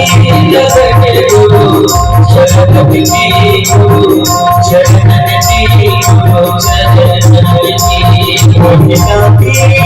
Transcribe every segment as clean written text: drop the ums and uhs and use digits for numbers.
लगन गुरु चरण की गुरु चरण की गुरु चरण की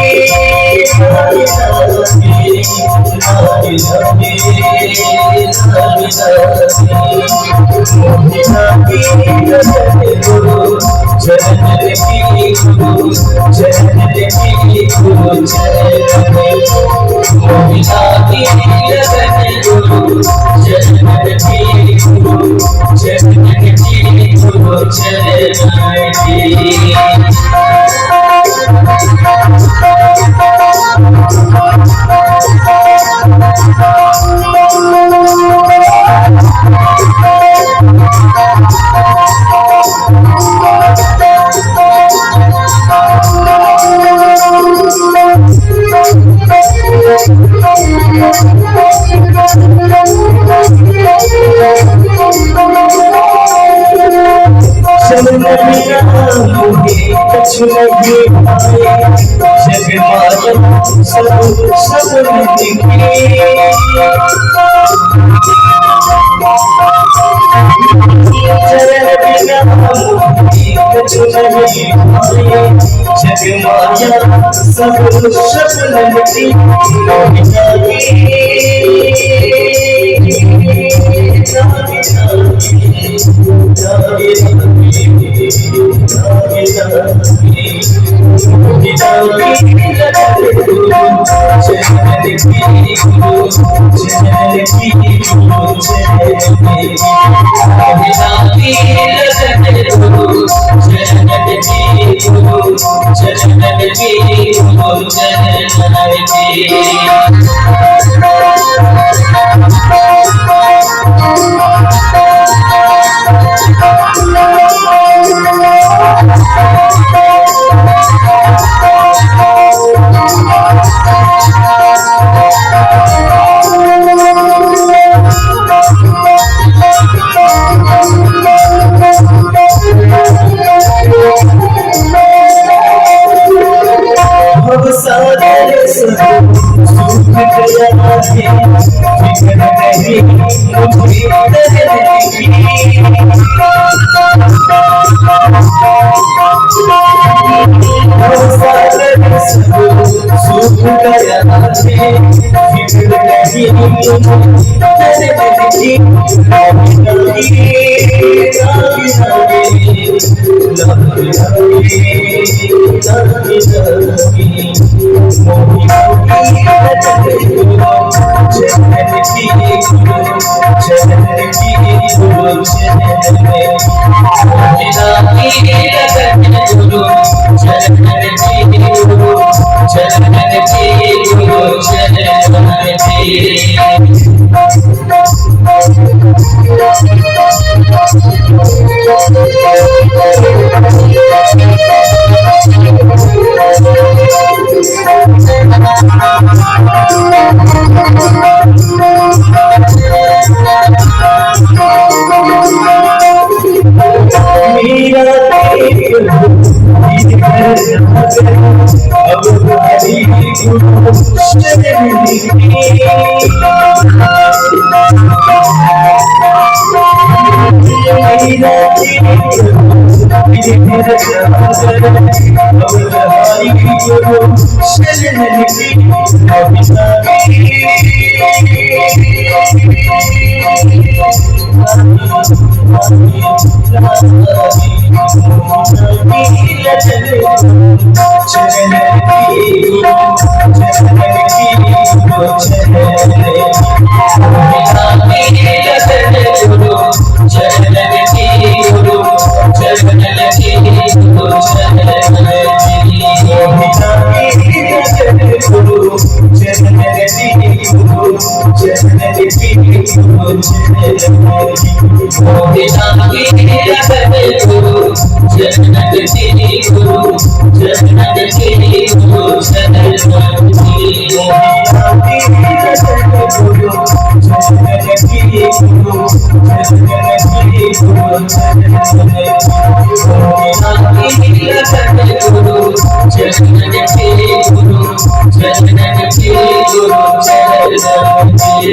Jai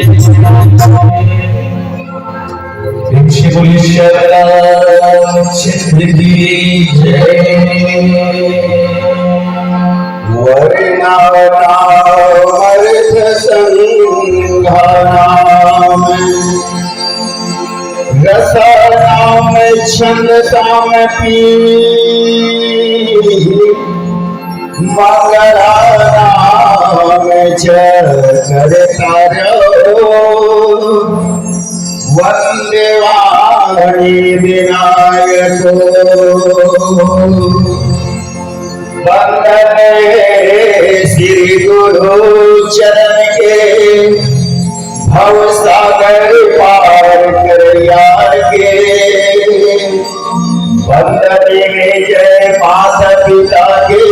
चित्र की जय वर्णार्थ संघानाम रसानाम छंदसाम पी मकरानाम च करतारो वंदे वाणी विनायको वंदने श्री गुरु चरण के भव सागर पार कर यार के वंदने जय माता पिता के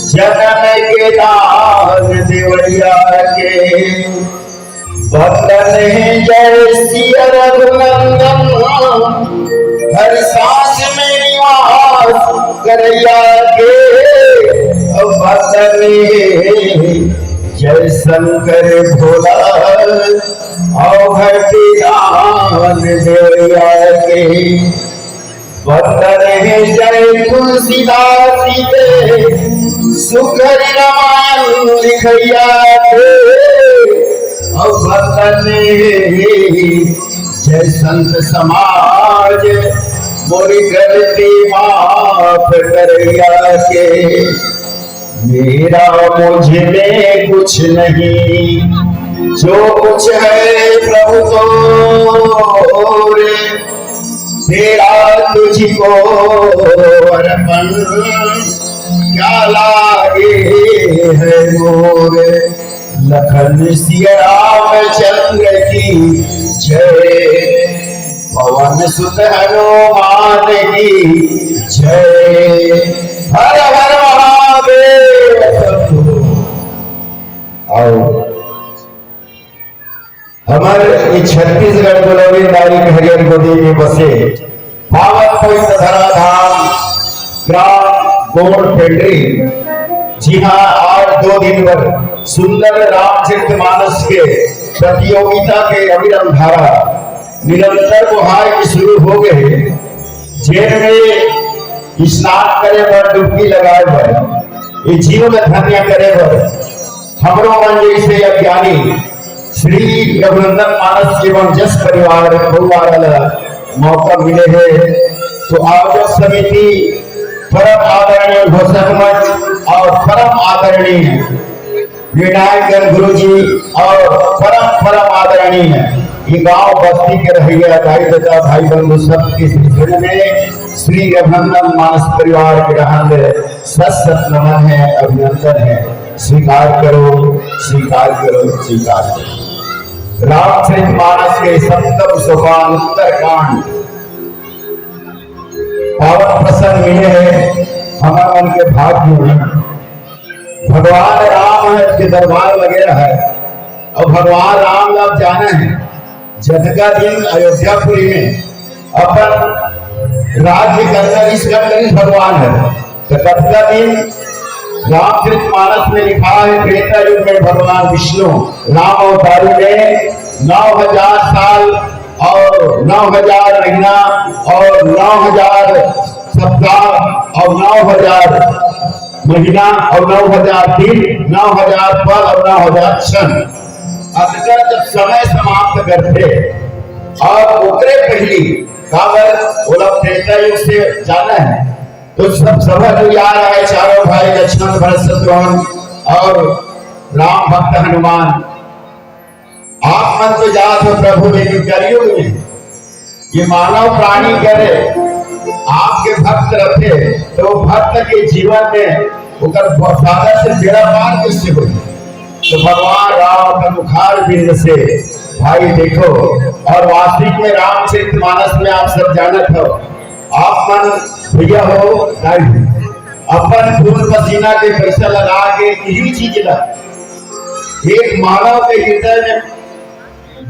जन्म के दान देवैया के वंदन जय सिया रघुनंदन हर सांस में निवास करैया के वंदन जय शंकर भोला अवघट दान देवैया के वंदन जय तुलसीदास के सुखर रामायण लिखैया के वंदन जय संत समाज मोरी गलती माफ करैया के मेरा मुझ में कुछ नहीं जो कुछ है प्रभु तो तेरा तुझको अर्पण क्या लागे है मोरे लखन सिया रामचंद्र की जय पवन सुत हनुमान की जय हर हर महादेव। आओ हमारे छत्तीसगढ़ गुलवीदारी हरियर गोदी में बसे पावन पवित्र धराधाम ग्राम गोड़ पेंड्री। जी हाँ, आज 2 दिन पर सुंदर रामचरितमानस के प्रतियोगिता के अविरम धारा निरंतर बुहार की शुरू हो गए। जेल में स्नान करे पर डुबकी लगाए पर जीवन धन्य करे पर हमरो मन जैसे अज्ञानी श्री रघुनंदन मानस एवं जस परिवार मौका मिले है तो आयोजक समिति परम आदरणीय घोषक मंच और परम आदरणीय विनायक गुरु जी और परम आदरणीय ये गांव बस्ती के रहिया भाई दादा भाई बंधु सब के सिलसिले में श्री रघुनंदन मानस परिवार के रहन सत नमन है, अभिनंदन है। स्वीकार करो स्वीकार करो स्वीकार करो। रामचरितमानस के 70 सोपान उत्तरकांड पावन प्रसन्न मिले हैं हमारे मन के भाग्य में। भगवान राम के दरबार वगैरह है और भगवान राम आप जाने हैं जदका दिन अयोध्यापुरी में अपन राज्य करना इस भगवान है। तो कदका दिन रामचरितमानस में लिखा है त्रेता युग में भगवान विष्णु राम अवतारी में 9000 साल और 9000 महीना और 9000 सप्ताह और 9000 महीना और 9000 दिन 9000 पल और 9000 क्षण अगर जब समय समाप्त करते और उतरे पहली काबर बोला त्रेता युग से जाना है तो सब सभा जो आ रहा है चारों भाई लक्ष्मण भरत शत्रुघ्न और राम भक्त हनुमान आप मन तो जात हो प्रभु में कलयुग में ये मानव प्राणी करे आपके भक्त रखे तो भक्त के जीवन में सागर से बेड़ा पार किससे हो तो भगवान राम का मुखार बिंद से भाई देखो और वास्तविक में रामचरितमानस में आप सब जानत हो आप मन भैया हो नहीं अपन खून पसीना के पैसा लगा के यही चीज ला एक मानव के हृदय में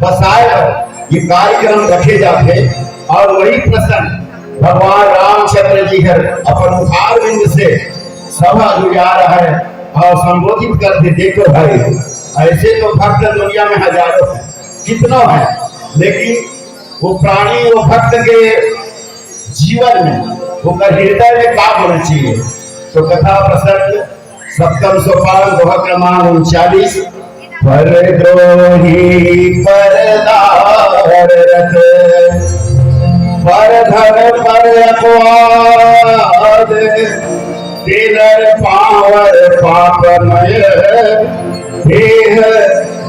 बसाए ये कार्यक्रम रखे जाते और वही प्रसन्न भगवान रामचंद्र जी हर अपन मुखार बिंद से सभा जुड़ा रहा है और संबोधित करते देखो भाई ऐसे तो भक्त दुनिया में हजारों हैं, कितनों हैं, लेकिन वो प्राणी वो भक्त के जीवन में वो हृदय में का होना चाहिए। तो कथा प्रसंग सप्तम सोपान दोहा क्रमांक 39। परद्रोही परदार रथ पर धन पर अपवाद तेनर पावर पापमय देह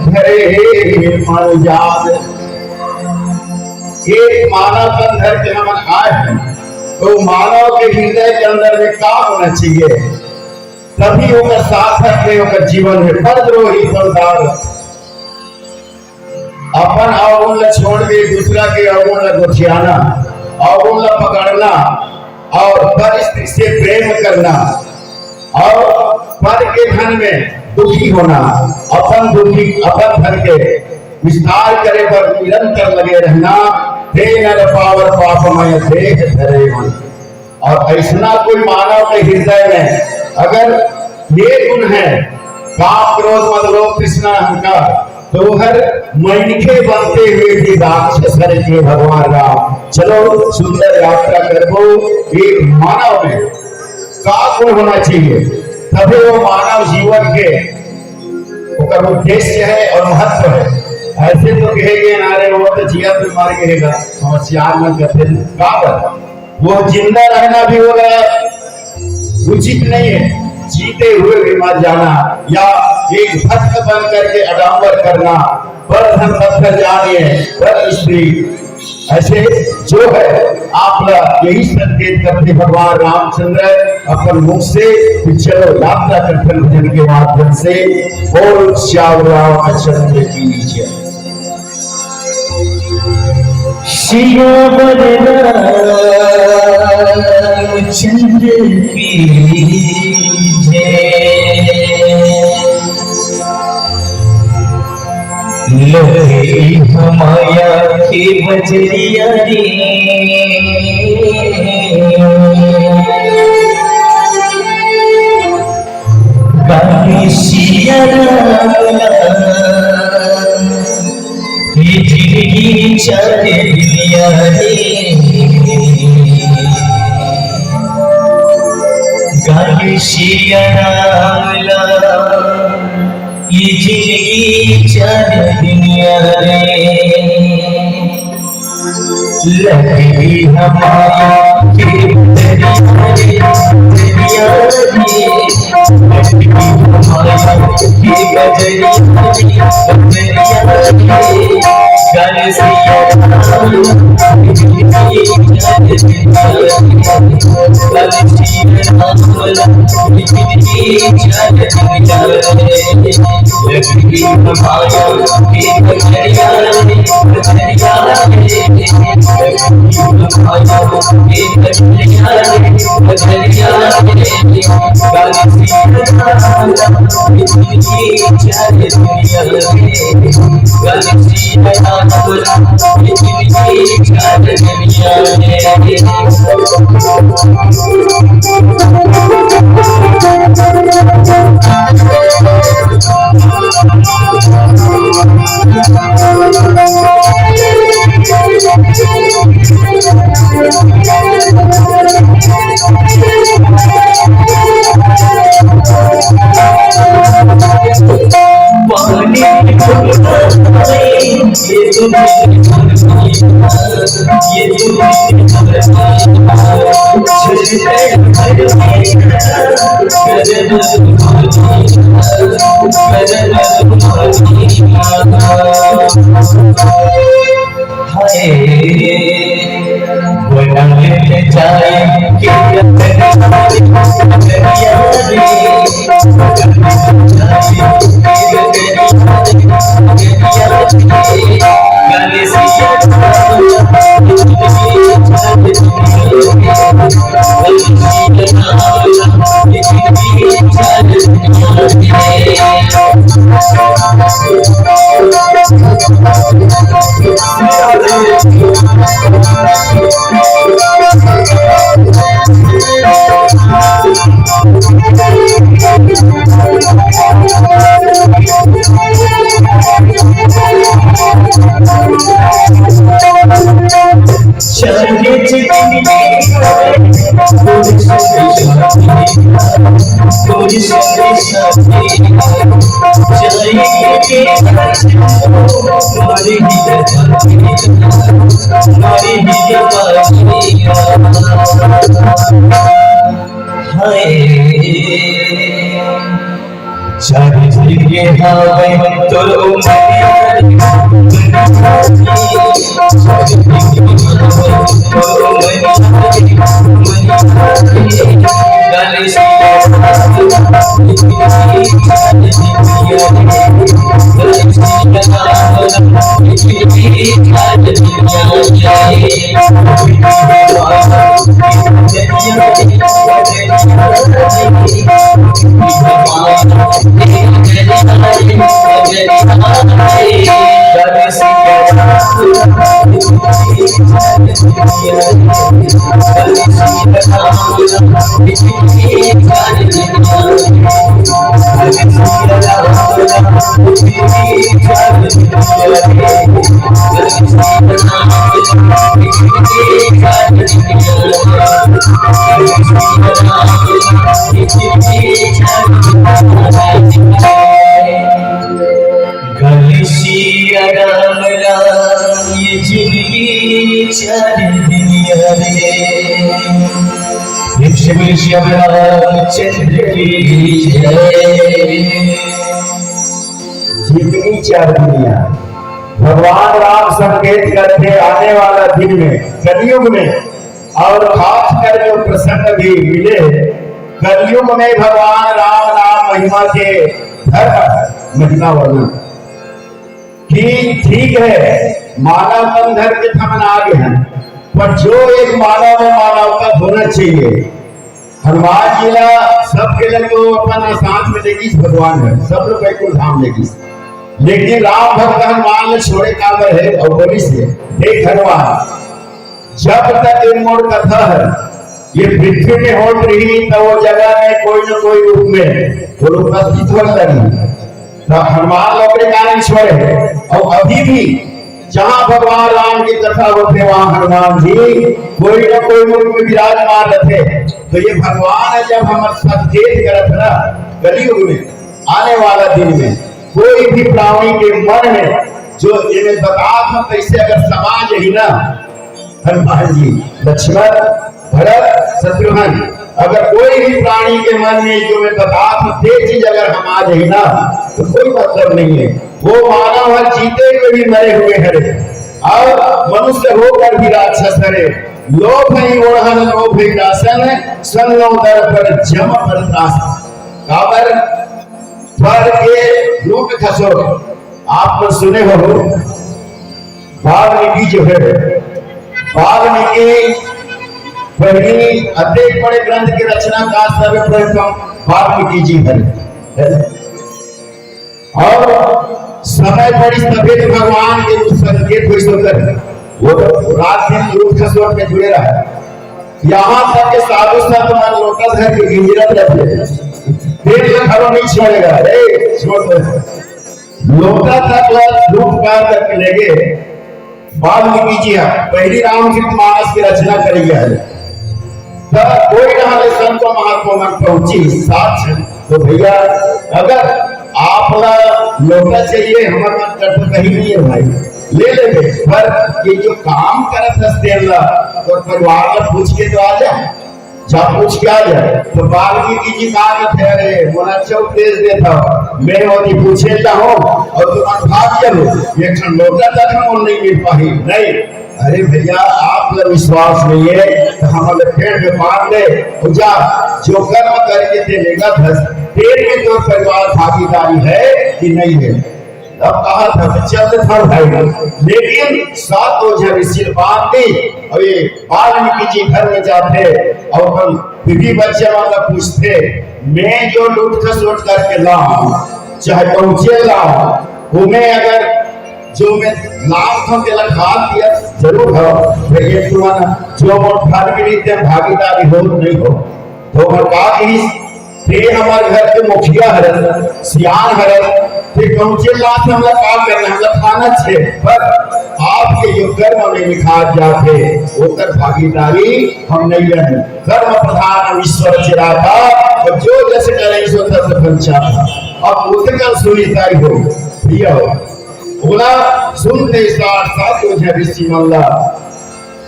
धरे मन जाद। एक मानव अंदर के हम आए हैं तो मानव के हृदय के अंदर में क्या होना चाहिए, तभी होगा सार्थक में होगा जीवन में। परद्रोही परदार अपन अवगुण छोड़ के दूसरा के अवगुण गोठियाना, अवगुण पकड़ना और पर स्त्री से प्रेम करना और पर के धन में दुखी होना, अपन धन के विस्तार करे पर निरंतर लगे रहना। नर पावर पापमय देह धरे मन। और ऐसा कोई मानव के हृदय में अगर ये गुण है पाप क्रोध मद लोभ तृष्णा अहंकार, तो हर मणिखे बनते हुए भी राक्षस के भगवान राम। चलो सुंदर यात्रा करबो। एक मानव में का गुण होना चाहिए, तभी वो मानव जीवन के उद्देश्य है और महत्व है। ऐसे तो कहेंगे नारे वो तो जिया तो मार कहेगा समस्या में करते वो जिंदा रहना भी होगा उचित नहीं है, जीते हुए भी मर जाना या एक भक्त बन करके अडाम्बर करना। पर धन पत्थर जानिए पर स्त्री, ऐसे जो है आप यही संकेत करते भगवान रामचंद्र अपन मुख से। चलो यात्रा करते भजन के माध्यम से। बोल श्याम रामचंद्र की जय। श्याम रामचंद्र की जय। लगे हमाया के बजरिया रे गाने सिया जिंदगी चले दुनिया रे गाने सिया ये जिंदगी चले दुनिया रे। लगी हमारा के दुनिया रे हमारा के बजरिया गल सिया चाहिए जितनी थोड़ी शादी चाहिए हाय तो ये जिंदगी चार दुनिया में शिव चंद्र की जितनी चार दुनिया भगवान राम संकेत करते आने वाला दिन में कलयुग में और खास कर जो प्रसंग भी मिले कलयुग में भगवान राम नाम महिमा के धर्म महिमा वर्णन कि ठीक है मानव तन धर्म के थमन आगे हैं पर जो एक मानव में मानवता होना चाहिए हनुमान जी सबके लगे तो अपना साथ में लेगी भगवान है सब लोग बैकुंठ धाम लेगी लेकिन राम भक्त हनुमान ने छोड़े काबर है और बोली से देख हनुमान जब तक इन मोड़ कथा है ये पृथ्वी में हो रही तो वो जगह में कोई न कोई रूप में वो उपस्थित हो लगी तो हनुमान लोग कारण छोड़े और अभी भी जहां भगवान राम की कथा होते वहां हनुमान जी कोई न कोई रूप में विराजमान रहते तो ये भगवान है जब हम संकेत करत ना कलयुग में आने वाला दिन में कोई भी प्राणी के मन में जो इन्हें बता कैसे अगर समाज ही ना हनुमान जी लक्ष्मण भरत शत्रुघ्न अगर कोई भी प्राणी के मन में जो मैं बता चीज अगर हम आ जाए ना तो कोई मतलब नहीं है वो मानव है जीते हुए भी मरे हुए हरे और मनुष्य होकर भी राक्षस हरे लोभ ही ओढ़न लोभ ही रासन सन्नो दर पर जम पर त्रास काबर पर के लोक खसो आप तो सुने हो वाल्मीकि जो है वाल्मीकि पहली अत्यंत बड़े ग्रंथ की रचना का सर्वप्रथम वाल्मीकि जी है और समय बड़ी सफेद भगवान के संकेत हुई सुनकर वो रात दिन रूप खसोट में जुड़े रहा यहाँ तक के साधु संत मन लोटा धर के गिंजरत रहते फिर घरों नहीं छोड़ेगा छोड़ लोटा तक रूप पार करके ले गए वाल्मीकि जी पहली रामचरितमानस की रचना करी है तब कोई नहाले संत महात्मा मन पहुंची साथ तो भैया अगर आप लोटा चाहिए हमारे मन करते कहीं नहीं है भाई ले लेंगे पर ये जो काम करत है तो परिवार में पूछ के तो आ जाए जब पूछ के आ जाए तो वाल्मीकि जी कहा थे अरे मोना चौक देश देता मैं होती पूछे चाहो और तुम भाग चलो ये लोटा तक हम नहीं मिल पाई नहीं अरे भैया आप लोग विश्वास नहीं है तो हमारे पेड़ में बांध ले और जा जो कर्म करके देगा तेरे में तो परिवार भागीदारी है कि नहीं है तब कहा था तो चलते था भाई लेकिन सात ओझा ऋषि बात दी और ये वाल्मीकि जी घर में जाते और हम बीवी बच्चे वाला पूछते मैं जो लूट खसोट करके लाऊं चाहे पहुंचे लाऊं उन्हें अगर जो मैं लाखों के लखात दिया जरूर हो ये पुराना जो मोट घर के लिए भागीदारी हो नहीं हो तो मरकाती ते हमारे घर के मुखिया हरन सियान हरन ते पहुंचे लाख हम लोग काम करना हम लोग खाना छे पर आपके जो कर्म में निखार जाते उतर भागीदारी हम नहीं लेंगे कर्म प्रधान ईश्वर चिराता और जो जैसे करे सो तस पंचा अब उतकल सुनिताई हो भैया बोला सुनते साथ साथ जो है ऋषि मल्ला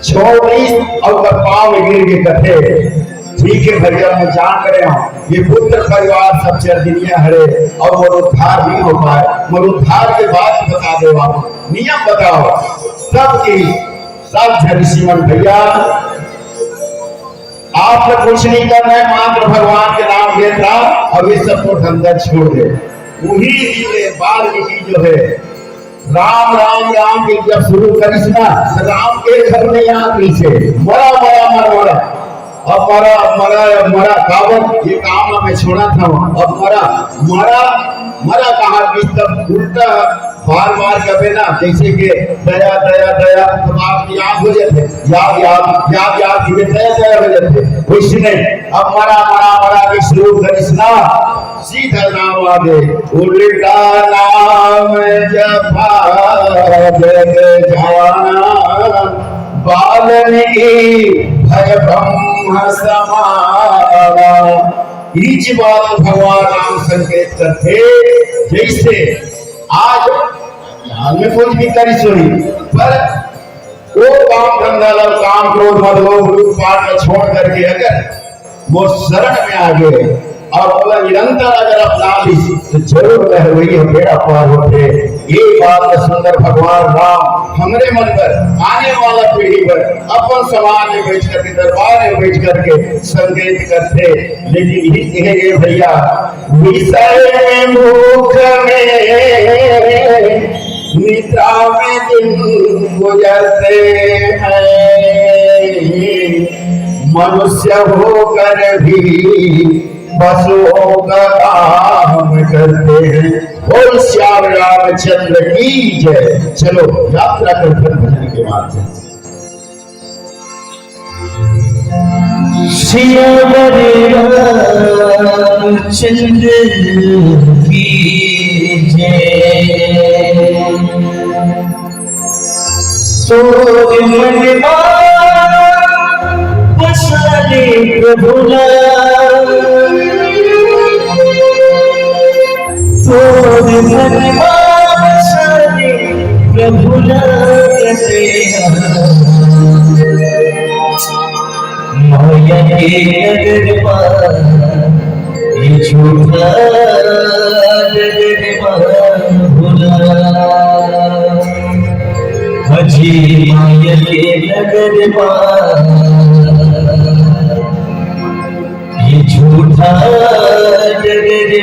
24 और पांव गिर के कथे ठीक है भैया मैं जान रहे हूँ ये पुत्र परिवार सब चरदिनिया हरे और मरुद्धार नहीं हो पाए मरुद्धार के बाद बता दो आप नियम बताओ सबकी सब ऋषिमन भैया आपने कुछ नहीं करना है मात्र भगवान के नाम लेता और ये सब को अंदर छोड़ दे वही वाल्मीकि जो है राम राम राम की जब शुरू करिस ना राम के घर में यहाँ पीछे मरा मरा मर मरा अब मरा मरा मरा कावत ये काम मैं छोड़ा था अब मरा मरा मरा कहा कि तब उल्टा बार बार कभी ना जैसे कि दया दया दया तो आप याद हो जाते याद याद याद याद कि दया दया हो जाते वैसे नहीं अब मरा मरा मरा के शुरू करिस ना सीधा नाम आगे उल्टा नाम जपा जग जाना बाल्मीकि भय ब्रह्म समाना इच बात भगवान राम संकेत करते जैसे आज में कुछ भी करी सुनी पर वो काम धंधा काम क्रोध मद लोभ लूटपाट का छोड़ करके अगर वो शरण में आ गए और बोला निरंतर अगर अपना ली तो जरूर वह वही बेड़ा पार होते ये बात सुंदर भगवान राम हमारे मन पर आने वाला पीढ़ी पर अपन समाज में बैठ करके दरबार में बैठ करके संकेत करते लेकिन ये भैया विषय मुख में निद्रा में दिन गुजरते हैं मनुष्य होकर भी पशुओं का काम करते हैं और श्याम रामचंद्र की जय चलो यात्रा करते भजन के माध्यम से श्याम रामचंद्र की जय तो मन बसाले प्रभुला प्रभुला माया के नगर ये झूठा नगर भुला हजी माया के नगर ये झूठा नगर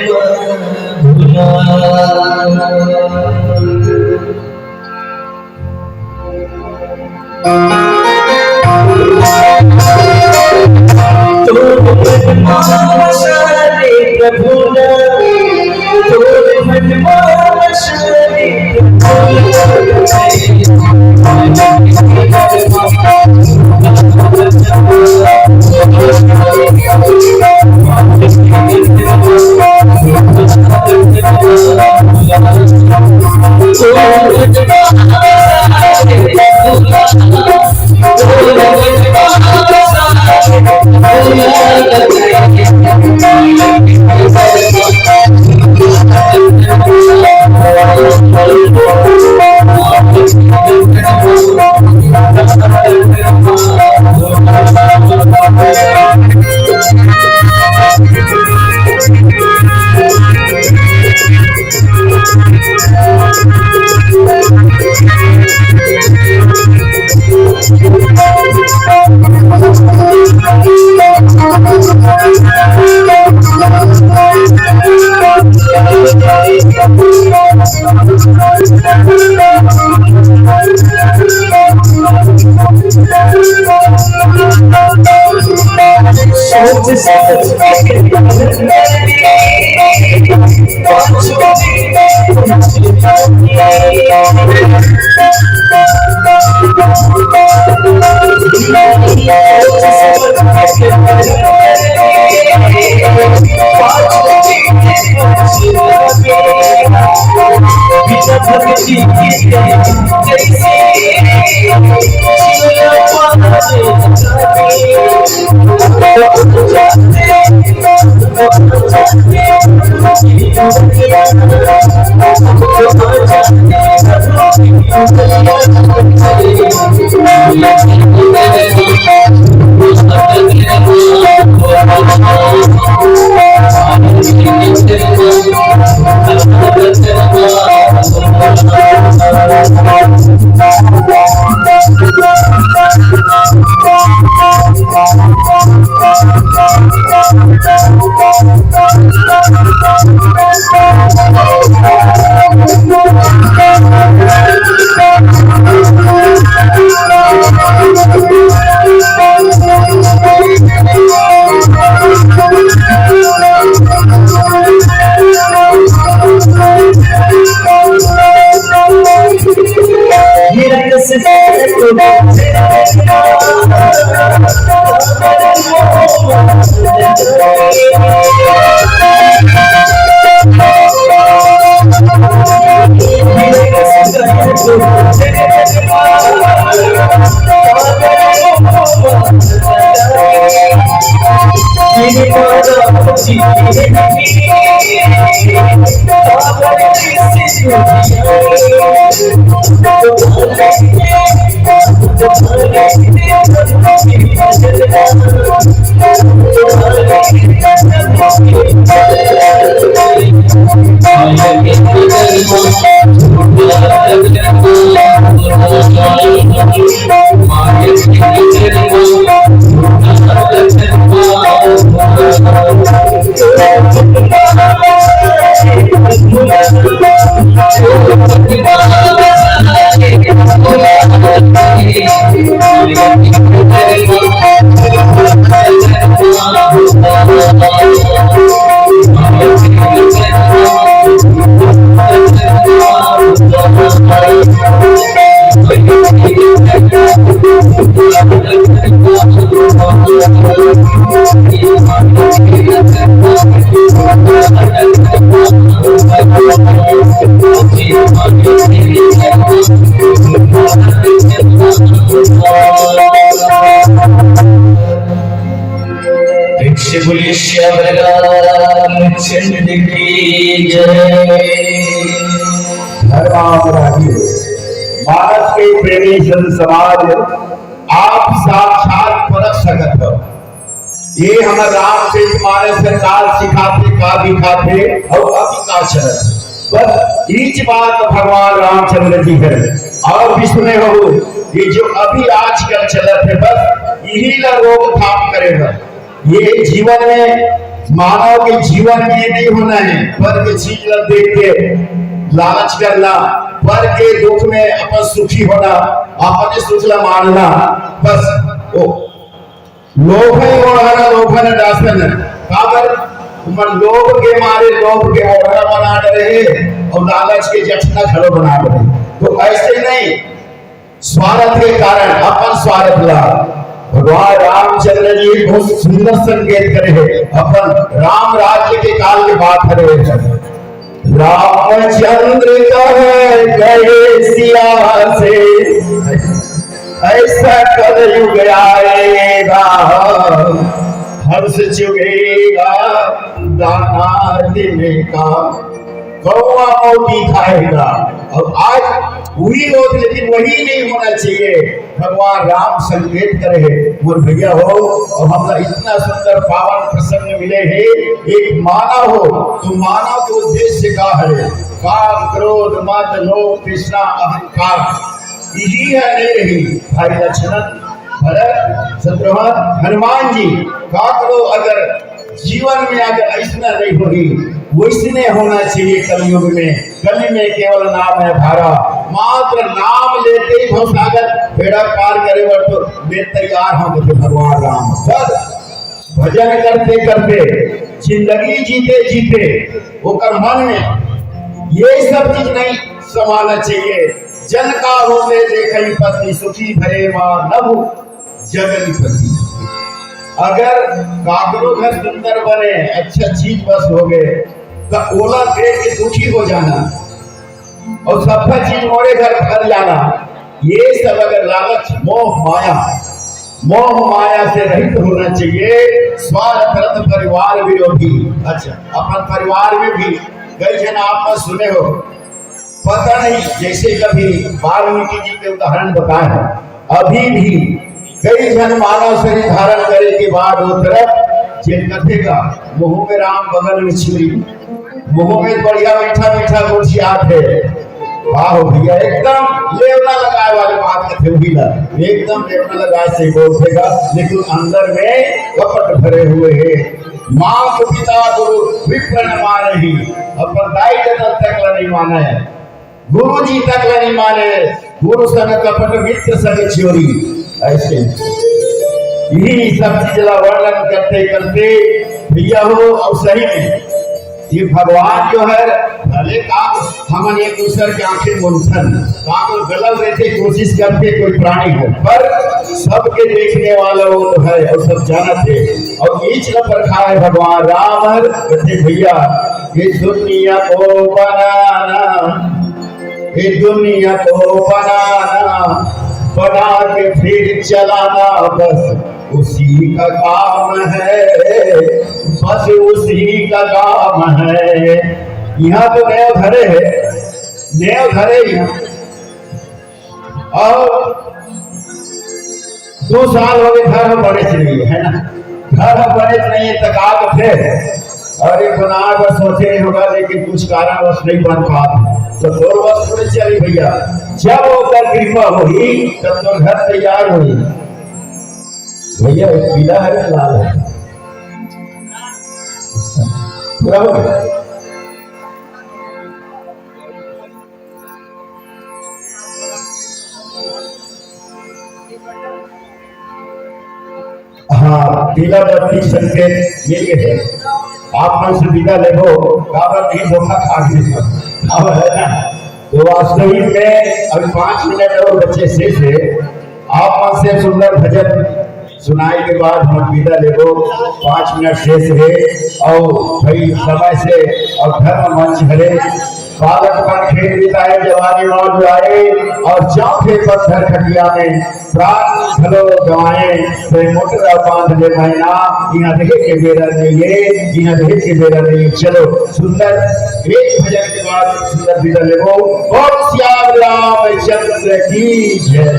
चंद्र की जय। मानस के प्रेमी जन समाज आप साक्षात परख सकत हो। ये हमारे रामचरित मानस सरकार सिखाते का दिखाते और अभी का चलत बस इच बात भगवान रामचंद्र जी है। और विश्व में हो ये जो अभी आजकल चलत है बस यही ला रोकथाम करेगा। ये जीवन में मानव के जीवन में नहीं होना है पर के चीज देख के लालच करना, पर के दुख में अपन सुखी होना, अपने सुखला मानना, बस वो लोभन ओढ़ना लोभन दासन काबर मन लोभ के मारे लोभ के ओढ़ना बना रहे और लालच के जठना खड़ो बना रहे। तो ऐसे नहीं स्वार्थ के कारण अपन स्वार्थ ला भगवान रामचंद्र जी बहुत सुंदर संकेत करे है। अपन राम राज्य के काल की बात करे रामचंद्र कहे गए सिया से ऐसा कलयुग आएगा हर्ष चुगेगा दाना देने का कौवा मोती खाएगा। और आज हुई हो लेकिन वही नहीं होना चाहिए। भगवान राम संकेत करे बोल भैया हो और हमारा इतना सुंदर पावन प्रसंग मिले है। एक मानव हो तो मानव के उद्देश्य का है काम क्रोध मद लोभ तृष्णा अहंकार यही है नहीं रही। भाई लक्ष्मण भरत शत्रुघ्न हनुमान जी का करो अगर जीवन में अगर ऐसा नहीं होगी वैसने होना चाहिए। कलयुग में गली में केवल नाम है धारा, मात्र नाम लेते ही भवसागर बेड़ा पार करे तो वे तैयार होंगे थे भगवान राम। भजन करते करते जिंदगी जीते जीते वो मन में ये सब चीज नहीं संभालना चाहिए। जन का होते देखई पति सुखी भरे मां नभु जगनपति। अगर काकरो घर सुंदर बने, अच्छा चीज बस हो गए, तो ओला देख के दुखी हो जाना और सब चीज मोरे घर भर जाना, ये सब अगर लालच मोह माया से रहित होना चाहिए। स्वार्थ परिवार विरोधी। अच्छा, अपन परिवार में भी कई जन आप में सुने हो, पता नहीं, जैसे कभी वाल्मीकि जी के उदाहरण बताए हैं, अभी भी कई जन मानव शरीर धारण करे के बाद वो तरफ जेल कथेगा मुंह में राम बगल में छुरी, मुंह में बढ़िया मीठा मीठा गुठिया थे। वाह भैया, एकदम लेवना लगाए वाले बात कहते हुई ना, एकदम लेवना लगाए से बोलेगा, लेकिन अंदर में कपट भरे हुए हैं। माँ को पिता गुरु विप्र न माने ही, अपन दाई दादा तक नहीं माने, गुरु जी तक नहीं माने, गुरु संग कपट मित्र संग चोरी। ऐसे यही सब चीज वर्णन करते करते भैया हो, और सही में ये भगवान जो है भले का हम एक दूसरे की आंखें मुंथन कागल गलत रहते कोशिश करते कोई प्राणी है, पर सबके देखने वाला वो है और सब जानते। और बीच न पर खाए भगवान राम कहते भैया ये दुनिया को बनाना, ये दुनिया को बना के फिर चलाना, बस उसी का काम है, बस उसी का काम है। यहाँ तो नया घरे है, नया घरे यहाँ, और 2 साल हो गए घर में बने चाहिए है ना, घर में बने नहीं तक थे, और एक बनार बस सोचे नहीं होगा, लेकिन कुछ कारणवश नहीं बन पाते, तो 2 वर्ष थोड़े चली भैया। जब वो कृपा हुई तब तो घर तैयार हुई भैया। पीला है लाल है, पूरा हो गया। हाँ, पीला बत्ती संकेत ये है, आप मन से विदा ले हो, काबर नहीं धोखा खा गए अब है ना। तो वास्तविक में अभी 5 मिनट और बच्चे शेष है, आप मन से सुंदर भजन सुनाई के बाद हम विदा लेगो, 5 मिनट शेष है, और भाई समय से और धर्म मंच हरे बालक पर खेल बिताए जवानी मौज आए, और चौथे पत्थर खटिया में प्राण खलो गवाए, तो मोटर बांध ले महीना यहाँ देखे के बेरा नहीं है, यहाँ देखे के बेरा नहीं। चलो सुंदर एक भजन के बाद सुंदर विदा लेगो। और श्याम रामचंद्र की जय।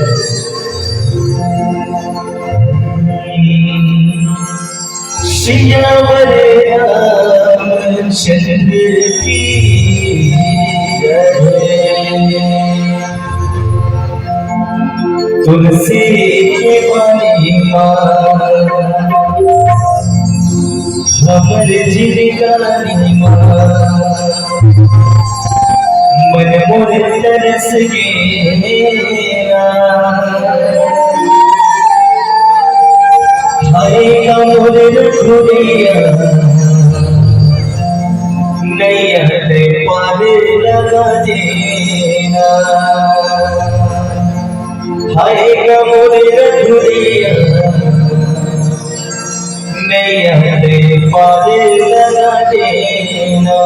श्याम रामचंद्र की तुलसी के बानी हमर जिंदगानी मन मोर तरस गया, हाय मोर रखुरिया नैया पार लगा देना, हाय मोर रखुरिया नैया पार लगा देना।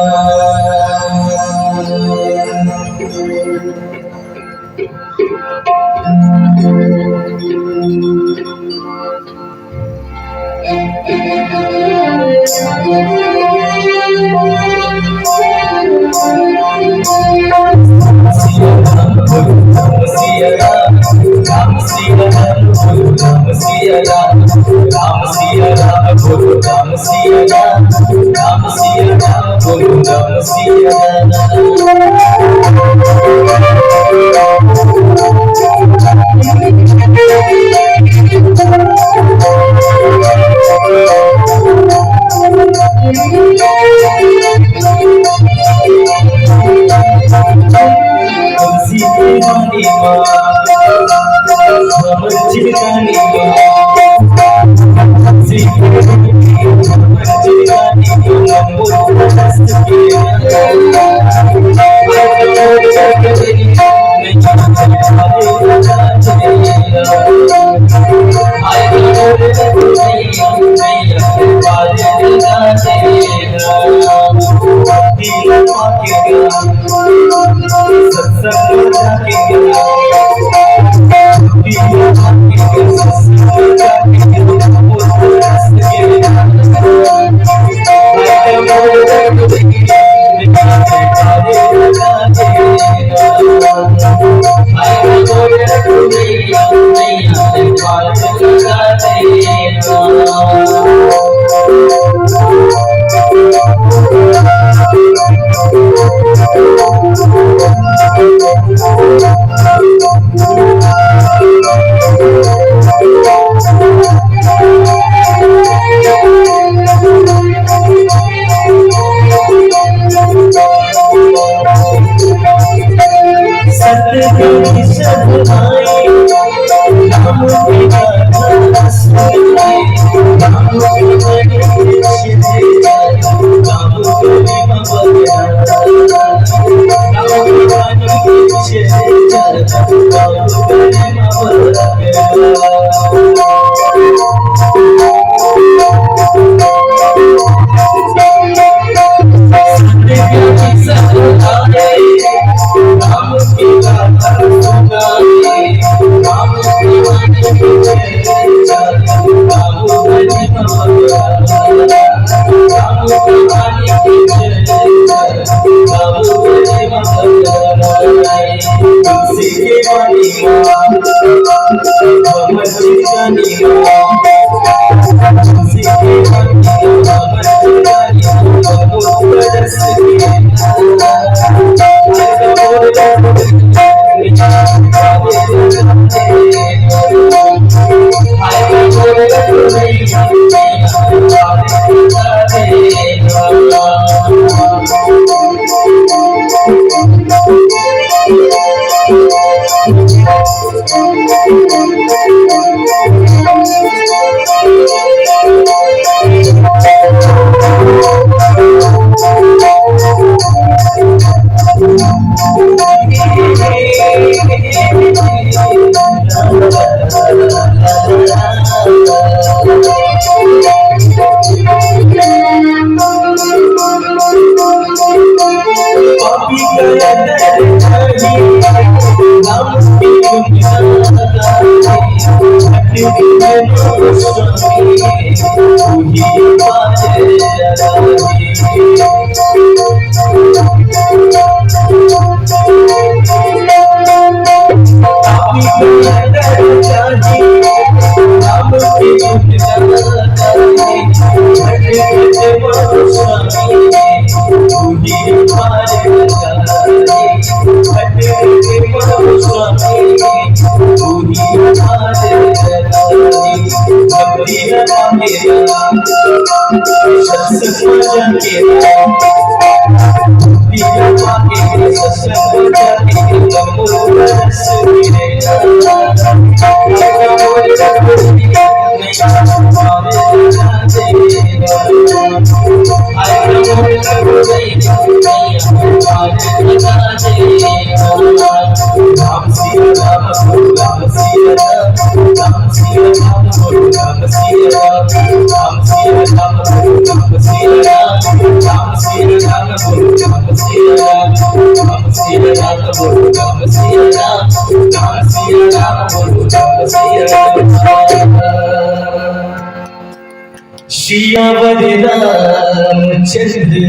सियावर रामचंद्र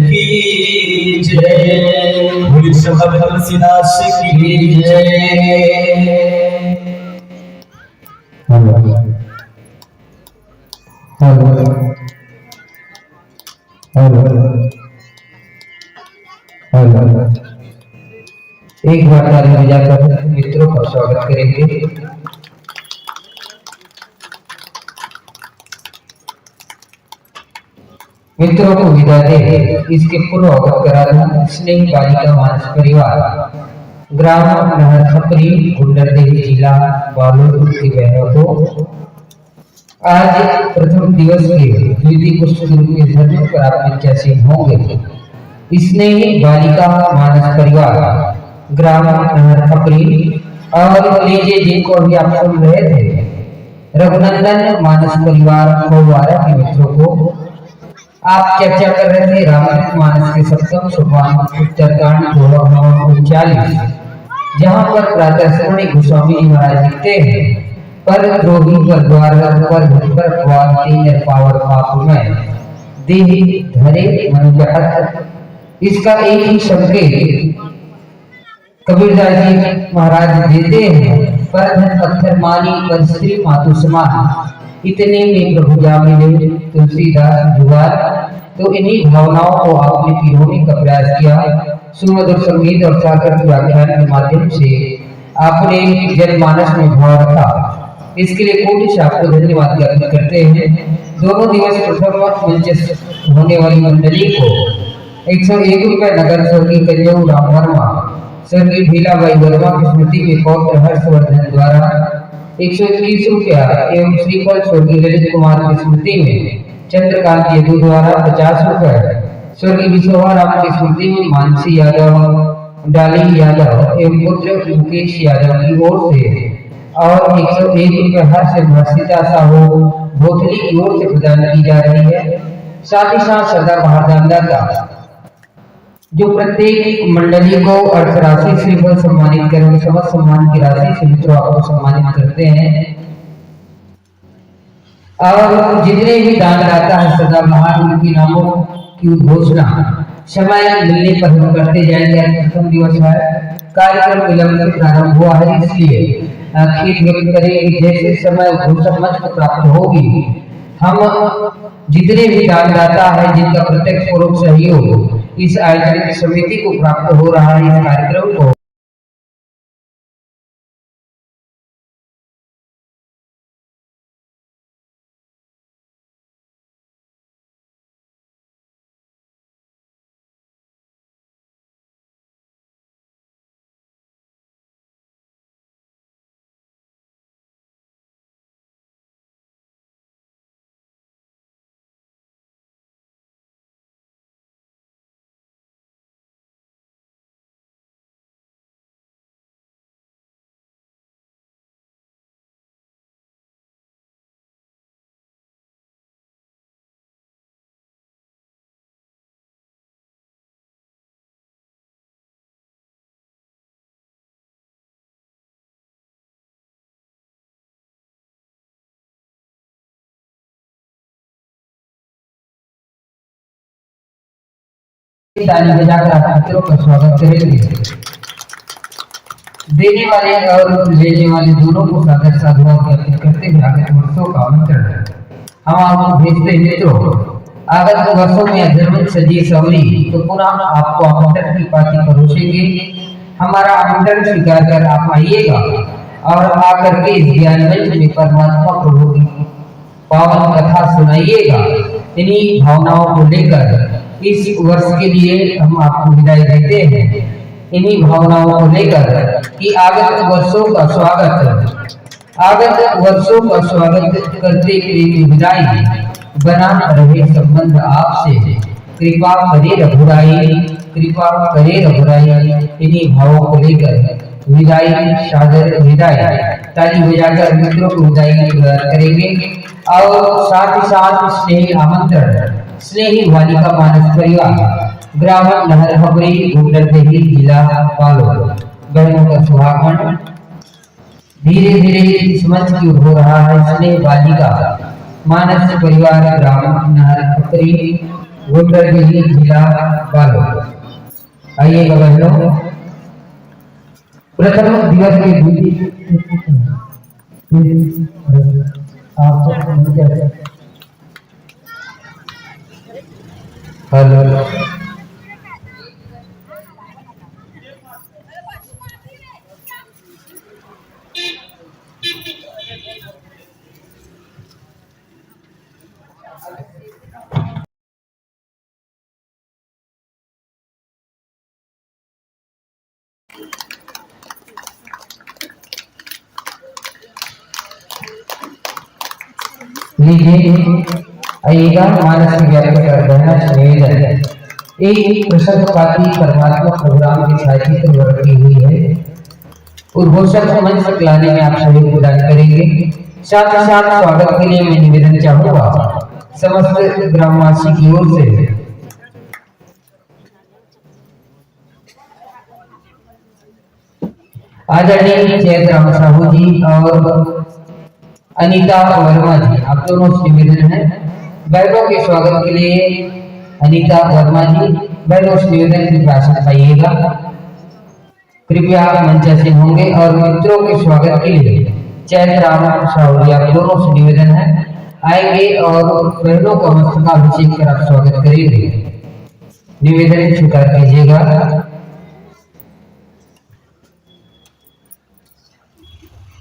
की जय, बोलिए शंकर तुलसीदास की जय। एक बार ताली बजाकर मित्रों का स्वागत करेंगे। मित्रों को विदा दे इसके पूर्व अवगत करा दूं, स्नेह बालिका मानस परिवार ग्राम नहर खपरी गुंडरदेही जिला बालोद की बहनों को आज प्रथम दिवस के द्वितीय पुष्प गुरु के धर्म पर आप कैसे होंगे। इसने ही बालिका मानस परिवार ग्राम खपरी और लीजिए जिनको अभी आप सुन रहे थे रघुनंदन मानस परिवार फौवारा के मित्रों को आप चर्चा कर रहे थे रामचरित मानस के सप्तम सोपान उत्तरकांड 39, जहाँ पर प्रातः श्रवणी गोस्वामी जी महाराज लिखते हैं पर द्रोही पर द्वार पर तीन पावर पाप में देह धरे मनुजहत। इसका एक ही संकेत कबीरदास जी महाराज देते हैं पर धन पत्थर मानी पर स्त्री मातु समान इतने में प्रभु जा मिले तुलसीदास जुगार। तो इन्हीं भावनाओं को आपने पिरोने का प्रयास किया सुमधुर संगीत और सागर व्याख्यान के माध्यम से आपने जनमानस में भाव रखा। इसके लिए कोटि से आपको धन्यवाद ज्ञापित करते हैं। दोनों दिवस प्रथम मंच होने वाली मंडली को 101 रुपये नगर स्वर्गीय कन्यऊ राम वर्मा स्वर्गीय भीलाबाई वर्मा की स्मृति में पौत्र हर्षवर्धन द्वारा 121 रुपया एवं श्रीफल स्वर्गीय ललित कुमार की स्मृति में चंद्रकांत यदु द्वारा 50 रुपये स्वर्गीय विश्वभा राम की स्मृति में मानसी यादव डाली यादव एवं पुत्र मुकेश यादव की ओर से और 101 रुपये हर्ष भाषिता साहू भोथली की ओर से प्रदान की जा रही है। साथ ही साथ सरदार बहादुर जो प्रत्येक मंडली को अर्थ राशि श्रीफल सम्मानित करेंगे समस्त सम्मान की राशि से मित्रों आपको सम्मानित करते हैं। और जितने भी दान दाता है सदा महान उनके नामों की घोषणा समय मिलने पर हम करते जाएंगे। प्रथम दिवस है कार्यक्रम विलंब से प्रारंभ हुआ है इसलिए खेत व्यक्त करेंगे जैसे समय घोषणा मंच को प्राप्त होगी हम जितने भी दानदाता है जिनका प्रत्यक्ष परोक्ष सहयोग इस आयोजन समिति को प्राप्त हो रहा है इस कार्यक्रम को ताली बजाकर आप मित्रों का स्वागत करेंगे। देने वाले और लेने वाले दोनों को सादर साधुवाद ज्ञापित करते हुए आगत वर्षों का आमंत्रण हम आपको भेजते हैं। मित्रों आगत वर्षों में अधर्म सजी सवरी तो पुनः आपको आमंत्रण की पाती परोसेंगे। हमारा आमंत्रण स्वीकार कर आप आइएगा और आकर के इस ज्ञान मंच में परमात्मा प्रभु की पावन कथा सुनाइएगा। इन्हीं भावनाओं को लेकर इस वर्ष के लिए हम आपको विदाई देते हैं। इन्हीं भावनाओं को लेकर कि आगत वर्षों का स्वागत करते हुए विदाई बना रहे संबंध आपसे कृपा करे रघुराई इन्हीं भावों को लेकर विदाई सादर विदाई ताली बजाकर मित्रों को विदाई करेंगे। और साथ ही साथ स्नेही आमंत्रण स्नेही बालिका मानस परिवार ग्राम नहर खपरी गुंडरदेही जिला पालोर बहनों का सुहागमन धीरे धीरे इस मंच की हो रहा है। स्नेह बालिका मानस परिवार ग्राम नहर खपरी गुंडरदेही जिला पालोर आइएगा बहनों। प्रथम दिवस के हेलो लीजिए आइएगा मानस की व्याख्या कर बहना निवेदन। एक प्रसंगपाती परमात्मा प्रोग्राम की छायाचित्र रखी हुई है। उद्घोषक मंच पर लाने में आप सहयोग प्रदान करेंगे। साथ ही साथ स्वागत के लिए मैं निवेदन चाहूंगा समस्त ग्रामवासी की ओर से आदरणीय चैत्र साहू जी और अनीता वर्मा जी, आप दोनों से निवेदन है बहनों के स्वागत के लिए अनीता वर्मा जी बहनों से निवेदन की भाषण पाइएगा। कृपया मंच से होंगे और मित्रों के स्वागत के लिए चैत्र साहू जी, आप दोनों से निवेदन है आएंगे और बहनों का मस्तकाभिषेक कर आप स्वागत करेंगे। निवेदन स्वीकार कीजिएगा।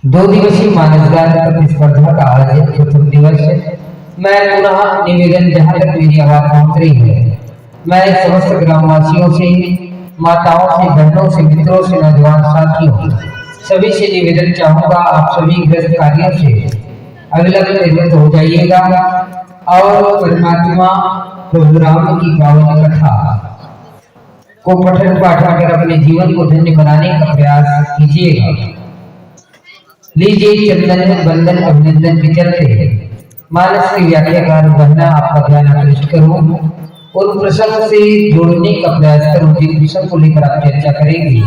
दो दिवसीय मानस गान प्रतिस्पर्धा का आज प्रथम दिवस है। मैं पुनः निवेदन, जहां तक मेरी आवाज पहुंच रही है, मैं समस्त ग्रामवासियों से, माताओं से, बहनों से, मित्रों से, नौजवान साथियों सभी से निवेदन चाहूंगा, आप सभी व्यस्त कार्यों से अविलंब निवृत्त हो जाइएगा और परमात्मा प्रभु राम की पावन कथा को पठन पाठन कर अपने जीवन को धन्य बनाने का प्रयास कीजिएगा। लीजिए चंदन बंदन अभिनंदन के चलते मानस की व्याख्याकार बहना आपका ध्यान आकृष्ट करूं और प्रसंग से जोड़ने का प्रयास करूं जिस विषय को लेकर आप चर्चा करेंगे।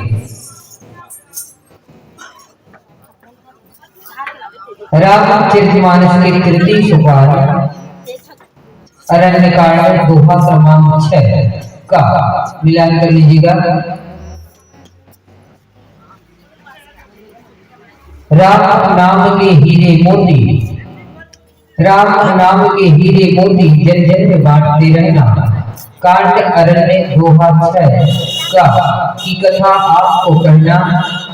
रामचरितमानस के तृतीय सोपान अरण्यकांड दोहा क्रमांक 6 का मिलान कर लीजिएगा। राम नाम के हीरे मोती, राम नाम के हीरे मोती जन जन में बांटते रहना। कांड अरण्य दोहा 6 का की कथा आपको कहना।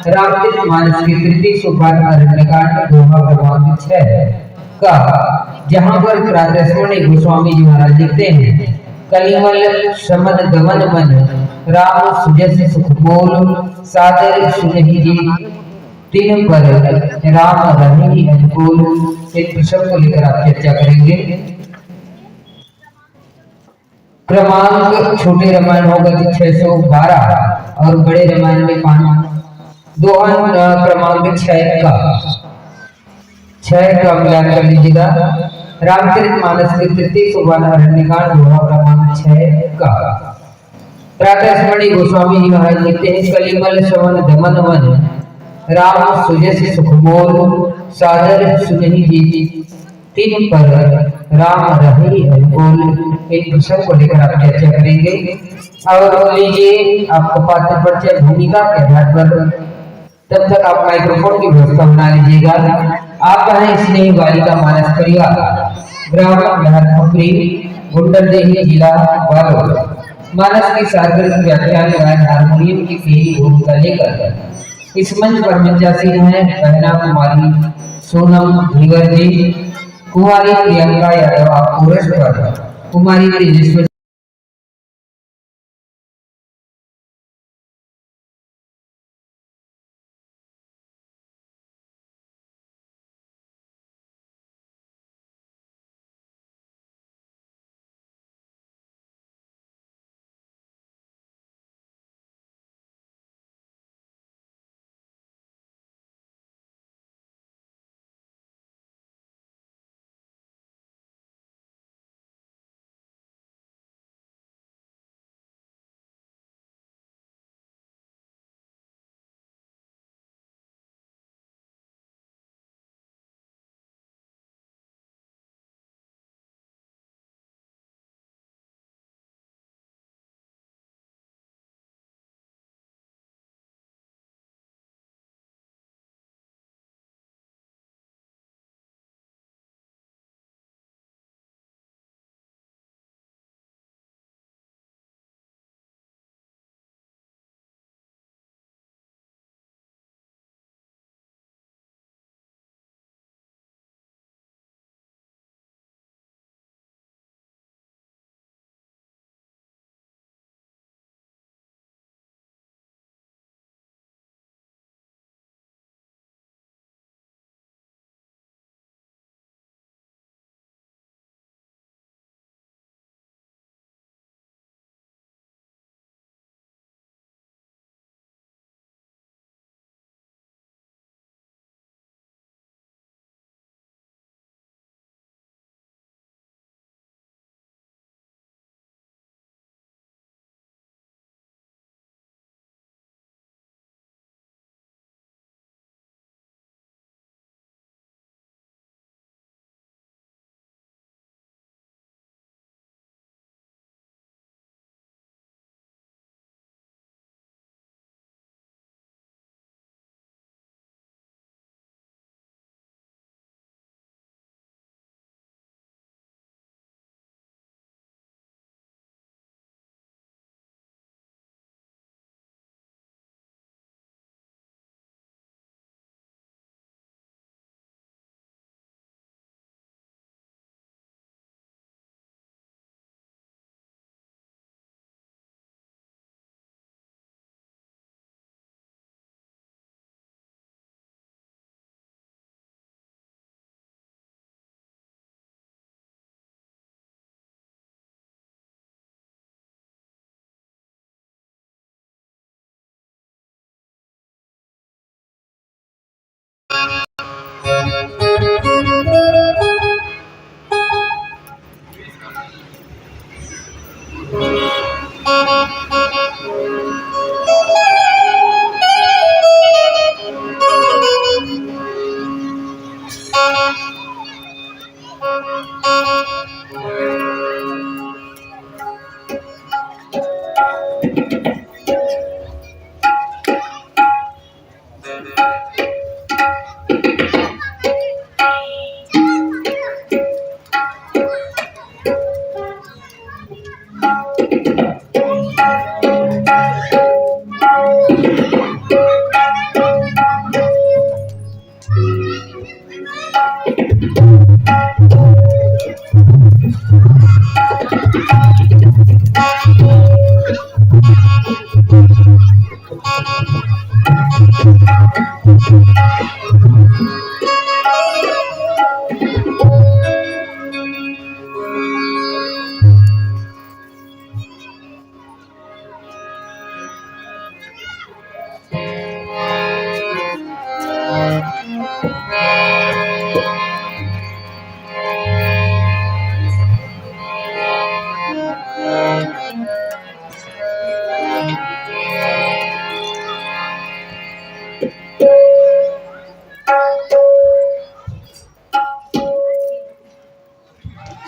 रामचरितमानस के तृतीय सोपान अरण्यकांड दोहा क्रमांक 6 का, जहां पर प्रातस्मरणीय गोस्वामी जी महाराज लिखते हैं, कलिमल समन दमन मन राम सुजस सुख बोल सादर सुनहि जी तीन पर राम रही अनुकूल। एक प्रसंग को लेकर आप चर्चा करेंगे। क्रमांक छोटे रामायण होगा तो 612 और बड़े रामायण में 5 दोहा क्रमांक 6 का मिलान कर लीजिएगा। रामचरितमानस के तृतीय सोपान अरण्यकांड दोहा क्रमांक 6 का प्रातः स्मरणीय गोस्वामी जी महाराज लिखते हैं, कलिमल श्रवण दमन मन राम सुजस सुख मोल सादर सुनहि जी तीन पर राम रही अनुकूल। एक प्रसंग को लेकर आप चर्चा करेंगे और लीजिए आपको पात्र परिचय भूमिका के आधार पर तब तक आप माइक्रोफोन की व्यवस्था बना लीजिएगा। आप हैं स्नेही बालिका मानस परिवार, ग्राम लहरपुरी, गुंडरदेही, जिला बालोद। मानस की सार्वजनिक व्याख्यान गायन हारमोनियम की पहली भूमिका लेकर इस मंच पर मंचासीन है बहना कुमारी सोनम धीवर जी, कुमारी प्रियंका यादव कोरस पर, कुमारी तेजस्वी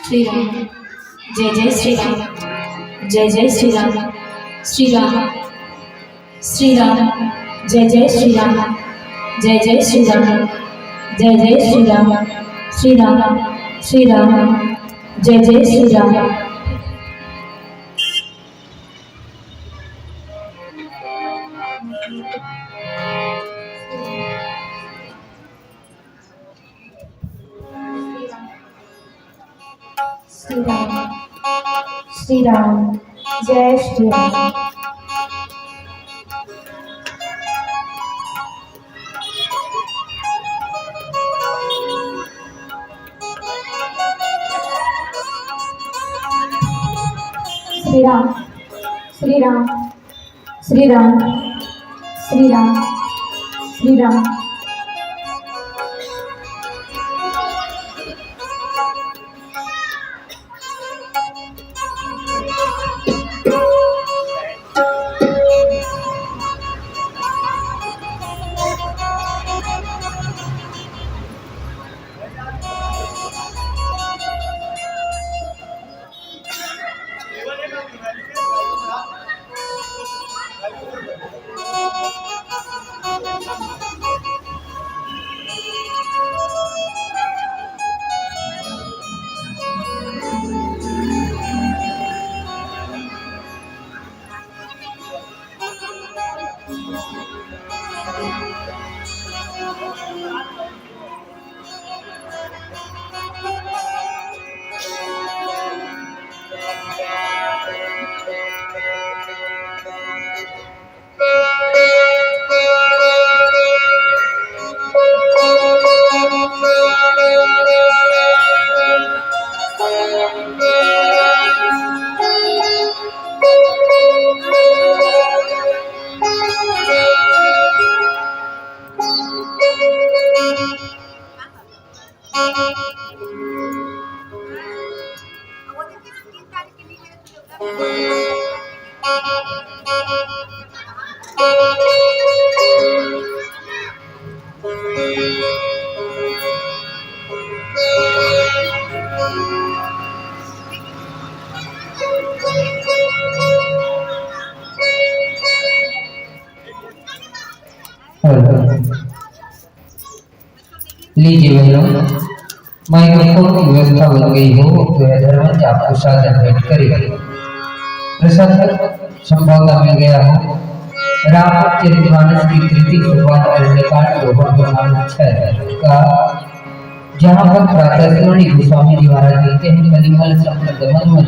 श्री राम जय जय श्री राम जय जय श्री राम श्री राम श्री राम जय जय श्री राम जय जय श्री राम जय जय श्री राम श्री राम श्री राम जय जय श्री राम श्री राम श्री राम जय श्री राम श्री राम श्री राम श्री राम श्री राम श्री राम लीजिए बहनों, माइक्रोफोन की व्यवस्था बन गई हो तो यह धर्मंज आपको साधन भेंट करेगा। प्रसाद संभवता मिल गया हो। रामचरितमानस की तृतीय सोपान अरण्यकांड दोहा क्रमांक 6 का, जहाँ पर प्रातः श्रोणी गोस्वामी जी महाराज लिखते हैं, कलिमल संपद मन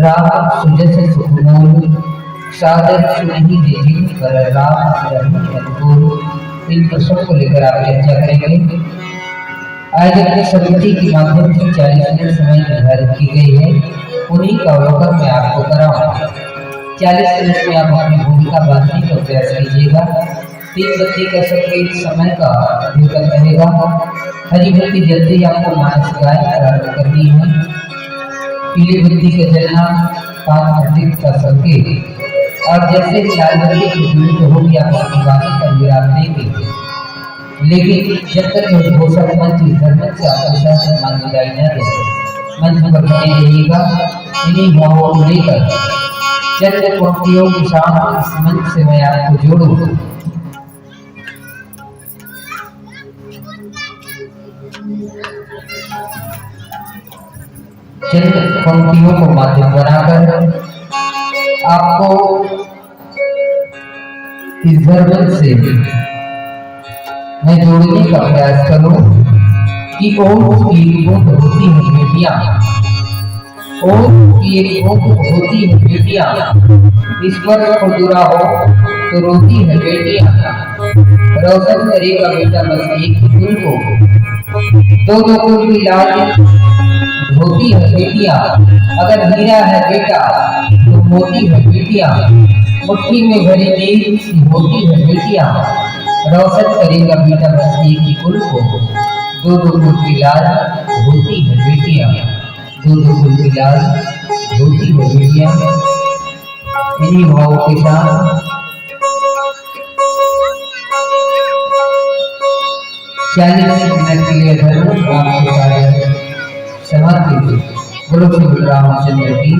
राम सुजस सुखमोल सादर सुनहि देहि पर राम रही अनुकूल। इन प्रश्नों को लेकर आप चर्चा करेंगे। आयोजक ने समिति के माध्यम से 40 मिनट समय निर्धारित की गई है, उन्हीं का अवलोकन मैं आपको कराऊंगा। 40 मिनट में आप अपनी भूमिका बांधने का प्रयास कीजिएगा। तीन बत्ती का संकेत समय का द्योतक रहेगा। हरी बत्ती जल्दी आपको मानस गाय प्राप्त करनी है। पीली बत्ती का जलना पांच घंटे का संकेत। और जैसे लाल बत्ती की पीड़ित होगी आप अपनी वाणी पर विराम देंगे, लेकिन जब तक घोषक मंच धर्म से आकर्षण मान दिलाई न दे, मंच पर बने रहिएगा। इन्हीं भावों को लेकर चंद्र पंक्तियों के साथ इस मंच से मैं आपको जोड़ूं। चंद्र पंक्तियों को माध्यम बनाकर आपको इस धर्म से मैं जोड़ने का प्रयास करूं कि ओम की एक बूंद होती है बेटियां, ओम की एक बूंद होती है बेटियां, ईश्वर को दुरा हो तो रोती है बेटियां, रोशन करेगा बेटा बस एक फूल को, दो दो फूल की लाज होती है बेटियां, अगर हीरा है बेटा तो मोती है बेटियां, मुट्ठी में भरी नील सी होती है बेटियां, रोशन करेगा बेटा बस एक ही कुल को, दो दो कुल की लाज होती है बेटियां, दो दो कुल की लाज होती है बेटियां। इन्हीं भावों के साथ 40 मिनट के लिए धर्म आपके कार्य समाप्ति गुरु श्री रामचंद्र की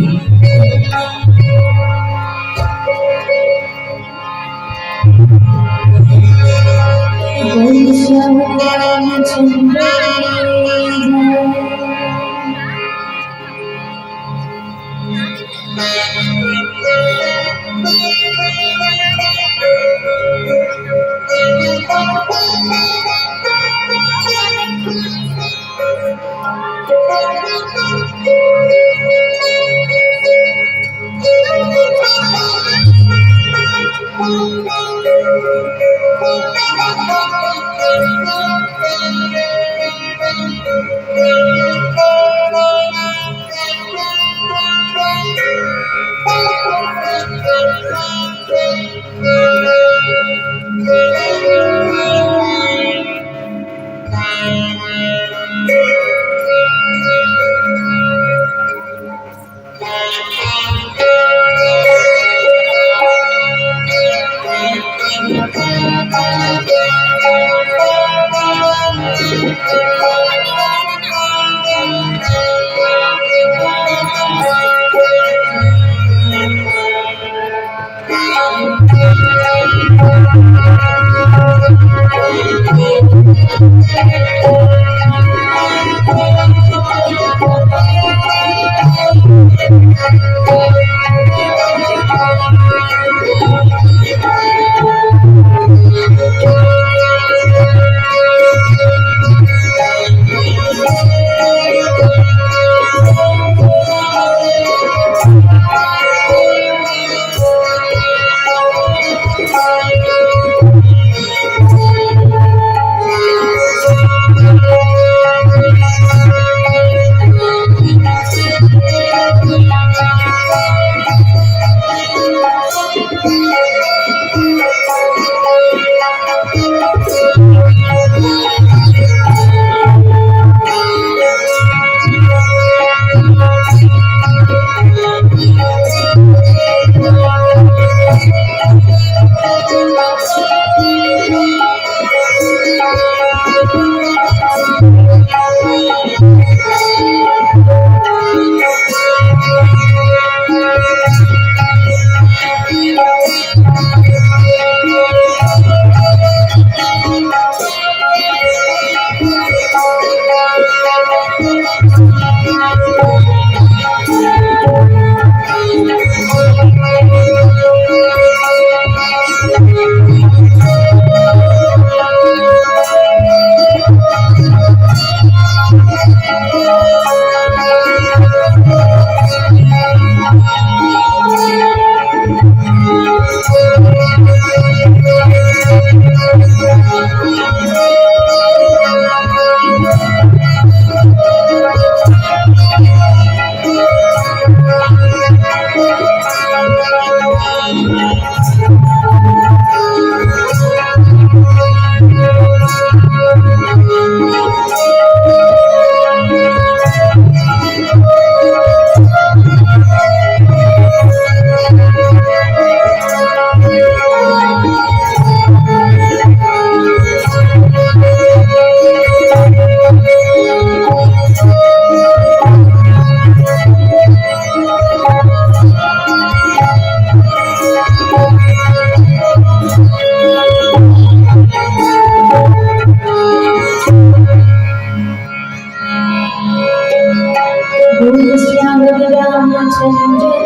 चंद्र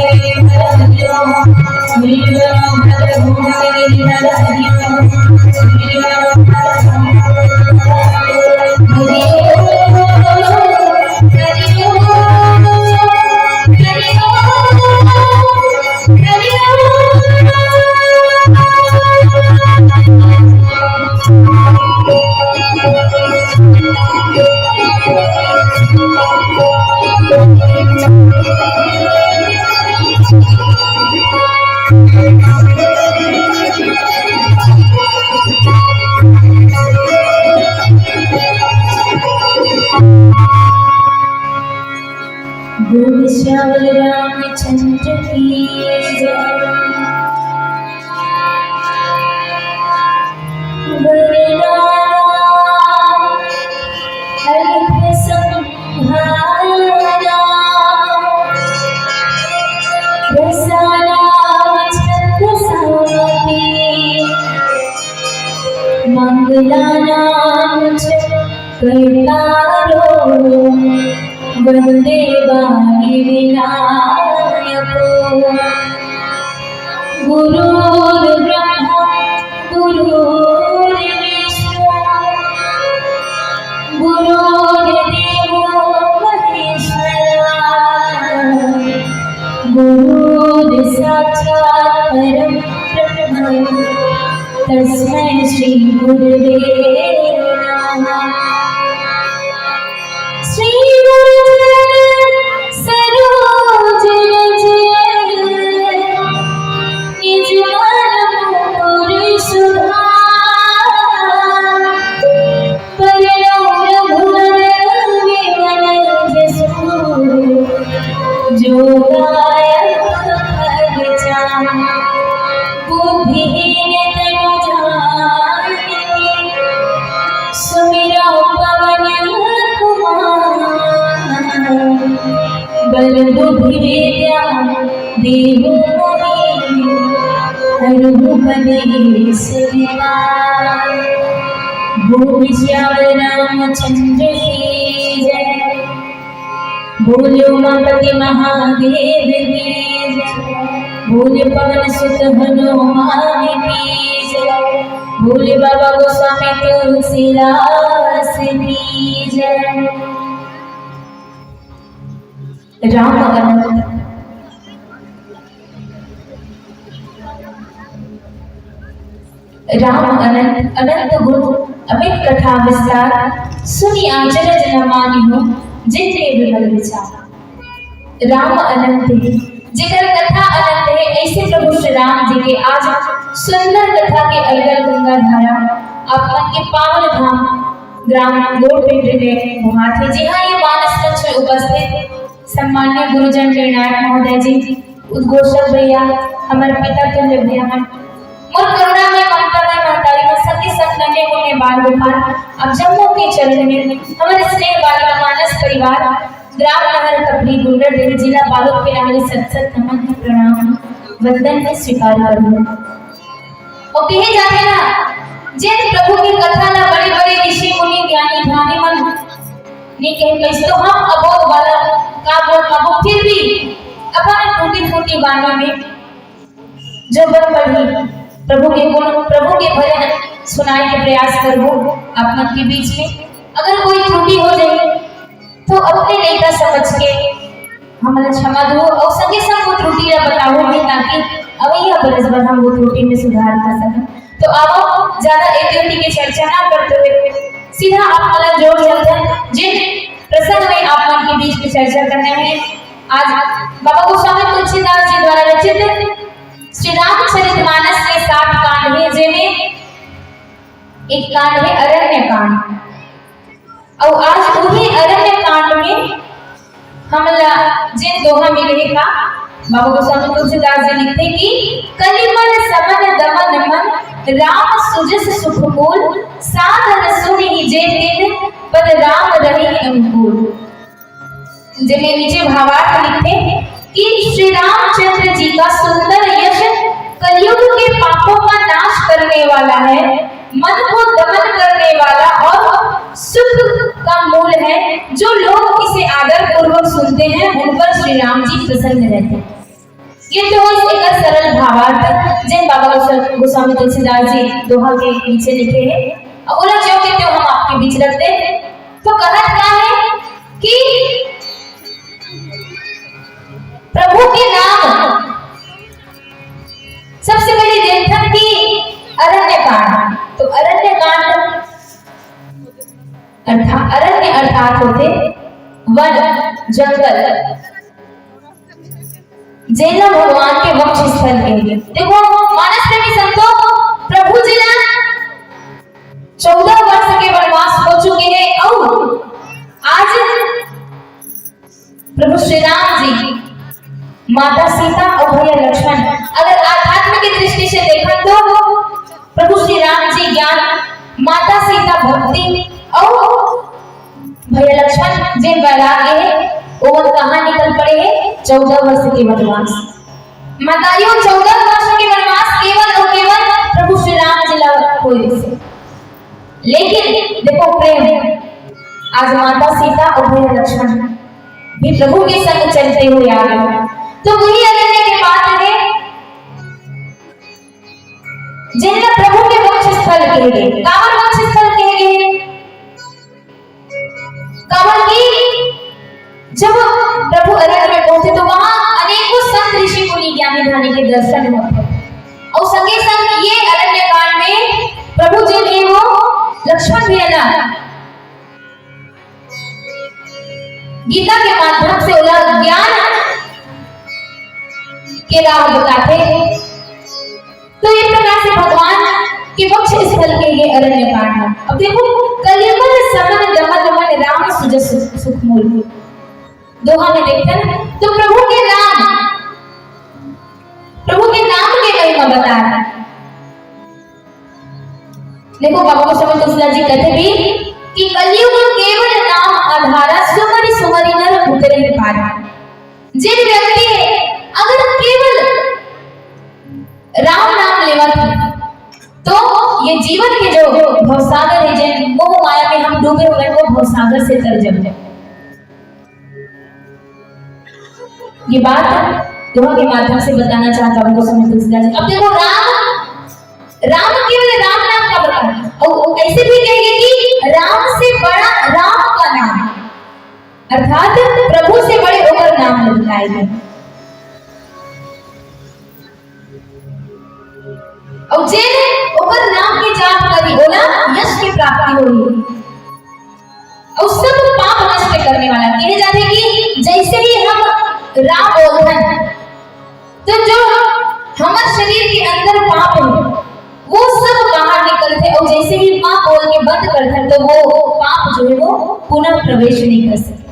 Thank you. बोल श्यामल रामचंद्र की जय। मंगलानां च कर्तारो वंदे वाणी विनायको। गुरुर्ब्रह्मा गुरुर्विष्णु गुरुर्देवो महेश्वरा गुरुर्साक्षात् परं ब्रह्म तस्मै श्री गुरुवे नमः। श्री गुरुचरण सरोज रज निज मन मुकुर सुधार। परम रघुवर विमल जसु जो दायक फल चार। बुद्धिहीन तनु जानिके सुमिरो पवन कुमार। बल बुद्धि विद्या देहु मोहि हरहु कलेश विकार। बोल श्यामल रामचंद्र की जय। बोलो उमापति महादेव की जय। बोले पवन सुत हनुमान की जय। बोले बाबा गोस्वामी तुलसीदास की जय। राम अनंत अनंत गुण अमित कथा विस्तार। सुनी आचरज न मानियो जिते विमल विचार। राम अनंत जिकर कथा अनंत है ऐसे प्रभु श्री राम जी के आज सुंदर कथा के अलगल गंगा धारा आप मन के पावन धाम ग्राम लोटपिंड में घुमाते। जी हाँ, ये मानस मंच में उपस्थित सम्मान्य गुरुजन निर्णायक महोदय जी, उद्घोषक भैया, हमारे पिता तुल्य भैया, और करुणा में ममता में महतारी में सती संतने को ने बाल गोपाल अब जम्मू के चरण में हमारे स्नेह बालिका मानस परिवार ग्राम नहर कपड़ी गुंडर देवी जिला बालोद के नाम सत नमन प्रणाम वंदन है स्वीकार करूँ। और कहे जाते ना जिन प्रभु की कथा ना बड़े बड़े ऋषि मुनि ज्ञानी ध्यानी मन ने कहे कैसे तो हम अबोध वाला का बोल पाबो। फिर भी अपन टूटी फूटी वाणी में जो बन पढ़ी प्रभु के गुण प्रभु के भजन सुनाने के प्रयास करूँ आप मन के बीच में। अगर कोई त्रुटि हो जाए तो अपने लेखा समझ के हमारा क्षमा दो और संगे संग वो त्रुटि बताओगे ताकि अवैया बरस भर हम वो त्रुटि में सुधार कर सकें। तो आओ ज्यादा एक त्रुटि की चर्चा ना करते हुए सीधा आप वाला जोड़ चलते हैं जिन प्रसंग में आप मन के बीच में चर्चा करने में। आज बाबा गोस्वामी तुलसीदास जी द्वारा रचित श्री रामचरितमानस के 7 कांड है, जिनमें एक कांड है अरण्य कांड। और आज उन्हीं अरण्य कांड में हमला जिन दोहा मिले का बाबा गोस्वामी तुलसीदास जी लिखते कि कलिमल समन दमन मन राम सुजस सुखमूल साधन सुनि जे दिन पद राम रही अनुकूल। जिन्हें नीचे भावार्थ लिखते कि श्री रामचंद्र जी का सुंदर यश कलयुग के पापों का नाश करने वाला है, मन को दमन करने वाला और सुख का मूल है। जो लोग इसे आदर पूर्वक सुनते हैं उन पर श्री राम जी प्रसन्न रहते हैं। ये तो एक सरल भावार्थ जिन बाबा गोस्वामी तुलसीदास जी दोहा के नीचे लिखे हैं और बोला जो के त्यों हम आपके बीच रखते हैं। तो कहत क्या है कि प्रभु के नाम सबसे पहले देखन की अरण्य कांड। तो अरण्य कांड अरण्य अर्थात होते वन जंगल जेला भगवान के वक्ष स्थल के। देखो मानस प्रेमी संतों, प्रभु जी ना 14 वर्ष के वनवास हो चुके हैं और आज प्रभु श्री राम जी, माता सीता और भैया लक्ष्मण। अगर आध्यात्म की दृष्टि से देखा तो प्रभु श्री राम जी ज्ञान, माता सीता भक्ति और भैया लक्ष्मण जिन वैराग्य है वो कहाँ निकल पड़े हैं 14 वर्ष के वनवास। मातारियों 14 वर्ष के वनवास केवल और केवल प्रभु श्री राम जी कोई से। लेकिन देखो प्रेम, आज माता सीता और भैया लक्ष्मण भी प्रभु के संग चलते हुए आ गए। तो वही अरण्य के बात है जिन्हें प्रभु के वक्ष स्थल कहे गए। कावन वक्ष स्थल कहे गए। कावन की जब प्रभु अरण्य में पहुंचे तो वहां अनेकों संत ऋषि मुनि ज्ञानी ध्यानी के दर्शन हुए और संगे संग ये अरण्य कांड में प्रभु जी ने वो लक्ष्मण भी है ना गीता के माध्यम से उलग ज्ञान के राह बताते। तो इस प्रकार से भगवान के वक्ष स्थल के ये अरण्य कांड। अब देखो, कलियुग समन दमन मन राम सुजस सुख मूल दोहा में देखते हैं तो प्रभु के नाम के महिमा बता रहा है। देखो बाबा को समय तुलसीदास जी कहते भी कि कलियुग केवल नाम आधारा सुमरि सुमरि नर उतरे पारा। जिन व्यक्ति अगर केवल राम नाम लेवत तो ये जीवन के जो भवसागर है जिन मोह माया में हम डूबे हुए वो भवसागर से तर जाते। ये बात दोहा के माध्यम से बताना चाहता हूँ समय तुलसीदास जी। अब देखो राम केवल राम नाम का बता और ऐसे भी कहेंगे कि राम से बड़ा राम का नाम, अर्थात प्रभु से बड़े होकर नाम बताएंगे। और जिन ओकर नाम के जाप करी बोला यश की प्राप्ति होगी और सब पाप नष्ट करने वाला कहे जाते कि जैसे ही हम राम बोलते तो जो हमारे शरीर के अंदर पाप है वो सब बाहर निकलते और जैसे ही माँ बोल के बंद करते तो वो पाप जो है वो पुनः प्रवेश नहीं कर सके।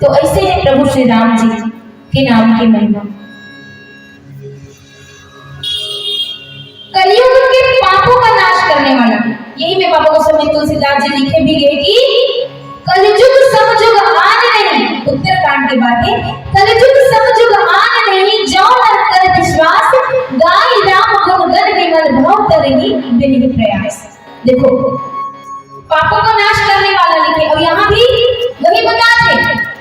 तो ऐसे है प्रभु श्री राम जी के नाम की महिमा। कलियुग के पापों का नाश करने वाला, यही में बाबा को समय तुलसीदास जी लिखे भी गए कि कलियुग समझुग आन नहीं, उत्तरकांड की बात है, कलियुग समझुग आन नहीं जो न कर विश्वास गाय राम गुण गण विमल भव तरही बिन प्रयास। देखो पापों का नाश करने वाला लिखे और यहाँ भी वही बताते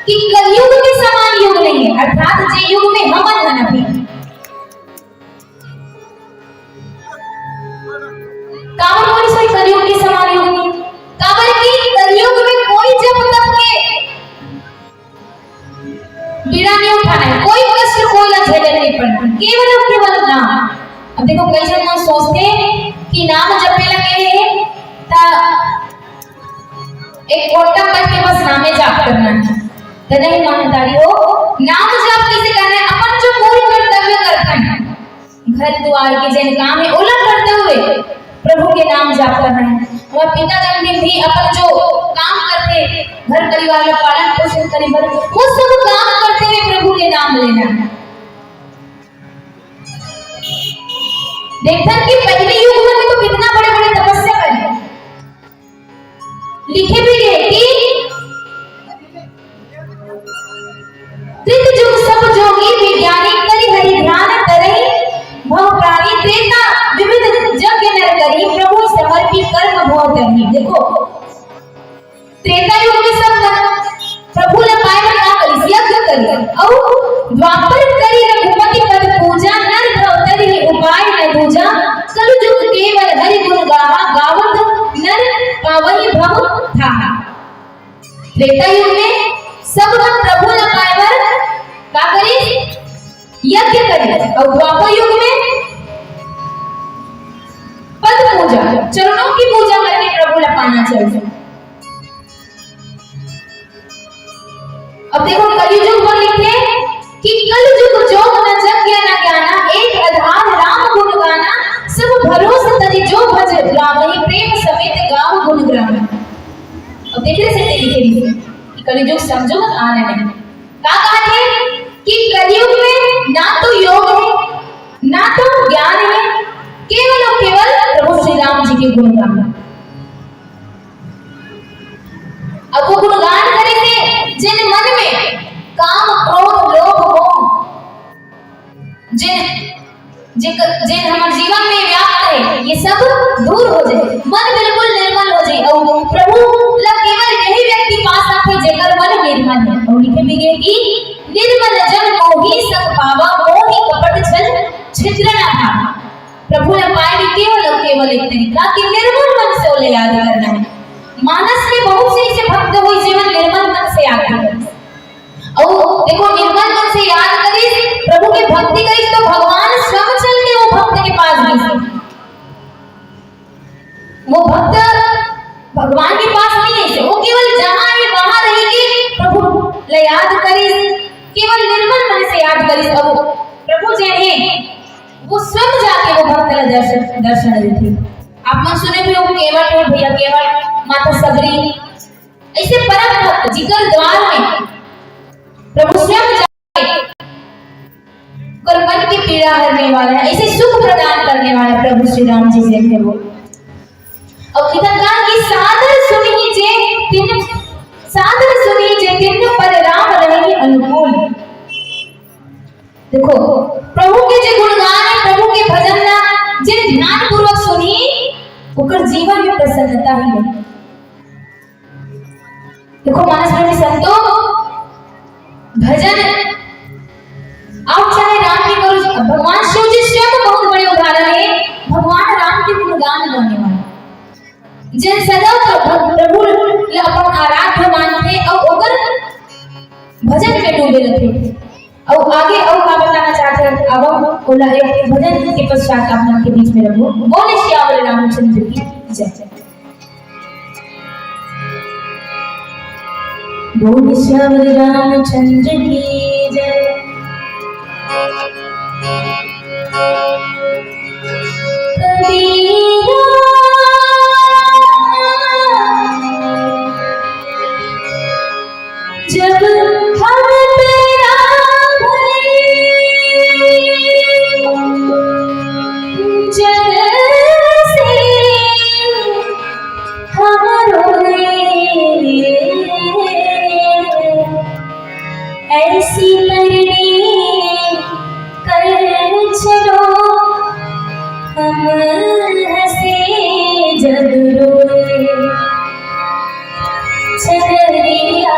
कि कलयुग के समान युग नहीं है, अर्थात जे युग में हमन है भी काबर कोई सही कलयुग के समान युग नहीं। काबर की कलयुग में कोई जब तक के बीड़ा नहीं उठाना है, कोई कष्ट कोई झेलना नहीं पड़ना, केवल और केवल नाम। अब देखो कई जन मन सोचते कि नाम जपे लगे हैं ता एक कोटा पर के बस नामे जाप करना है तो नहीं मानदारी हो। नाम जाप कैसे करना है, अपन जो मूल कर्तव्य करते हैं घर द्वार के जन काम है ओला करते हुए प्रभु के नाम जाप करना है। हमारे पिताजी ने भी अपन जो काम करते घर परिवार का पालन पोषण करे वो सब काम करते हुए प्रभु के नाम लेना है। देखते हैं कि पहले युग में तो कितना बड़े बड़े तपस्या करे, लिखे भी गए कि त्रित युग सब जोगी विज्ञानी करि हरि ध्यान तरहि भव प्राणी त्रेता विविध यज्ञ नर करी प्रभु समर्पी कर्म भव तरहि। देखो त्रेता युग में सब प्रभु ने पाए ना करी यज्ञ करी और द्वापर करी रघुपति पद पूजा नर भव तरहि उपाय न दूजा कलयुग केवल हरि गुण गावा गावत नर पावहि भव था। त्रेता युग में सब प्रभु ने पाए का करी यज्ञ करी और द्वापर युग में पद पूजा चरणों की पूजा करके प्रभु ने पाना चाहिए। अब देखो कलयुग पर लिखे कि कलयुग जोग न जग न ज्ञाना एक आधार राम गुण गाना सब भरोसा तरी जो भज रामहि प्रेम समेत गाव गुण ग्राम। अब देख रहे से लिखे कि कलयुग समझो मत आने नहीं क्या कहा थे कि कलयुग में ना तो योग है ना तो ज्ञान है, केवल और केवल प्रभु श्री राम जी के गुणगान। अब वो गुणगान करे थे जिन मन में काम क्रोध लोभ मोह जिन हमारे जीवन में व्याप्त है, ये सब दूर हो जाए, मन बिल्कुल निर्मल हो जाए। और प्रभु केवल यही व्यक्ति पास आते जेकर मन निर्मल है। और लिखे भी गए कि निर्मल जन मोहि संग पावा, मोहि कपट छल छिद्र न भावा। प्रभु ने पाए कि केवल और केवल एक तरीका कि निर्मल मन से उन्हें याद करना है। मानस में बहुत से ऐसे भक्त हुए जीवन निर्मल मन से याद करते। और देखो निर्मल मन से याद करिस, प्रभु की भक्ति करिस तो भगवान स्वयं चल के वो भक्त के पास गए। वो भक्त भगवान के पास नहीं है, वो केवल जहां है वहां रहेगी, प्रभु ले याद करिस, केवल निर्मल मन से याद करिस। अब प्रभु जो है वो स्वयं जाके वो भक्त का दर्शन देते। आप मन सुने भी हो केवल है भैया, केवल माता सबरी, ऐसे परम भक्त जिगर द्वार में प्रभु स्वयं जाके कर मन की पीड़ा हरने वाला है, ऐसे सुख प्रदान करने वाला प्रभु श्री राम जी से है वो। और लिखा कि सादर सुनी जे तिन पर राम रहे अनुकूल। देखो प्रभु के जो गुणगान है, प्रभु के भजन ना जिन ध्यान पूर्वक सुनी ओकर जीवन में प्रसन्नता ही है। देखो मानस प्रेमी संतो, भजन आप चाहे राम की करो, भगवान शिव जी स्वयं बहुत बड़े उदाहरण है, भगवान राम के गुणगान गाने वाले जिन सदा प्रभु अपन आराध्य मानते और ओकर भजन में डूबे रहते। और आगे और क्या बताना चाहते हैं, अब बोला एक भजन के पश्चात आप मन के बीच में रखो। बोले श्यामल रामचंद्र की जय। बोले श्यामल रामचंद्र की जय। जब हम तेरा जग से हम रोए, ऐसी करनी कर चलो हम हंसे जब रोए। चलिया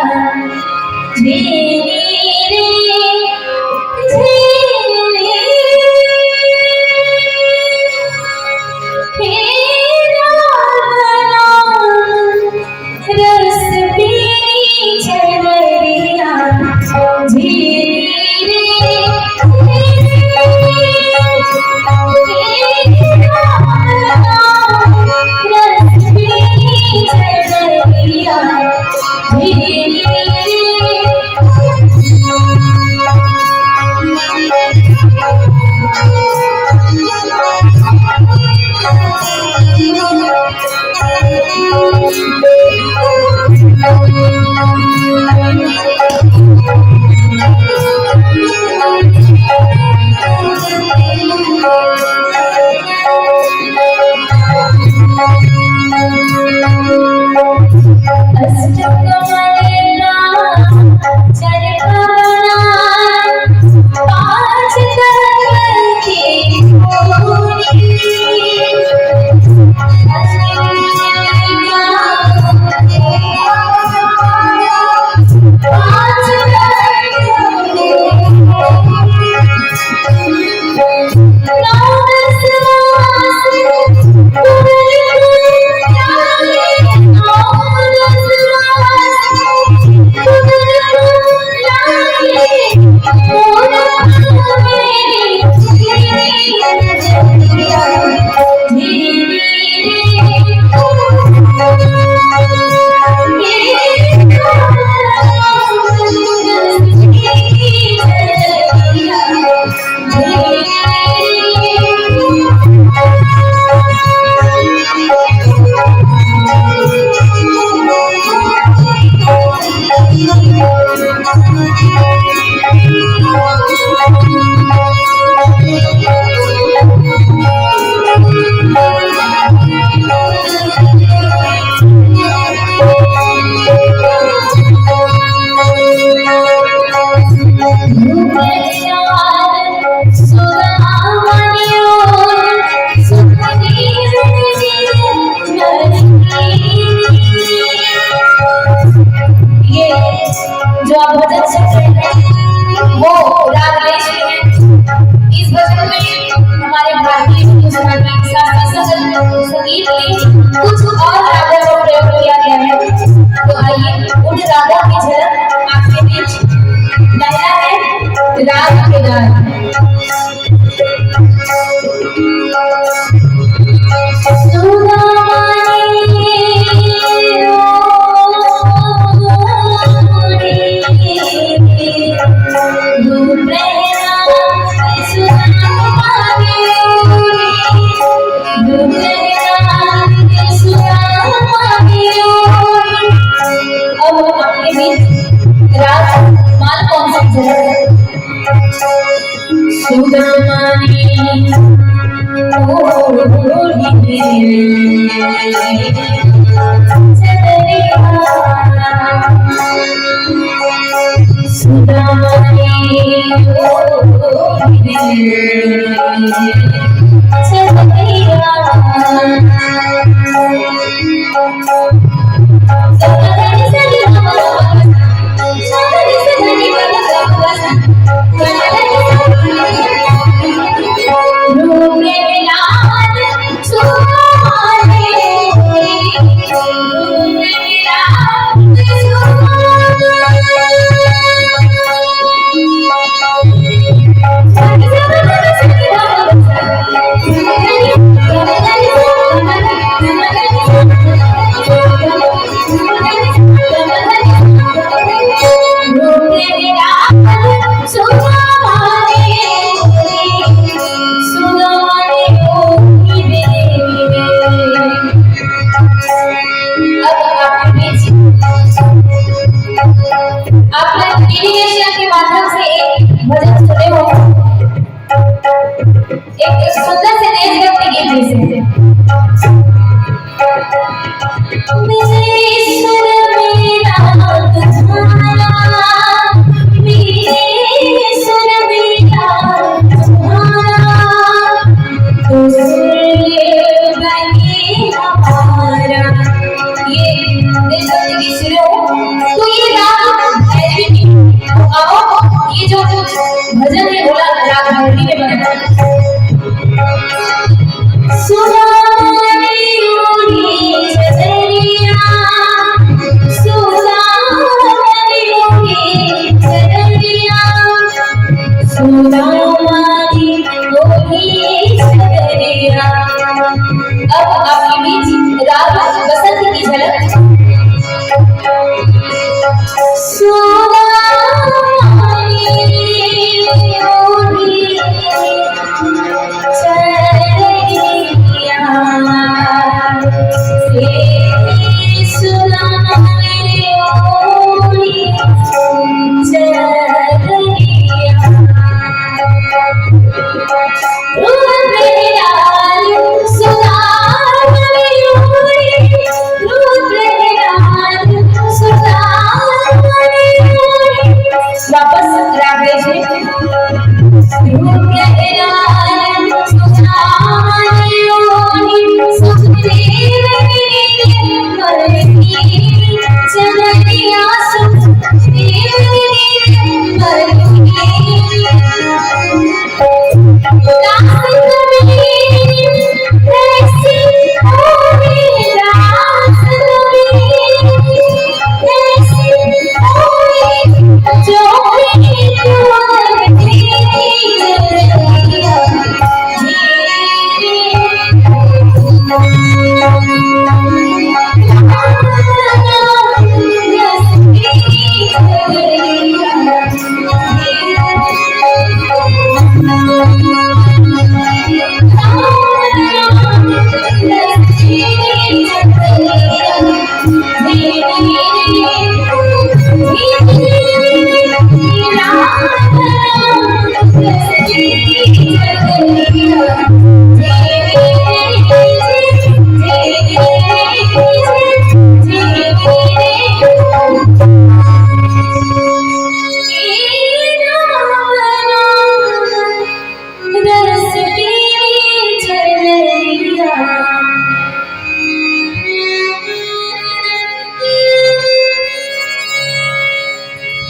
जो आप भजन सुन रहे हैं वो राग देश में है। इस भजन में हमारे भारतीय हिंदुस्तानी शास्त्रीय संगीत में कुछ और रागों का प्रयोग किया गया है। तो आइए उन रागों की झलक आपके बीच। पहला है राग केदार।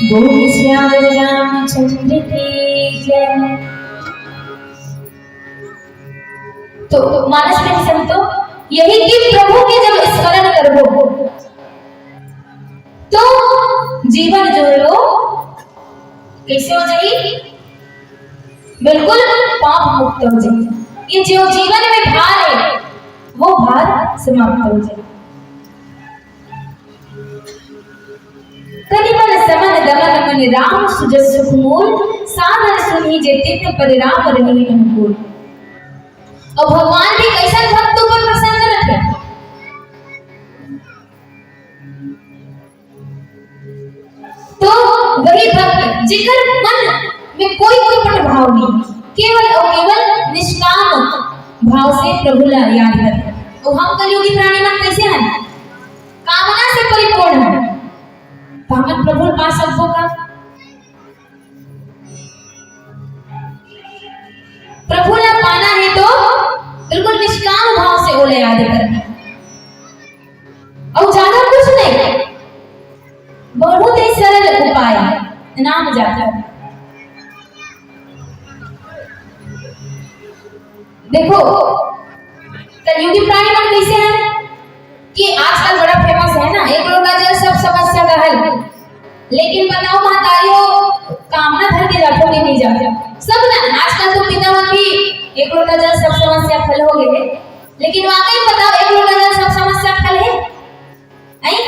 बोल श्याम रामचंद्र की जय। तो मानस में संतो यही कि प्रभु के जब स्मरण करबो तो जीवन जो है वो कैसे हो जाएगी, बिल्कुल पाप मुक्त हो जाएगी। ये जो जीवन में भार है वो भार समाप्त हो जाएगी। कलिमल समन दमन मन राम सुजस सुख मूल साधन सुनी जे तित परिणाम रही अनुकूल। और भगवान भी कैसा भक्तों पर प्रसन्न रहते, तो वही भक्त जिकर मन में कोई कृपण भाव नहीं, केवल और केवल निष्काम भाव से प्रभु ला याद करते। तो हम कलयुगी प्राणी मन कैसे हैं, कामना से परिपूर्ण है, तो हम प्रभु पा सकते का। प्रभु ला पाना है तो बिल्कुल निष्काम भाव से ओले याद करना, और ज्यादा कुछ नहीं, बहुत ही सरल उपाय नाम जाता है। देखो कलयुगी प्राणी मन कैसे हैं कि आजकल बड़ा फेमस है ना, एक लोटा जल सब समस्या का हल। लेकिन बताओ महतारियों कामना धर के जाते हुए नहीं जाते सब ना, आजकल तो पिता मन भी एक लोटा जल सब समस्या हल हो गए, लेकिन वाकई बताओ एक लोटा जल सब समस्या हल है? नहीं,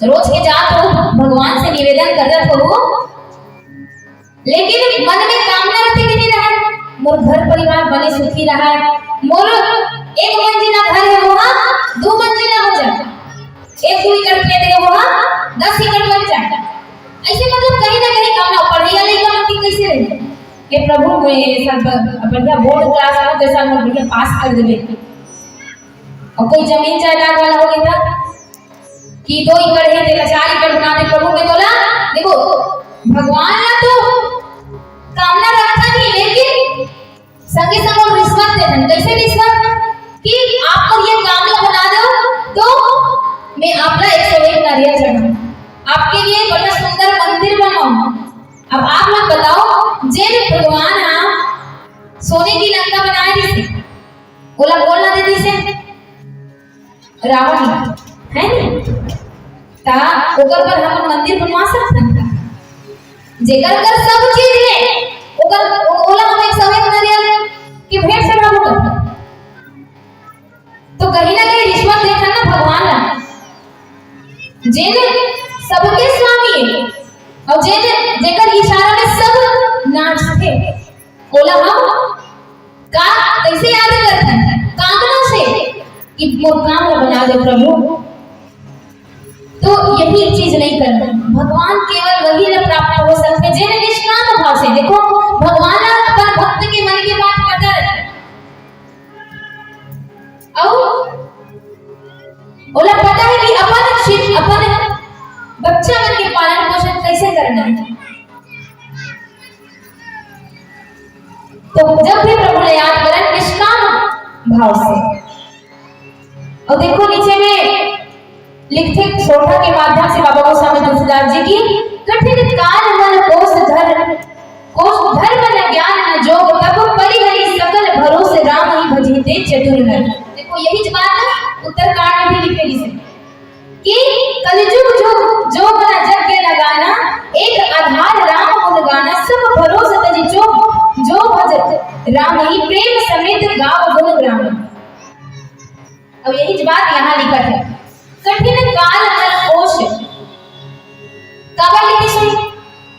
रोज के जात हो भगवान से निवेदन करत हो, लेकिन मन में कामना रहती कि नहीं रहा मोर घर परिवार बने सुखी रहा, मोर एक मंजिला घर है वहां 2 मंजिला हो जाए, 1-2 एकड़ खेत है वहां 10 एकड़ बन जाए। ऐसे मतलब कहीं ना कहीं कामना पढ़िया नहीं काम की कैसे रहे ये प्रभु में सब बढ़िया बोर्ड क्लास हो जैसा मोर बढ़िया पास कर देवे। और कोई जमीन जायदाद वाला हो गया कि 2 एकड़ है तेरा 4 एकड़ बना दे प्रभु के बोला। देखो भगवान ने तो कामना रखा नहीं, लेकिन संगे संग रिश्वत दे दें। कैसे रिश्वत कि आप पर ये कामना बना दो तो मैं आपका 101 नारियल चढ़ाऊं, आपके लिए बड़ा सुंदर मंदिर बनाऊं। अब आप लोग बताओ जिन भगवान आप सोने की लंका बनाए थे बोला बोलना दे दी से रावण है नहीं ता ओकर पर हम मंदिर बनवा सकते हैं जेकर कर सब चीज है ओकर ओला हम 101 नारियल की भेंट चढ़ाबो करते। तो कहीं ना कहीं रिश्वत देखा ना भगवान ना जिन सबके स्वामी है और जिन जेकर इशारा में सब नाचते ओला हम का कैसे याद करते हैं कामना से कि मोर काम बना दे प्रभु। तो यही चीज नहीं करना, भगवान केवल वही न प्राप्त हो सकते जिन निष्काम भाव से। देखो भगवान अपन भक्त के मन की बात पता है और ओला पता है कि अपन बच्चा मन के पालन पोषण कैसे करना है। तो जब भी प्रभु ने याद करें निष्काम भाव से। और देखो नीचे में लिखते सोठा के माध्यम से बाबा गोस्वामी तुलसीदास जी की कठिन काल मन कोष धर्म न ज्ञान न जोग तब परिहरि सकल भरोसे राम ही भजीते चतुर नर। देखो यही बात है उत्तरकांड में भी लिखेली से कि कलयुग जो बना जग के लगाना एक आधार राम गुण गाना सब भरोसे तजी जो भजत राम ही प्रेम समेत गाव गुण ग्राम। अब यही बात यहाँ लिखा है कठिन काल नर कोश काबर लिखी सुनी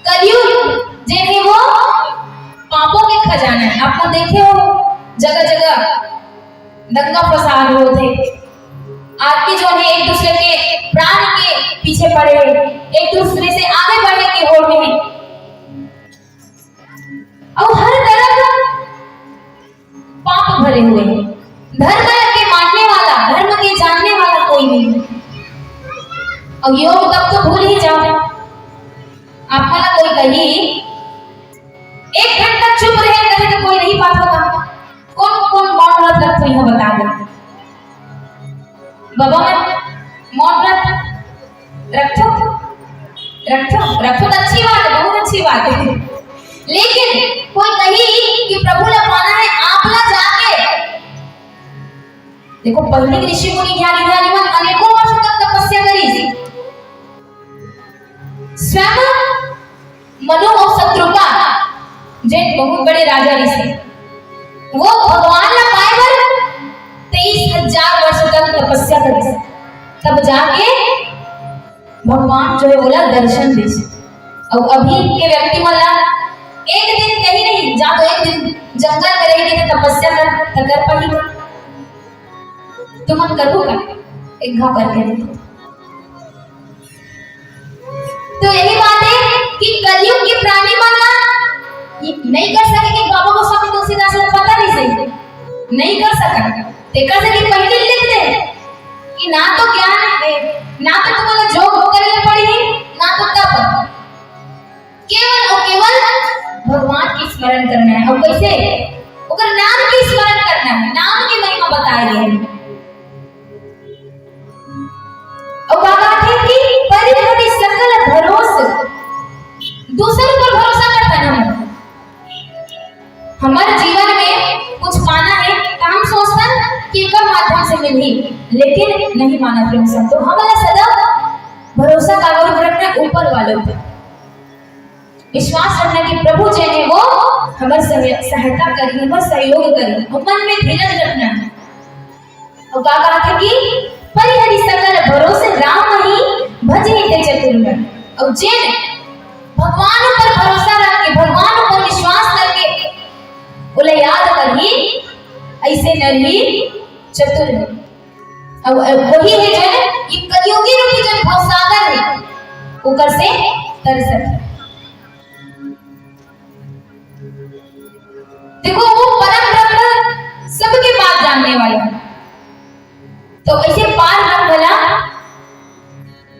कलयुग जे है वो पापों के खजाना है। आप लोग देखे हो जगह जगह दंगा फसाद होते, आदमी जो है एक दूसरे के प्राण के पीछे पड़े, एक दूसरे से आगे बढ़ने की होड़ में, और हर तरफ पाप भरे हुए हैं। धर्म के मानने वाला धर्म के जानने वाला कोई नहीं। और योग तब तो भूल ही जाओ, आप वाला कोई कही 1 घंटा चुप रहे कहे तो कोई नहीं बात होगा। कौन कौन मौन व्रत रखते हैं बता दो बाबा मैं मौन व्रत रखो रखो रखो तो अच्छी बात है, बहुत अच्छी बात है। लेकिन कोई कही कि प्रभु ने पाना है आप ला जाके देखो, पहले ऋषि मुनि ज्ञानी ध्यानीमान अनेकों वर्ष तक तपस्या करी। स्वयं मनु और शत्रुपा जे बहुत बड़े राजा ऋषि, वो भगवान ना पाए पर 23,000 वर्ष तक तपस्या करी, तब जाके भगवान जो है बोला दर्शन दे। और अभी के व्यक्ति वाला एक दिन कहीं नहीं जा, तो एक दिन जंगल में रही तो तपस्या कर पड़ी। तुम मन करो का एक घाव करके देखो। तो यही बात है कि कलयुग की प्राणी बनना नहीं कर सके कि बाबा गोस्वामी तुलसीदास को पता नहीं सही नहीं कर सका। देखा से कि पहले लिख दे कि ना तो ज्ञान है, ना तो तुम्हें जोग करनी पड़ी, ना तो तप, केवल और केवल भगवान की स्मरण करना है। और कैसे? ओकर नाम की स्मरण करना है, नाम की महिमा बताई है। और बाबा थे कि परिहरि सकल भरोसे, दूसरे पर भरोसा करता है। हमारे जीवन में कुछ पाना है तो हम सोचते हैं कि कम माध्यम से मिली, लेकिन नहीं माना प्रेम से। तो हमारा सदा भरोसा कागज रखना ऊपर वालों पर, विश्वास रखना कि प्रभु जो है वो हमारी सहायता करेंगे, हमारा सहयोग करेंगे। और मन में धीरज रखना है। और कहा था कि परिहरि सकल भरोसे राम ही भजहि ते चतुर। और जिन भगवान पर भरोसा रख के, भगवान पर विश्वास करके बोले याद करी, ऐसे नरही चतुर है। अब वही है जो ये कलियुगी रूपी जो भवसागर है, ऊपर से तरसत है। देखो वो परम ब्रह्म सबके बात जानने वाला, तो ऐसे पार ब्रह्म भला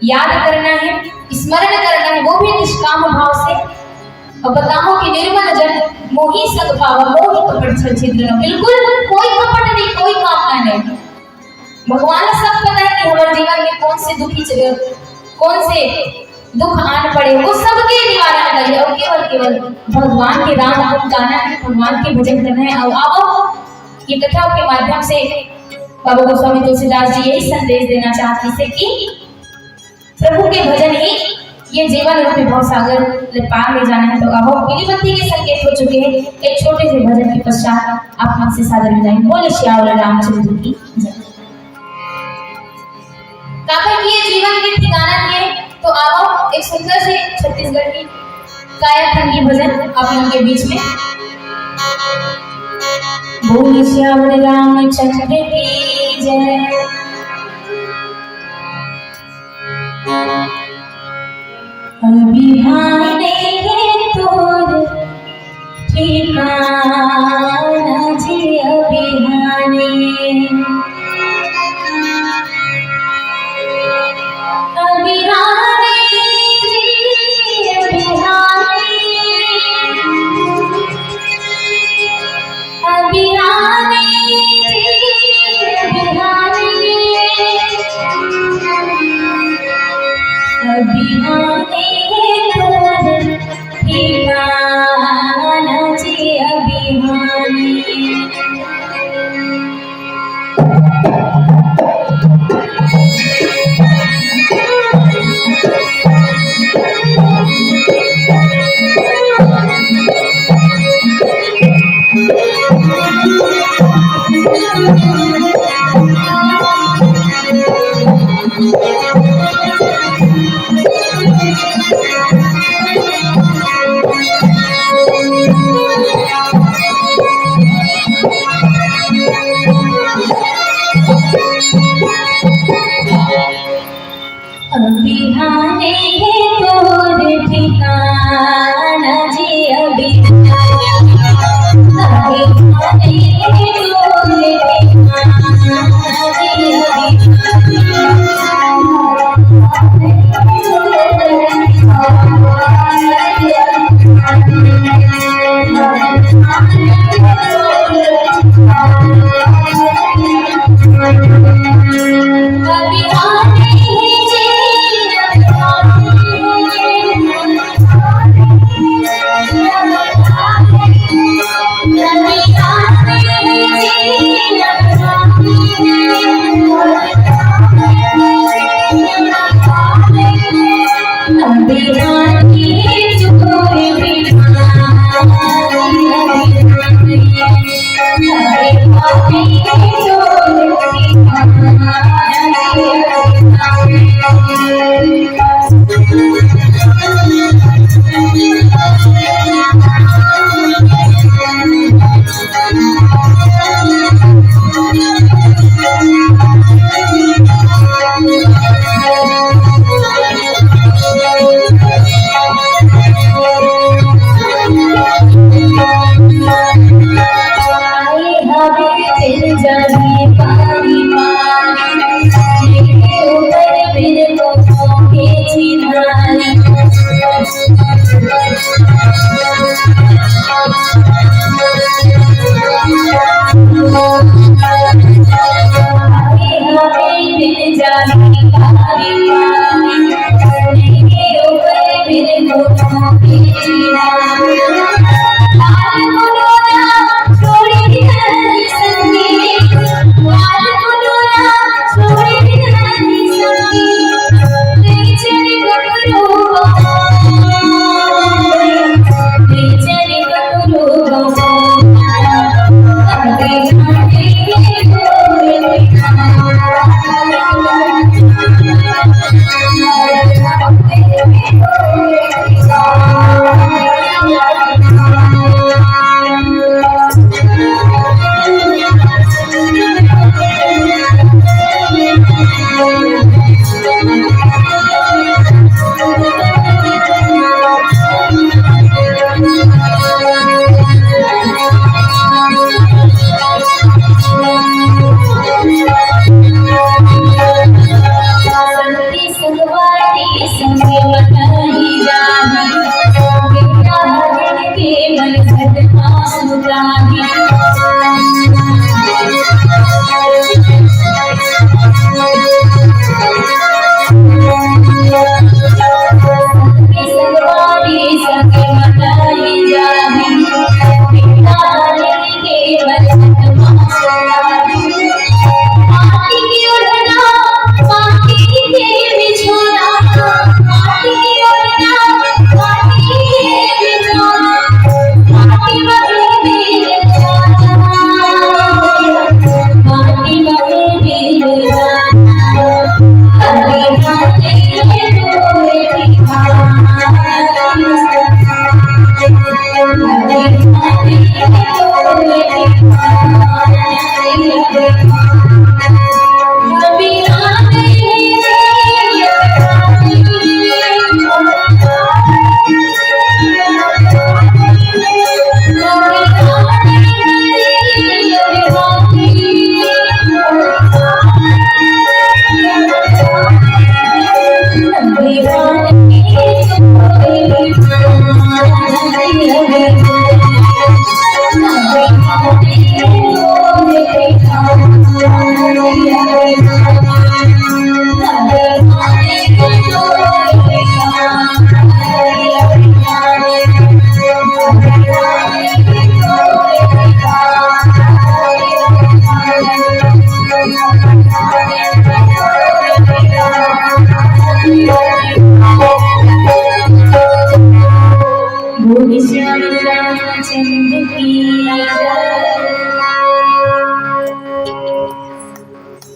याद करना है, स्मरण करना है, वो भी निष्काम भाव से। और बताओ कि निर्मल जन मोही सग पावा, मोही कपट छल छिद्र न। बिल्कुल कोई कपट नहीं, कोई कामना नहीं। भगवान को सब पता है कि हमारे जीवन में कौन से दुख आन पड़े, वो सबके निवारण करिए। और केवल भगवान के राम नाम गाना है, भगवान के भजन करना है। और आओ ये कथाओं के माध्यम से बाबा गोस्वामी तुलसीदास जी यही संदेश देना चाहते हैं कि प्रभु के भजन ही ये जीवन रूपी भवसागर पार ले जाना है। तो अब पीलीबत्ती के संकेत हो चुके हैं। एक छोटे से भजन के पश्चात आप मन से सादर हो जाएंगे। बोले श्याम रामचंद्र की जय। काका की ये जीवन के ठिकाना है, तो आओ एक सुंदर से छत्तीसगढ़ की कायाखंडी भजन आप लोगों के बीच में। बोले श्याम रामचंद्र की जय। अभिहाने तोर ठिकाना जी, अभिहाने अभिहाने जी, अभिहाने अभिहाने जी, अभिहाने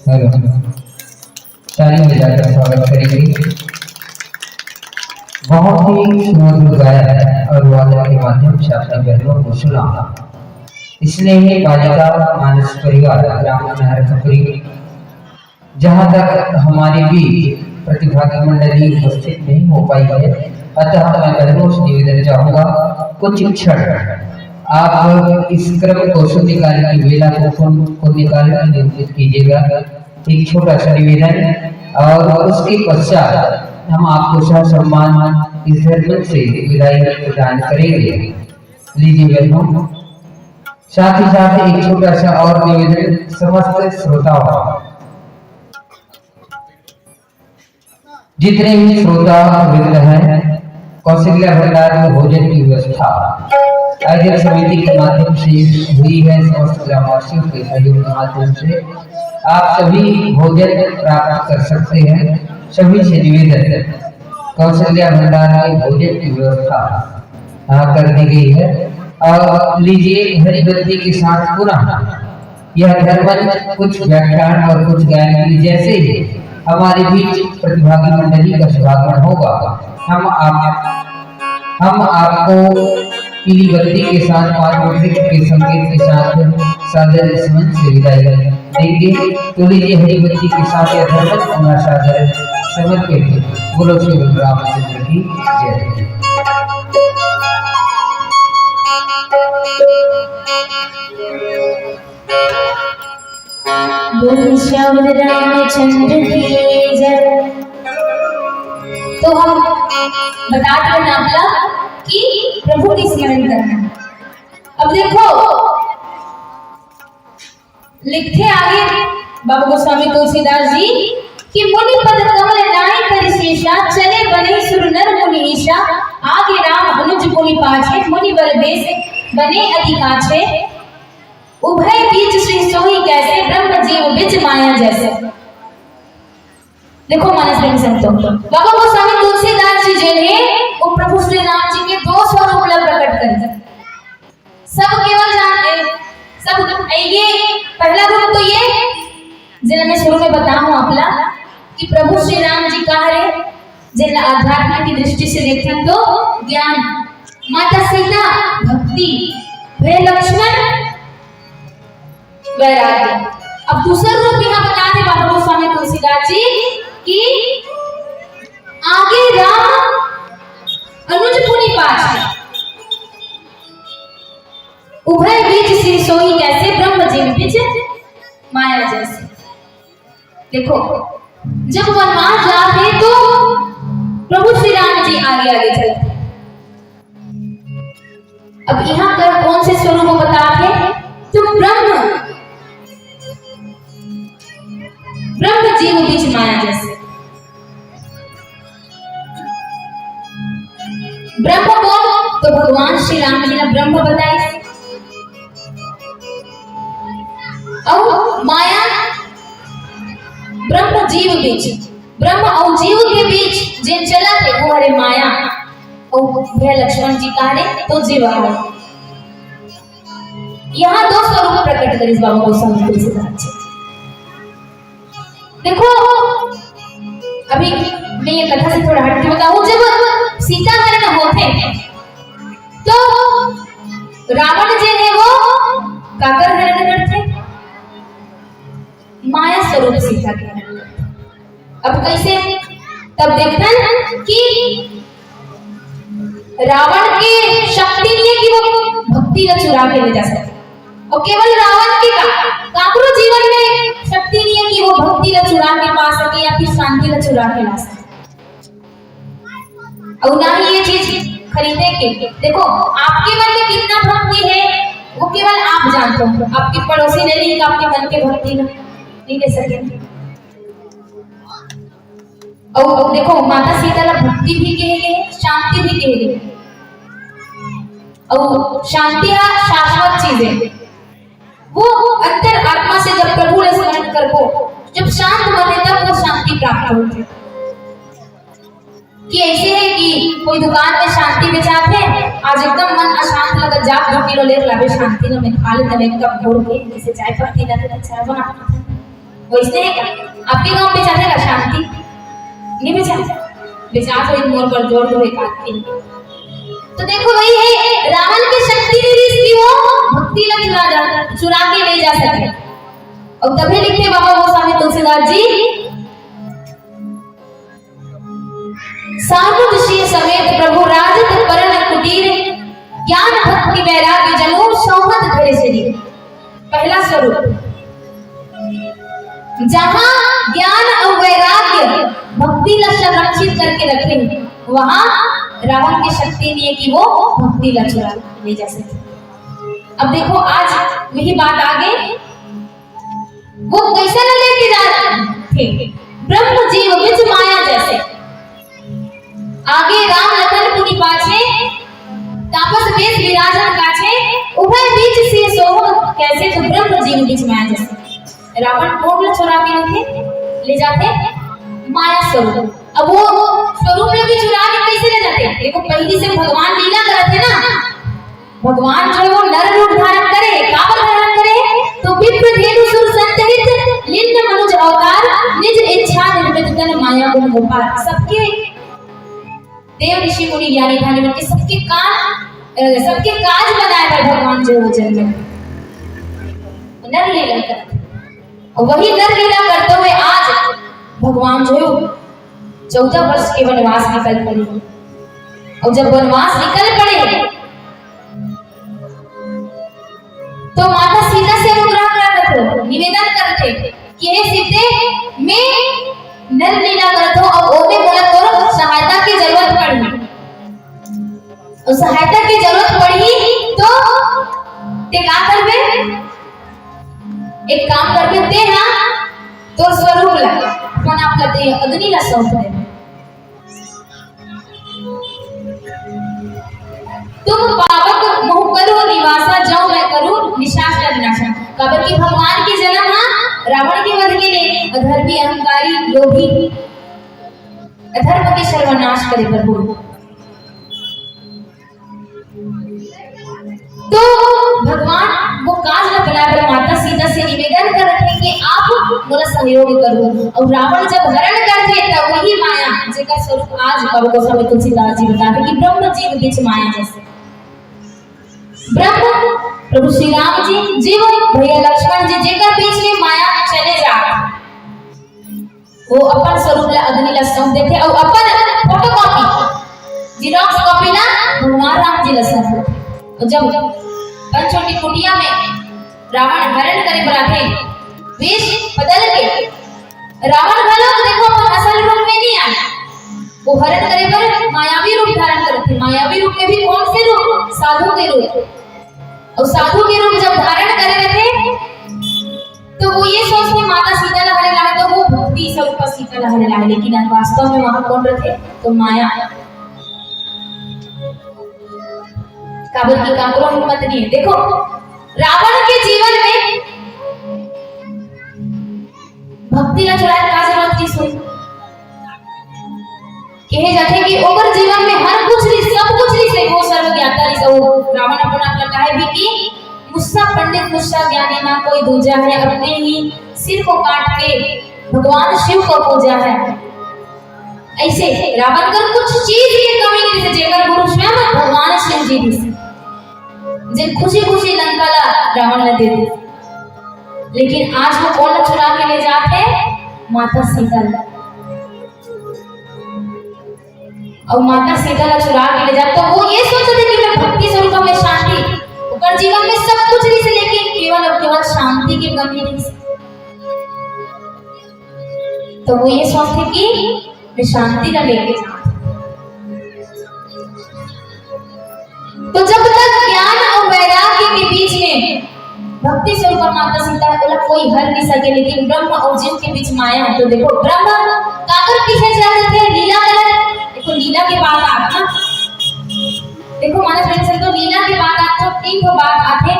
हेलो, ताली बजाकर स्वागत करेंगे। बहुत ही सुमधुर गायन और वादन के माध्यम से अपने बहनों को सुना। इसलिए ही बालिका मानस परिवार ग्राम नहर खपरी, जहाँ तक हमारे बीच प्रतिभागी मंडली उपस्थित नहीं हो पाई है, अतः मैं बहनों से निवेदन चाहूंगा कुछ क्षण आप इस क्रम को शुद्धिकाल की वेला को निकालकर निरूपित कीजिएगा। एक छोटा सा निवेदन और उसके पश्चात हम आपको सम्मान इस धर्म से विदाई प्रदान करेंगे। लीजिए बहनों, साथ ही साथ एक छोटा सा और निवेदन समस्त श्रोताओं, जितने भी श्रोता वृंद हैं, कौशल्या भंडार में भोजन की व्यवस्था आयोजक समिति के माध्यम से हुई है। समस्त ग्रामवासियों के सहयोग के माध्यम से आप सभी भोजन प्राप्त कर सकते हैं। सभी से निवेदन, कौशल्या भंडार में भोजन की व्यवस्था कर दी गई है। और लीजिए हरिबंदी के साथ पुनः यह धर्मंच कुछ व्याख्यान और कुछ गायन के लिए जैसे ही हमारे बीच प्रतिभागी मंडली का शुभागमन होगा, हम आपको पीली बत्ती के साथ पार्वती के संगीत के साथ सादर स्मरण से विदाई देंगे। तो लीजिए हरी बत्ती के साथ यह धर्म अपना सादर समर्पित। बोलो श्री रामचंद्र की जय। बोल श्याम रामचंद्र की जय। तो हम बता रहे हैं आपला कि प्रभु की स्मरण करना। अब देखो लिखते आगे बाबा गोस्वामी तुलसीदास जी कि मुनि पद कमल नाई परिशेषा, चले बने सुर नर मुनि ईशा, आगे राम अनुज मुनि पाछे, मुनिवर बेस बने अति काछे, उभय बीच श्री सोई कैसे, ब्रह्म जीव बिच माया जैसे। देखो मानस में संतो बाबा गोस्वामी तुलसीदास जी जो है वो प्रभु श्री राम जी के दो स्वरूप प्रकट कर सब केवल जानते सब ये पहला रूप तो ये जिन्हें मैं शुरू में बताऊं आपला कि प्रभु श्री राम जी कहा है जिन आध्यात्म की दृष्टि से देखें तो ज्ञान, माता सीता भक्ति, भय लक्ष्मण वैराग्य। अब दूसरा रूप यहाँ बताते बाबा गोस्वामी तुलसीदास जी कि आगे राम अनुज मुनि पाछे, उभय बीच श्री सोई कैसे, ब्रह्म जीव बिच माया जैसे। देखो जब वनवास जाते तो प्रभु श्री राम जी आगे आगे चलते। अब यहाँ कर कौन से स्वरूप बताते तो ब्रह्म जीव बीच माया जैसे। ब्रह्म कौन तो भगवान श्री राम जी ने ब्रह्म बताए और माया ब्रह्म जीव बीच, ब्रह्म और जीव के बीच जिन चला थे वो हरे माया और भय लक्ष्मण जी कहा तो जीव है। यहाँ दो स्वरूप प्रकट करिस बाबा गोस्वामी तुलसीदास जी। देखो अभी मैं ये कथा से थोड़ा हट के बताऊं, जब सीता हरण होते तो रावण जी है वो काकर हरण करते, माया स्वरूप सीता के हरण। अब कैसे तब देखते हैं कि रावण की शक्ति नहीं है कि वो भक्ति न चुरा के ले जा सके, और केवल रावण की काकरो जीवन में शक्ति नहीं है कि वो भक्ति न चुरा के पा सके या फिर शांति न चुरा के ला सके, और ना ही ये चीज खरीदे के। देखो आपके मन में कितना भक्ति है वो केवल आप जानते हो, आपके पड़ोसी ने नहीं आपके मन के भक्ति नहीं दे सके। और देखो माता सीता ला भक्ति भी कहे गए, शांति भी कहे गए, और शांति शाश्वत चीज है। वो अंतर आत्मा से जब प्रभु ने स्मरण करबो, जब शांत बने तब वो शांति प्राप्त होती है। कि ऐसे है कि कोई दुकान में शांति बेचाते आज एकदम मन अशांत लगा, जा 2 किलो ले लावे शांति न में खा ले तब एक कप घोर के जैसे चाय पत्ती ना तो चाय बना। वैसे है आपके गांव में बेचाते का शांति नहीं बेचा तो एक मोर पर जोड़ दो एक आदमी। तो देखो वही है रावण की शक्ति नहीं वो भक्ति न चुरा के ले जा सके। और तभी लिखते बाबा गोस्वामी तुलसीदास जी, साधु ऋषि समेत प्रभु राजत परन कुटीर, ज्ञान भक्ति वैराग्य जमो सौहद धरे शरीर। पहला स्वरूप जहां ज्ञान और वैराग्य भक्ति ला संरक्षित करके रखे वहां रावण की शक्ति नहीं है कि वो भक्ति ला चुरा ले जा सके। अब देखो आज वही बात आगे वो कैसे न लेके जाते ब्रह्म जीव बिच माया जैसे। आगे राम लखन पुनि पाछे, तापस वेश विराजन काछे, उभय बीच से सोह कैसे तो ब्रह्म जीव बिच माया जैसे। रावण कोट चुरा के ले जाते माया स्वरूप। अब वो स्वरूप में भी चुरा के कैसे ले जाते? देखो पहली से भगवान लीला करते ना, भगवान जो वो नर रूप धारण करे, काबर धारण करे तो विप्र धेनु सुर संतहित लिंग मनुज अवतार, निज इच्छा निर्मित तन माया गुण गोपाल। सबके देव ऋषि मुनि ज्ञानी ध्यानी बन के सबके काज बनाए है भगवान जो वो जन्म नर लीला करते। और वही नर लीला करते हुए आज भगवान जो 14 वर्ष के वनवास निकल पड़े। और जब वनवास निकल पड़े तो माता सीता से अनुग्रह करते थे, निवेदन करते कि हे सीते मैं नर लीला करत हूं और ओमे मोला तोर सहायता की जरूरत पड़ी। और सहायता की जरूरत पड़ी तो ते क्या करबे? एक काम करबे ते ना तोर स्वरूप लगा अपन आपका देह अग्नि ला सौंप दे। तुम पावक मोह करो निवासा, जाओ मैं करूं निशाचर विनाशा। काबर की भगवान के जन्म रावण के वध के लिए, अधर्मी अहंकारी लोभी अधर्म के सर्वनाश करे प्रभु। तो भगवान वो काज न बुलाकर माता सीता से निवेदन कर रहे कि आप मोला सहयोग करो। और रावण जब हरण करते तब वही माया जेकर स्वरूप आज कब गोसा में तुलसीदास जी बताते कि ब्रह्म जीव बीच माया जैसे ब्रह्म प्रभु श्री राम जी जीव भैया लक्ष्मण जी जेकर बीच में माया चले जा, वो अपन स्वरूप ला अग्नि ला सौंप देते और अपन फोटोकॉपी जेरॉक्स कॉपी ला भगवान राम जी ला सौंप देते। तो जब पंचवटी कुटिया में रावण हरण करे बुलाते वेश बदल के रावण भलो देखो अपन असल रूप में नहीं आया, वो हरण करे पर मायावी रूप धारण करते। मायावी रूप में भी कौन से रूप? साधु के रूप। और साधु के रूप जब धारण करे थे तो वो ये सोचते माता सीता ला हरे लाए, तो वो भक्ति स्वरूप सीता ला हरे लाए, लेकिन वास्तव में वहां कौन रहे? तो माया। काबर की काकरो हिम्मत नहीं है। देखो रावण के जीवन में भक्ति ला चुराए का जरूरत की सुन कहे जाते कि ओकर जीवन में हर कुछ री सब कुछ री से वो सर्वज्ञाता री सब रावण अपना अपना कहे भी कि मुझसा पंडित मुझसा ज्ञानी ना कोई दूजा है, अपने ही सिर को काट के भगवान शिव को पूजा है। ऐसे रावण कर कुछ चीज की कमी नहीं से जेकर गुरु स्वयं भगवान शिव जी दी जे खुशी खुशी लंका ला रावण ने दे दी। लेकिन आज वो कौन चुरा के ले जाते? माता सीता ला। और माता सीता ला चुरा के ले जाते तो वो ये सोचते कि मैं भक्ति स्वरूप में शांति ऊपर जीवन में सब कुछ नहीं से, लेकिन केवल और केवल शांति की कमी नहीं से। तो वो ये सोचते कि मैं शांति ला लेके जाऊं। तो जब तक ज्ञान और वैराग्य के बीच में भक्ति स्वरूप माता सीता बोला कोई हर नहीं सके, लेकिन ब्रह्म और जीव के बीच माया है। तो देखो ब्रह्म काकर पीछे चल रहे थे? लीला कर। देखो लीला के बाद आता, देखो मानस में से तो लीला के बाद आता तो 3 बात आते,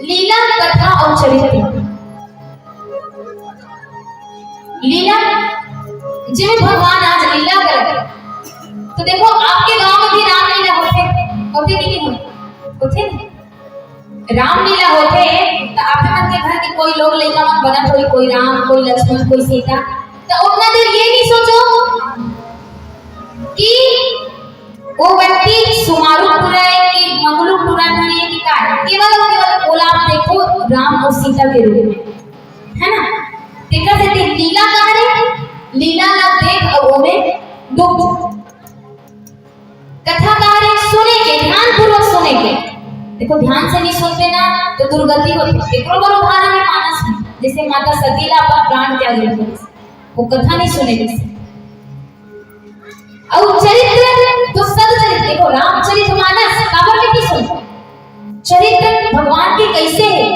लीला कथा और चरित्र। लीला जिसमें भगवान आज लीला कर, तो देखो आपके गांव में भी रामलीला होते कि नहीं होते? रामलीला होते तो आपके मन के घर के कोई लोग लड़का मन बनत होई, कोई राम कोई लक्ष्मण कोई सीता, तो उतना देर ये नहीं सोचो कि वो व्यक्ति सुमारू पूरा है कि मंगलू पूरा नहीं है कि क्या, केवल बोला आप देखो राम और सीता के रूप में, है ना? देखा से लीला कहां है? लीला ना देख और वो में डूब। कथा कहां है? सुने के, ध्यान पूर्वक सुने के। देखो ध्यान से नहीं सुनते ना तो दुर्गति होती। एक और उदाहरण है मानस में, जैसे माता सती ला अपना प्राण त्याग दी, वो कथा नहीं सुनेगी। और चरित्र तो सदचरित्र, देखो रामचरितमानस काबर के सुन चरित्र भगवान के कैसे है,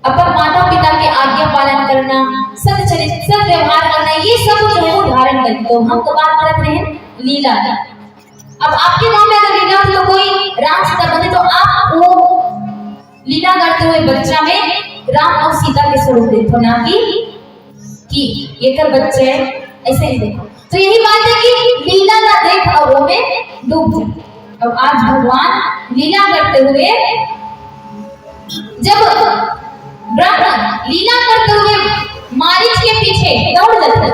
अपन माता पिता के आज्ञा पालन करना, सदचरित्र सद व्यवहार करना, ये सब जो है वो धारण करते। तो हम तो बात करते रहे लीला। अब आपके गांव में अगर लीला हो तो कोई राम सीता बने तो आप वो लीला करते हुए बच्चा में राम और सीता के स्वरूप देखो, ना कि ये कर बच्चे ऐसे ही देखो। तो यही बात है कि लीला ना देख और वो में डूब जाए। अब आज भगवान लीला करते हुए जब ब्रह्म लीला करते हुए मारीच के पीछे दौड़ जाते।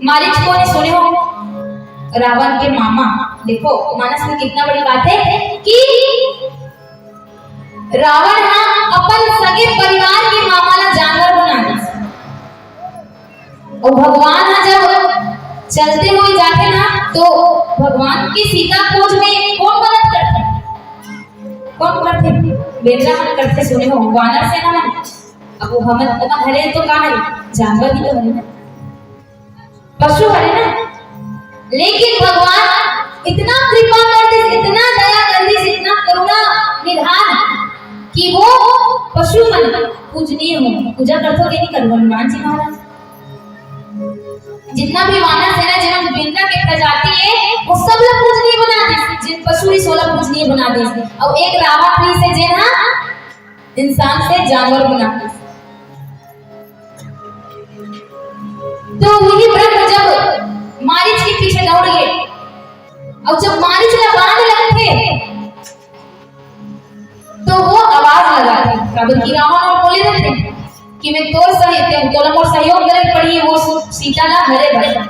मारीच को ने सुने हो? रावण के मामा। देखो मानस में कितना बड़ी बात है कि रावण अपन सगे परिवार के मामा ना जानवर बना दी, और भगवान जब चलते हुए जाते ना तो भगवान की सीता खोज में कौन मदद करते? कौन करते? बेटा मन करते सुने हो? वानर सेना ना। अब वो हम हरे तो कहाँ है? जानवर ही तो है ना, पशु हरे ना। लेकिन भगवान इतना कृपा कर दी, इतना दया कर दी, इतना करुणा निधान कि वो पशु मन पूजनीय हो। पूजा करते हो कि नहीं करो हनुमान जी महाराज? जितना भी वानर सेना जिन बिंदा के प्रजाति है वो सब लोग पूजनीय बना दे, जिन पशुरी 16 पूजनीय बना दे, और एक रावण फ्री से जे ना इंसान से जानवर बना दे। तो वही ब्रह्म जब मारीच के पीछे दौड़ गए, और जब मारीच का बाण लगते तो वो आवाज लगाते, काबर की रावण और बोले रहते कि मैं तोर सहयोग तोला मोर सहयोग करे पड़ी है, वो सीता ना हरे बचा,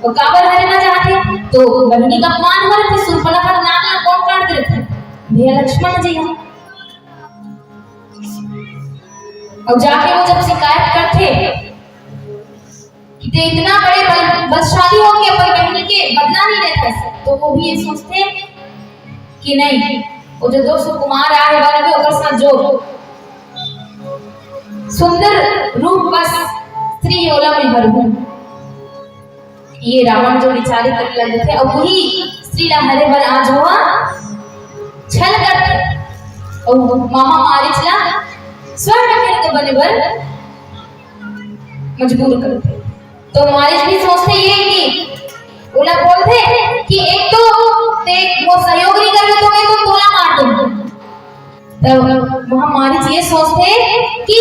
वो काबर हरे ना चाहते तो बहनी का अपमान हो रहे थे, सुर्पनखा का नाक कौन काट दे थे? भैया लक्ष्मण जी हैं। और जाके वो जब शिकायत करते कि ते इतना बड़े बलशाली हो के अपनी बहनी के बदला नहीं लेता, तो वो भी ये सोचते कि नहीं, वो जो 200 कुमार आए वन में ओकर साथ जो सुंदर रूप बस स्त्री होला में हरहूं, ये रावण जो विचारे करने लगे थे, और वही स्त्री ला हरे बर आज हुआ छल करते, और मामा मारीचला स्वर्ण के बने बर मजबूर करते। तो मारीच भी सोचते ये कि बोला बोलते कि एक तो ते वो सहयोग नहीं करते तो मैं तो तोला मार दूंगा। तब वहां मारीच ये सोचते कि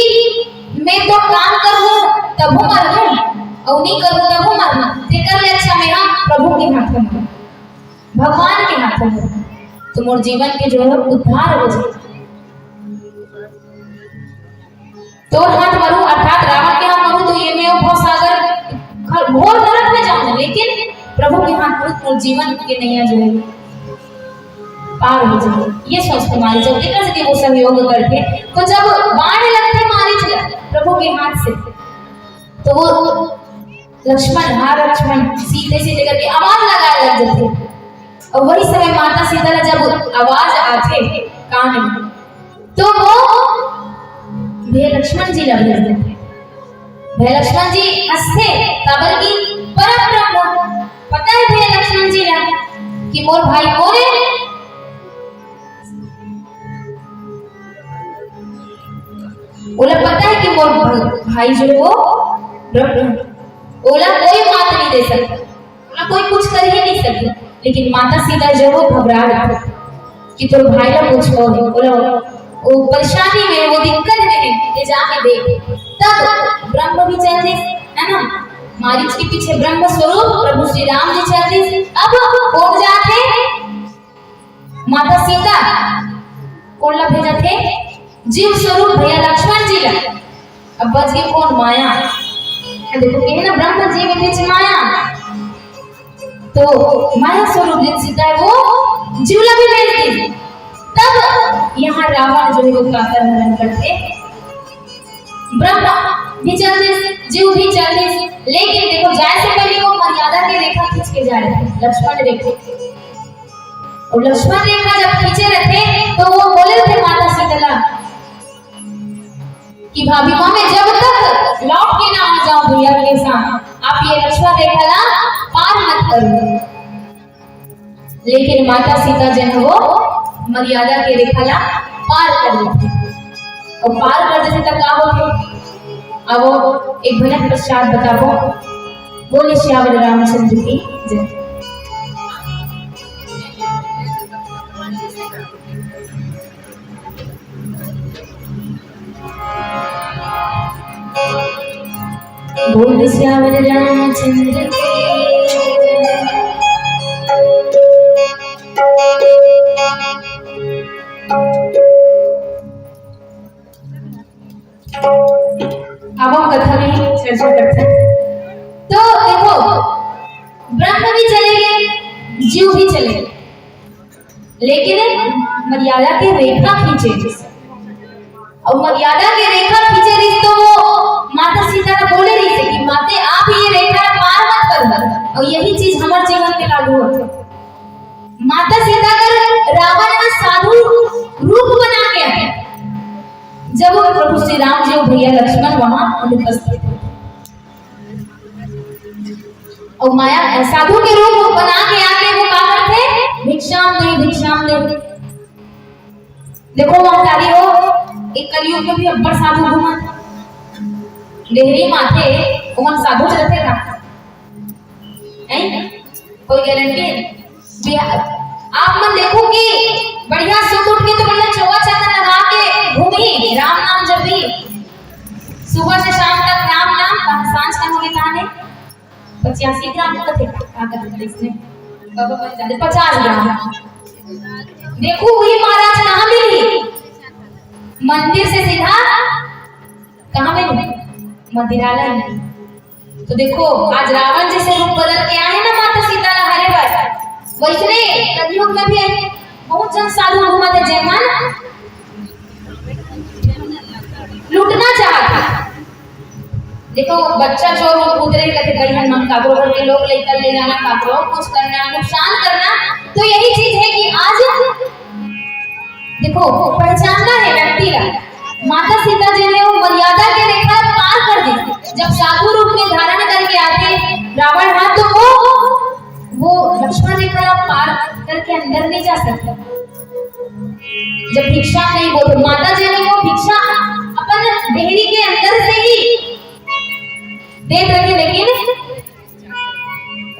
मैं तो काम करूं तब मरूं और नहीं करूं तब मरूं, ते कर ले अच्छा मेरा प्रभु के हाथ में, भगवान के हाथ में, तो मोर जीवन के जो है उद्धार हो जाए। तो हाथ मरूं अर्थात रावण के हाथ मरूं तो ये मैं बहुत सागर घोर नरक में जाऊंगा, लेकिन प्रभु के हाथ मरूं तो जीवन के नैया जो है पार हो जाए, ये सोचते मारी जब देखा से वो सहयोग करते। तो जब बाण लगते मारी प्रभु के हाथ से, तो वो लक्ष्मण लक्ष्मण सीधे सीधे करके आवाज लगाने लग जाते, और वही समय माता सीता जब आवाज आते कान में, तो वो भैया लक्ष्मण जी लग जाते। भैया लक्ष्मण जी हंसते, काबर की परम ब्रह्म पता है भैया लक्ष्मण जी ला कि मोर भाई मोरे ओला पता है कि मोर भाई जो वो ओला कोई मात नहीं दे सकता, ओला कोई कुछ कर ही नहीं सकती, लेकिन माता सीता जो वो घबरा रही कि तो भाई का कुछ हो बोला वो परेशानी में, वो दिक्कत में है, ये जाके देख। तब ब्रह्म भी चलते है ना, मारीच के पीछे ब्रह्म स्वरूप प्रभु श्री राम जी चलते। अब कौन जाते? माता सीता कौन ला भेजा थे? जीव स्वरूप भैया लक्ष्मण जी ला। अब बच गए कौन? माया। देखो कहे ना ब्रह्म जी में बीच माया, तो माया स्वरूप जिन सीता है वो जीवला भी भेजती। तब यहाँ रावण जो है वो कातर हरण करते, ब्रह्मा भी चलते, जीव भी चलते, लेकिन देखो जाए से पहले वो मर्यादा की रेखा खींच के जा रहे थे, लक्ष्मण रेखा। और लक्ष्मण रेखा जब खींचे रहते तो वो बोले थे माता सीता कि भाभी माँ मैं जब तक लौट के ना आ जाऊं भैया के साथ, आप ये लक्ष्मण रेखा ला पार मत करो। लेकिन माता सीता जन वो मर्यादा के रेखा ला पार कर लेते, और पार कर जैसे तक का होते। अब वो एक भजन पश्चात बताओ, बोले श्यावल रामचंद्र की जय। बोल श्यावल रामचंद्र की अब हम कथा में चर्चा करते हैं। तो देखो ब्रह्म भी चले गए, जीव भी चले गए, लेकिन मर्यादा की रेखा खींचे, और मर्यादा की रेखा खींचे रही तो वो माता सीता ने बोले रही थी कि माते आप ये रेखा पार मत करना, और यही चीज हमारे जीवन में लागू होती। माता सीता का रावण का साधु रूप बना के आए, जब वो प्रभु श्री राम जी और भैया लक्ष्मण वहां अनुपस्थित थे, और माया साधु के रूप बना के आके वो क्या करते? भिक्षाम दे भिक्षाम दे। देखो महतारी हो एक कलयुग में भी अब्बड़ साधु घूमा लेहरी माथे ओमन साधु चलते का कोई गारंटी आप मन देखो कि बढ़िया सुबह उठ के तो बढ़िया चौवा चादर लगा के घूमी राम नाम जपी सुबह से शाम तक राम नाम सांझ का होगी कहानी 85 ग्राम कथे इसने बाबा 50 ग्राम देखो वही महाराज कहाँ मिली मंदिर से सीधा कहाँ मिली मंदिरालय में। तो देखो आज रावण जैसे रूप बदल के आए ना माता सीता हरे पर वैसने कलयुग में भी बहुत जन साधु घुमाते जयमान लूटना चाहता। देखो बच्चा चोर उतरे कहते कहीं हम काकरो घर के लोग लेकर ले जाना काकरो कुछ करना नुकसान करना। तो यही चीज है कि आज देखो पहचानना है व्यक्ति का। माता सीता जी ने वो मर्यादा के रेखा पार कर दी। जब साधु रूप में धारण करके आते रावण हाथ तो वो लक्ष्मण रेखा पार करके अंदर नहीं जा सकता। जब भिक्षा नहीं बोलते माता जी ने वो भिक्षा अपन देहरी के अंदर से ही दे रहे लेकिन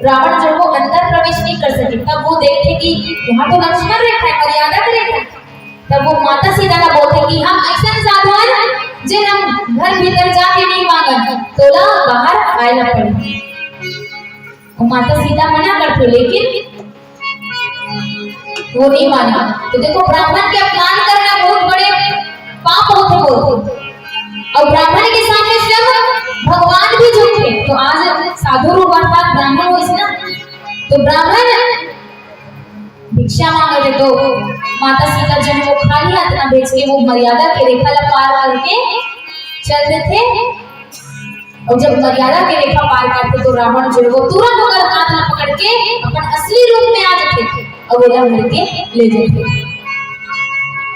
रावण जब वो अंदर प्रवेश नहीं कर सके तब वो देखते कि यहाँ तो लक्ष्मण रेखा है मर्यादा की रेखा। तब वो माता सीता का बोलते कि हम ऐसे साधुआन जिन हम घर भीतर जाके नहीं मांगन तोला बाहर आए ना पड़े। वो माता सीता मना करते लेकिन वो नहीं माना। तो देखो ब्राह्मण के अपमान करना बहुत बड़े पाप होते बोलते और ब्राह्मण के सामने सब भगवान भी झुके। तो आज साधु रूप अर्थात ब्राह्मण हो इसना तो ब्राह्मण भिक्षा मांगे तो माता सीता जी ने वो खाली हाथ ना भेज के वो मर्यादा के रेखा पार करके चलते थे। और जब मर्यादा के रेखा पार करते तो रावण जो वो तुरंत अगर हाथ में पकड़ के अपन असली रूप में आ जाते और वो भर के ले जाते।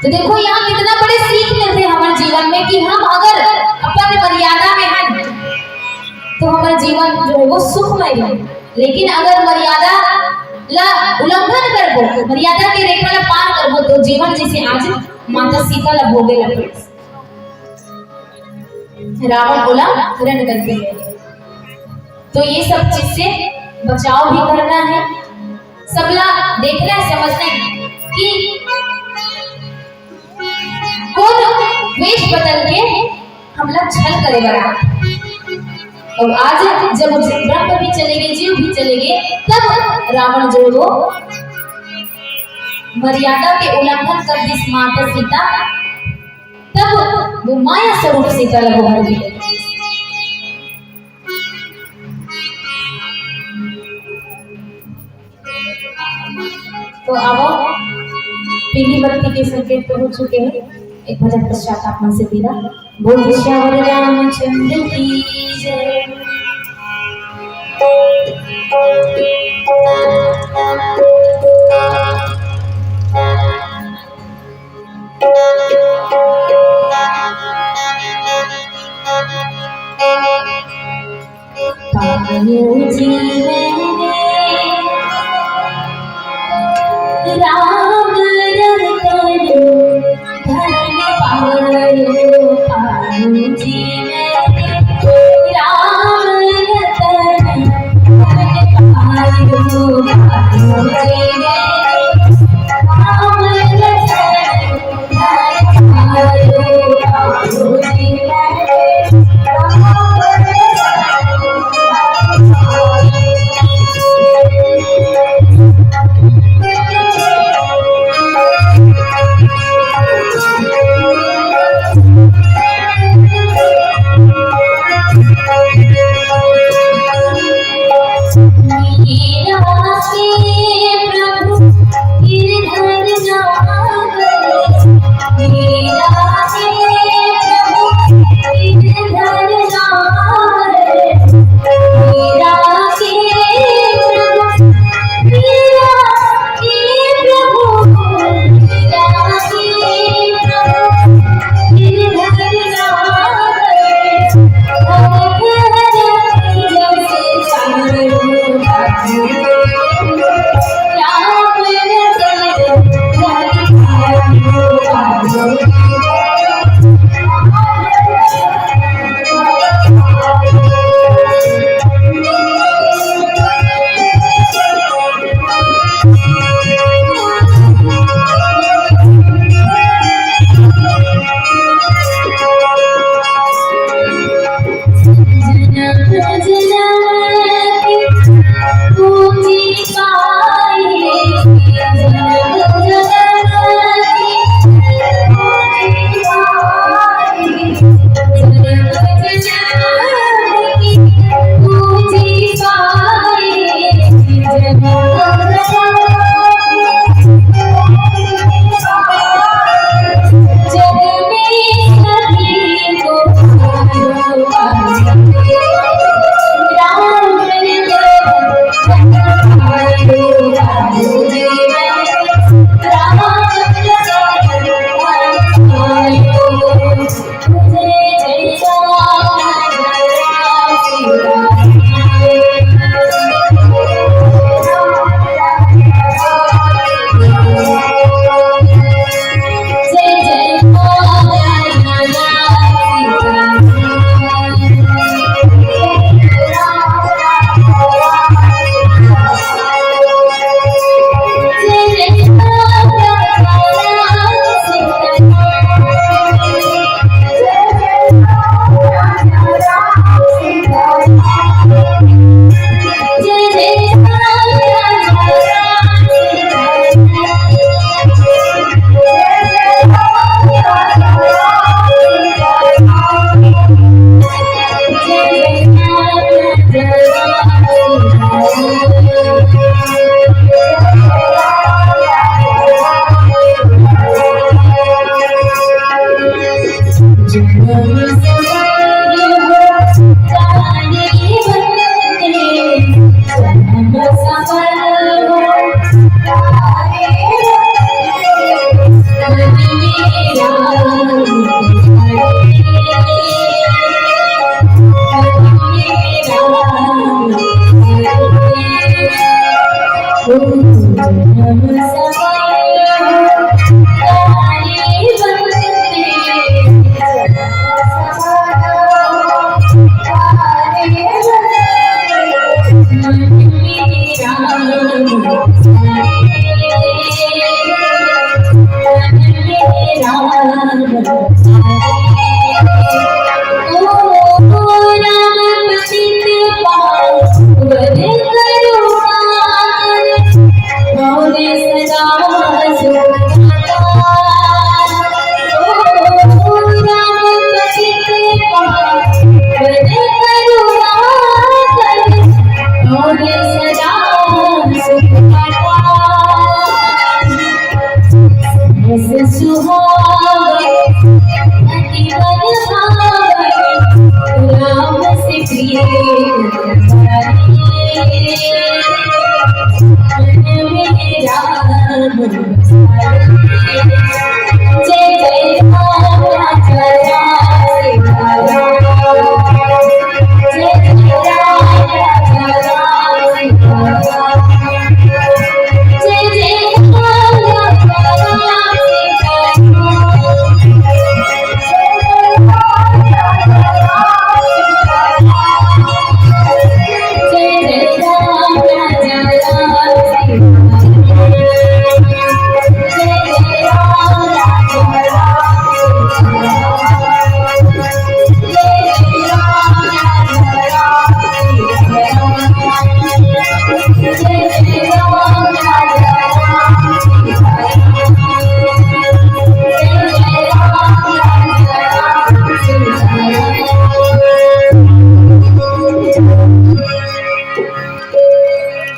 तो देखो यहाँ कितना बड़े सीख मिलते हमारे जीवन में कि हम अगर अपन मर्यादा में हैं तो हमारा जीवन जो है वो सुखमय है। लेकिन अगर मर्यादा ला उल्लंघन कर दो मर्यादा के रेखा ला पार कर दो तो जीवन जैसे आज माता सीता ला भोगे लगे रावण बोला हरण करके। तो ये सब चीज से बचाव भी करना है। सबला देखना है समझना है कि कौन वेश बदल के हमला छल करेगा। और आज जब ब्रह्म भी चलेंगे जीव भी चलेंगे तब रावण जो वो मर्यादा के उल्लंघन कर दी माता सीता तब वो माया स्वरूप सीता लगो भर दी। तो अब पीली बत्ती के संकेत हो चुके हैं। एक भजन पश्चात आप मन से तेरा बोल श्यावर रामचंद्र की जय। राम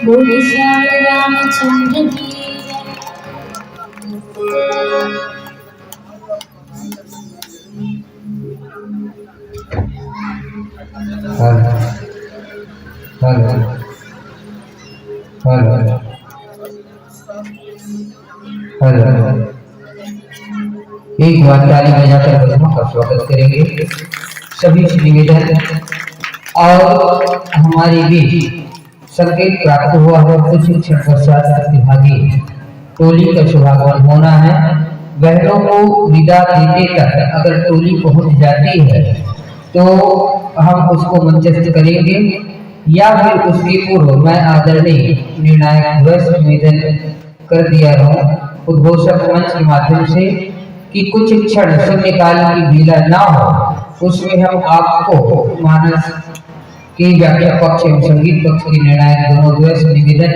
बोले श्याम रामचंद्र की हेलो हेलो हेलो हेलो। एक बार ताली बजाकर भजनों का स्वागत करेंगे सभी से निवेदन। और हमारे भी संकेत प्राप्त हुआ है कुछ क्षण पश्चात प्रतिभागी टोली का शुभागमन होना है। बहनों को विदा देते तक अगर टोली पहुंच जाती है तो हम उसको मंचस्थ करेंगे, या फिर उसके पूर्व मैं आदरणीय निर्णायक ध्वज निवेदन कर दिया हूँ उद्घोषक मंच के माध्यम से कि कुछ क्षण शून्यकाल की लीला ना हो, उसमें हम आपको मानस के व्याख्या पक्ष एवं संगीत पक्ष के निर्णायक दोनों ध्वज निवेदन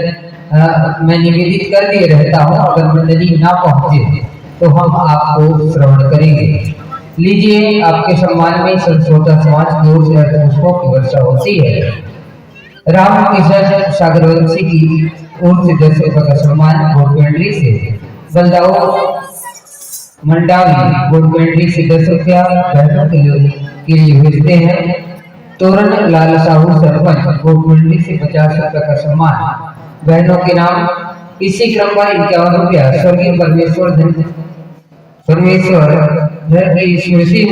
मैं निवेदित कर दिए रहता हूँ। अगर मंडली ना पहुंचे तो हम आपको श्रवण करेंगे। लीजिए, आपके सम्मान में संश्रोता समाज की ओर से पुष्पों की वर्षा होती है। राम किशन सागरवंशी की ओर से 10 रुपये का सम्मान गोडपेंड्री से, बलदाऊ मंडावी गोडपेंड्री से 10 रुपया बहनों के लिए भेजते हैं। तोरण लाल साहू सरपंच गोडपेंड्री से 50 रुपये का सम्मान बहनों के नाम। इसी क्रम पर 51 रुपया स्वर्गीय परमेश्वर धर की स्मृति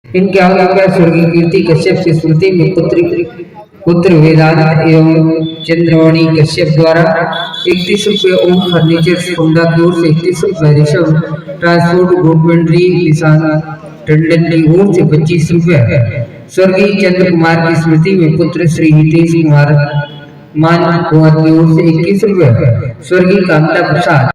इनके आगे स्वर्गीय कीर्ति कश्यप की स्मृति में पुत्र वेदांत एवं चंद्रवाणी कश्यप द्वारा 31 रुपये ओम फर्नीचर कुंडा की ओर से 31 रुपये ऋषभ ट्रांसपोर्ट गोडपेंड्री किसान टंडन की ओर से 25 रुपये स्वर्गीय चंद्र कुमार की स्मृति में पुत्र श्री हितेश कुमार मान कुंवर की ओर से 21 रुपये स्वर्गीय कामता प्रसाद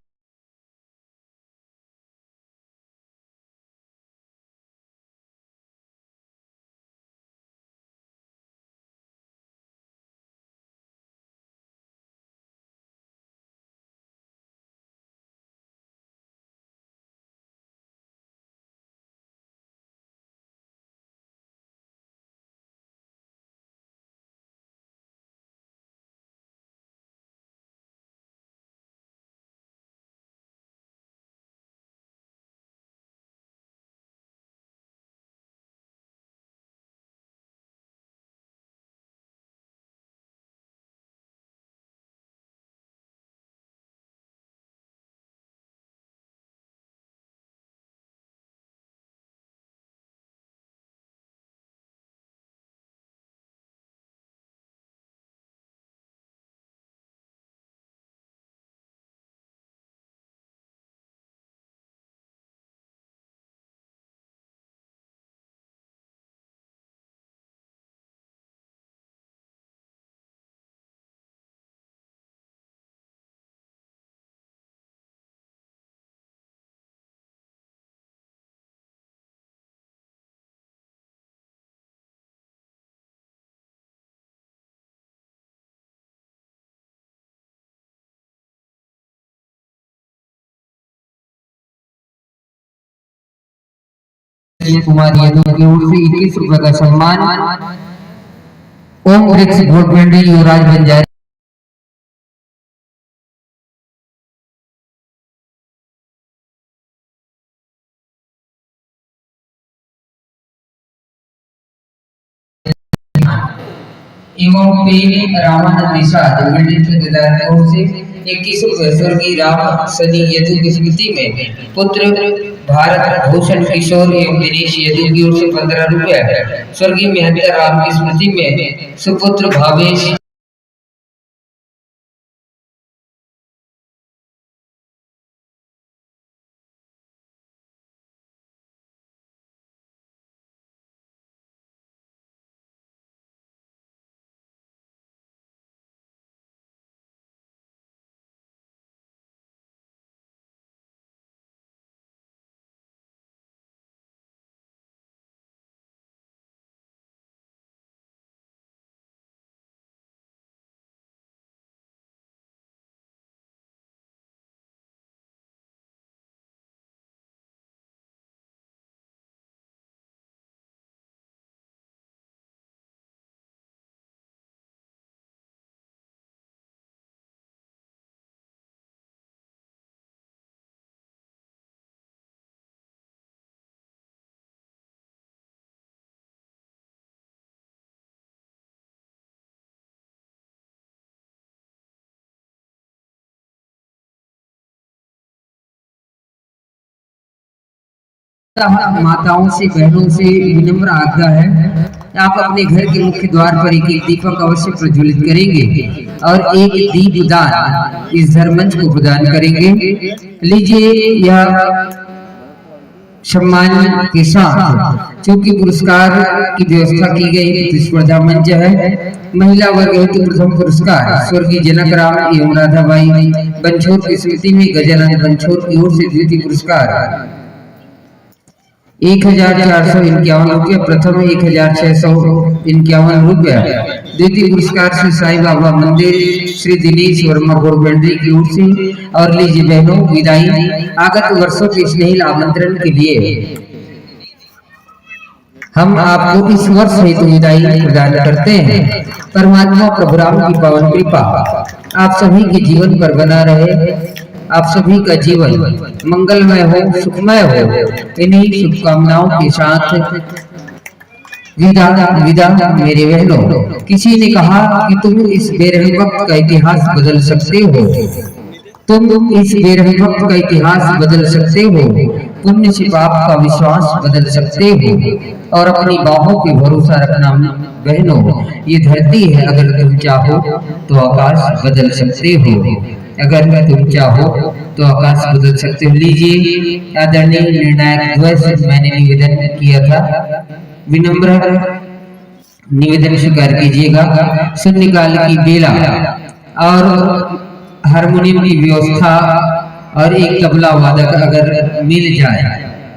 कुमार यादव की ओर से 21 रुपए का सम्मान। ओम वृक्ष घोटमंडी युवराज बंजारी एवं पे रामानंद निषाद मंडी ठेकेदार की ओर से 21 रुपए स्वर्गीय राम सनी यदु की स्मृति में पुत्र भारत भूषण किशोर एवं दिनेश यदु की ओर से 15 रुपए स्वर्गीय मेहता राम की स्मृति में सुपुत्र भावेश माताओं से बहनों से विनम्र आग्रह है आप अपने घर के मुख्य द्वार पर एक दीपक अवश्य प्रज्वलित करेंगे और एक दीपदान इस धर्मंच को प्रदान करेंगे। लीजिए यह सम्मान के साथ चूंकि पुरस्कार की व्यवस्था की गई प्रतिस्पर्धा मंच है। महिला वर्ग हेतु प्रथम पुरस्कार स्वर्गीय जनक राम एवं राधाबाई बंछोर की स्मृति में गजानन बंछोर की ओर से द्वितीय पुरस्कार 1451 रुपये, प्रथम 1651 रुपये, द्वितीय पुरस्कार श्री साईं बाबा मंदिर श्री दिनेश वर्मा घोड़बंडी की ओर से। और लीजिए बहनों विदाई आगत वर्षों के स्नेहिल आमंत्रण के लिए हम आपको इस वर्ष हेतु विदाई प्रदान करते हैं। परमात्मा प्रभु राम की पावन कृपा आप सभी के जीवन पर बना रहे, आप सभी का जीवन मंगलमय हो, सुखमय हो। इन्हीं शुभकामनाओं के साथ विदा विदा मेरे बहनों। किसी ने कहा कि तुम इस बेरहम वक्त का इतिहास बदल सकते हो, तुम इस बेरहम वक्त का इतिहास बदल सकते हो, पुण्य से पाप का विश्वास बदल सकते हो और अपनी बाहों पे भरोसा रखना बहनों। ये धरती है, अगर तुम चाहो तो आकाश बदल सकते हो, अगर तुम चाहो तो आकाश बदल सकते हो। लीजिए आदरणीय निर्णायक द्वय मैंने निवेदन किया था, विनम्र निवेदन स्वीकार कीजिएगा। शून्यकाल की बेला और हारमोनियम की व्यवस्था और एक तबला वादक अगर मिल जाए,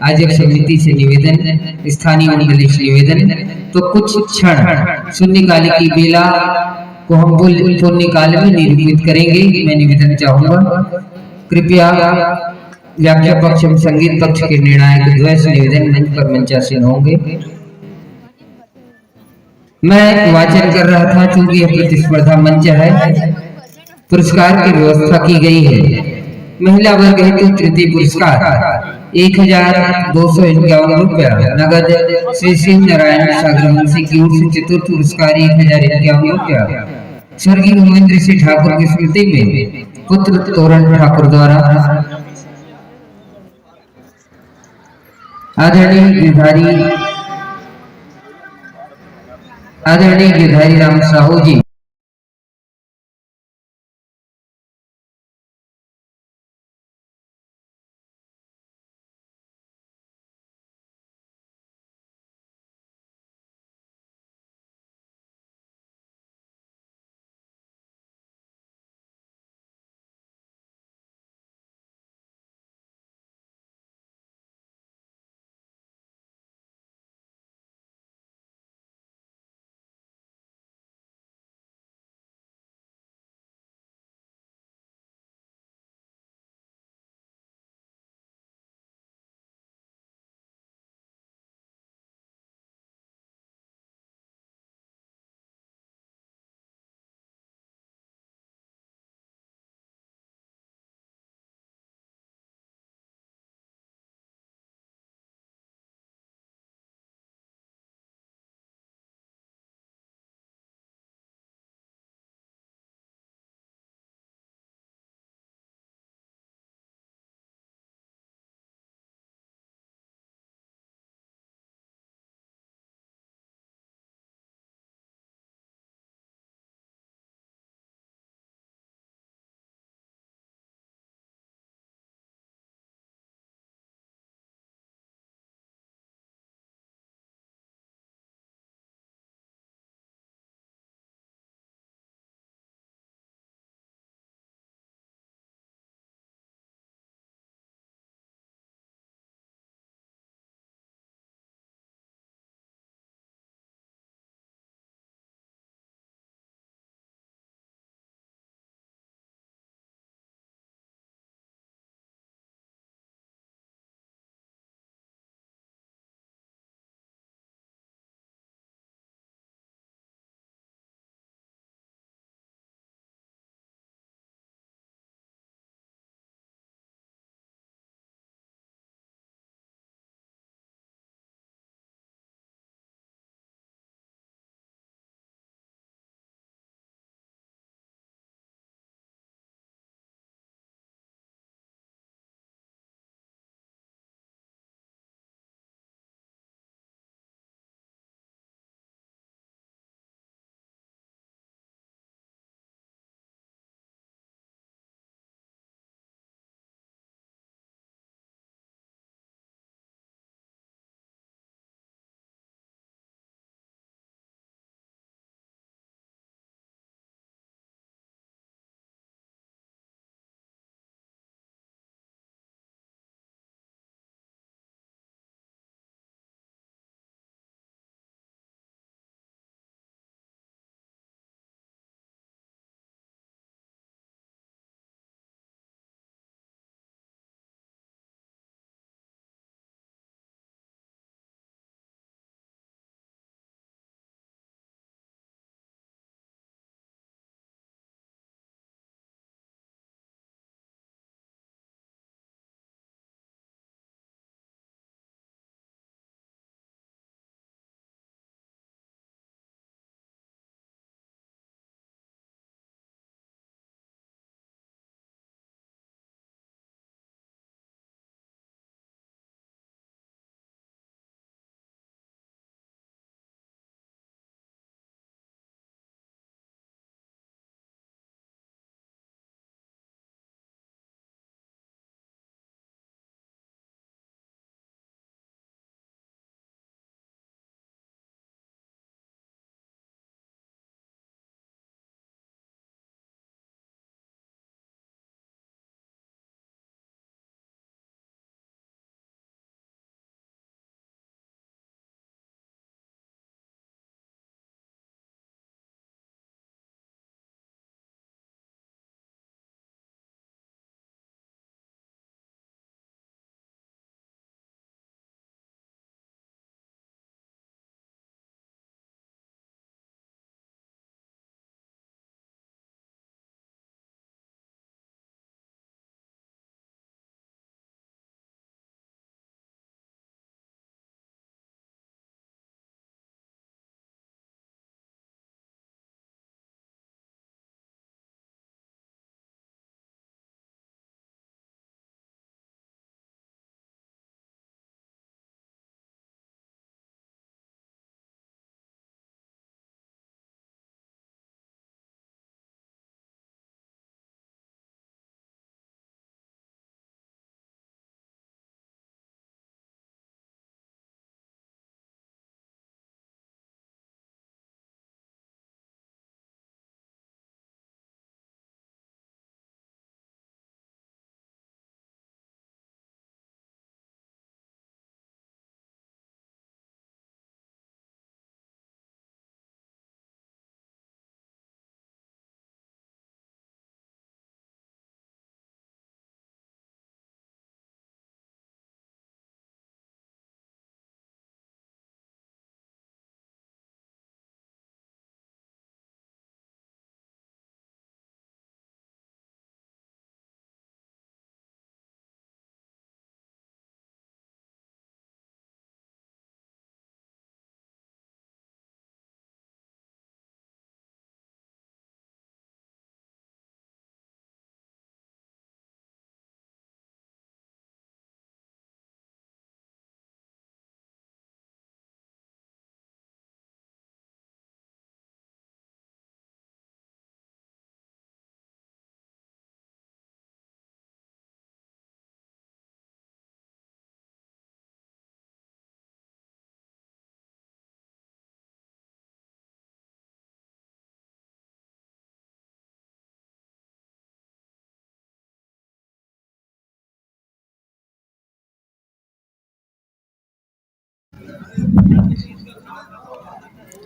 आयोजक समिति से निवेदन, स्थानीय मंडली से निवेदन, तो कुछ क्षण शून्यकाल की बेला को हम शून्यकाल में निरूपित करेंगे। मैं निवेदन चाहूंगा कृपया व्याख्या पक्ष एवं संगीत पक्ष के निर्णायक द्वय से निवेदन मंच पर मंचासीन होंगे। मैं वाचन कर रहा था क्योंकि यह प्रतिस्पर्धा मंच है, पुरस्कार की व्यवस्था की गई है। महिला वर्ग हेतु तृतीय पुरस्कार 1251 रुपया नगद श्री सिंह नारायण सागरवंशी की ओर से। चतुर्थ पुरस्कार 1051 रुपया स्वर्गीय महेंद्र सिंह ठाकुर की स्मृति में पुत्र तोरण ठाकुर द्वारा। आदरणीय गिरधारी राम साहू जी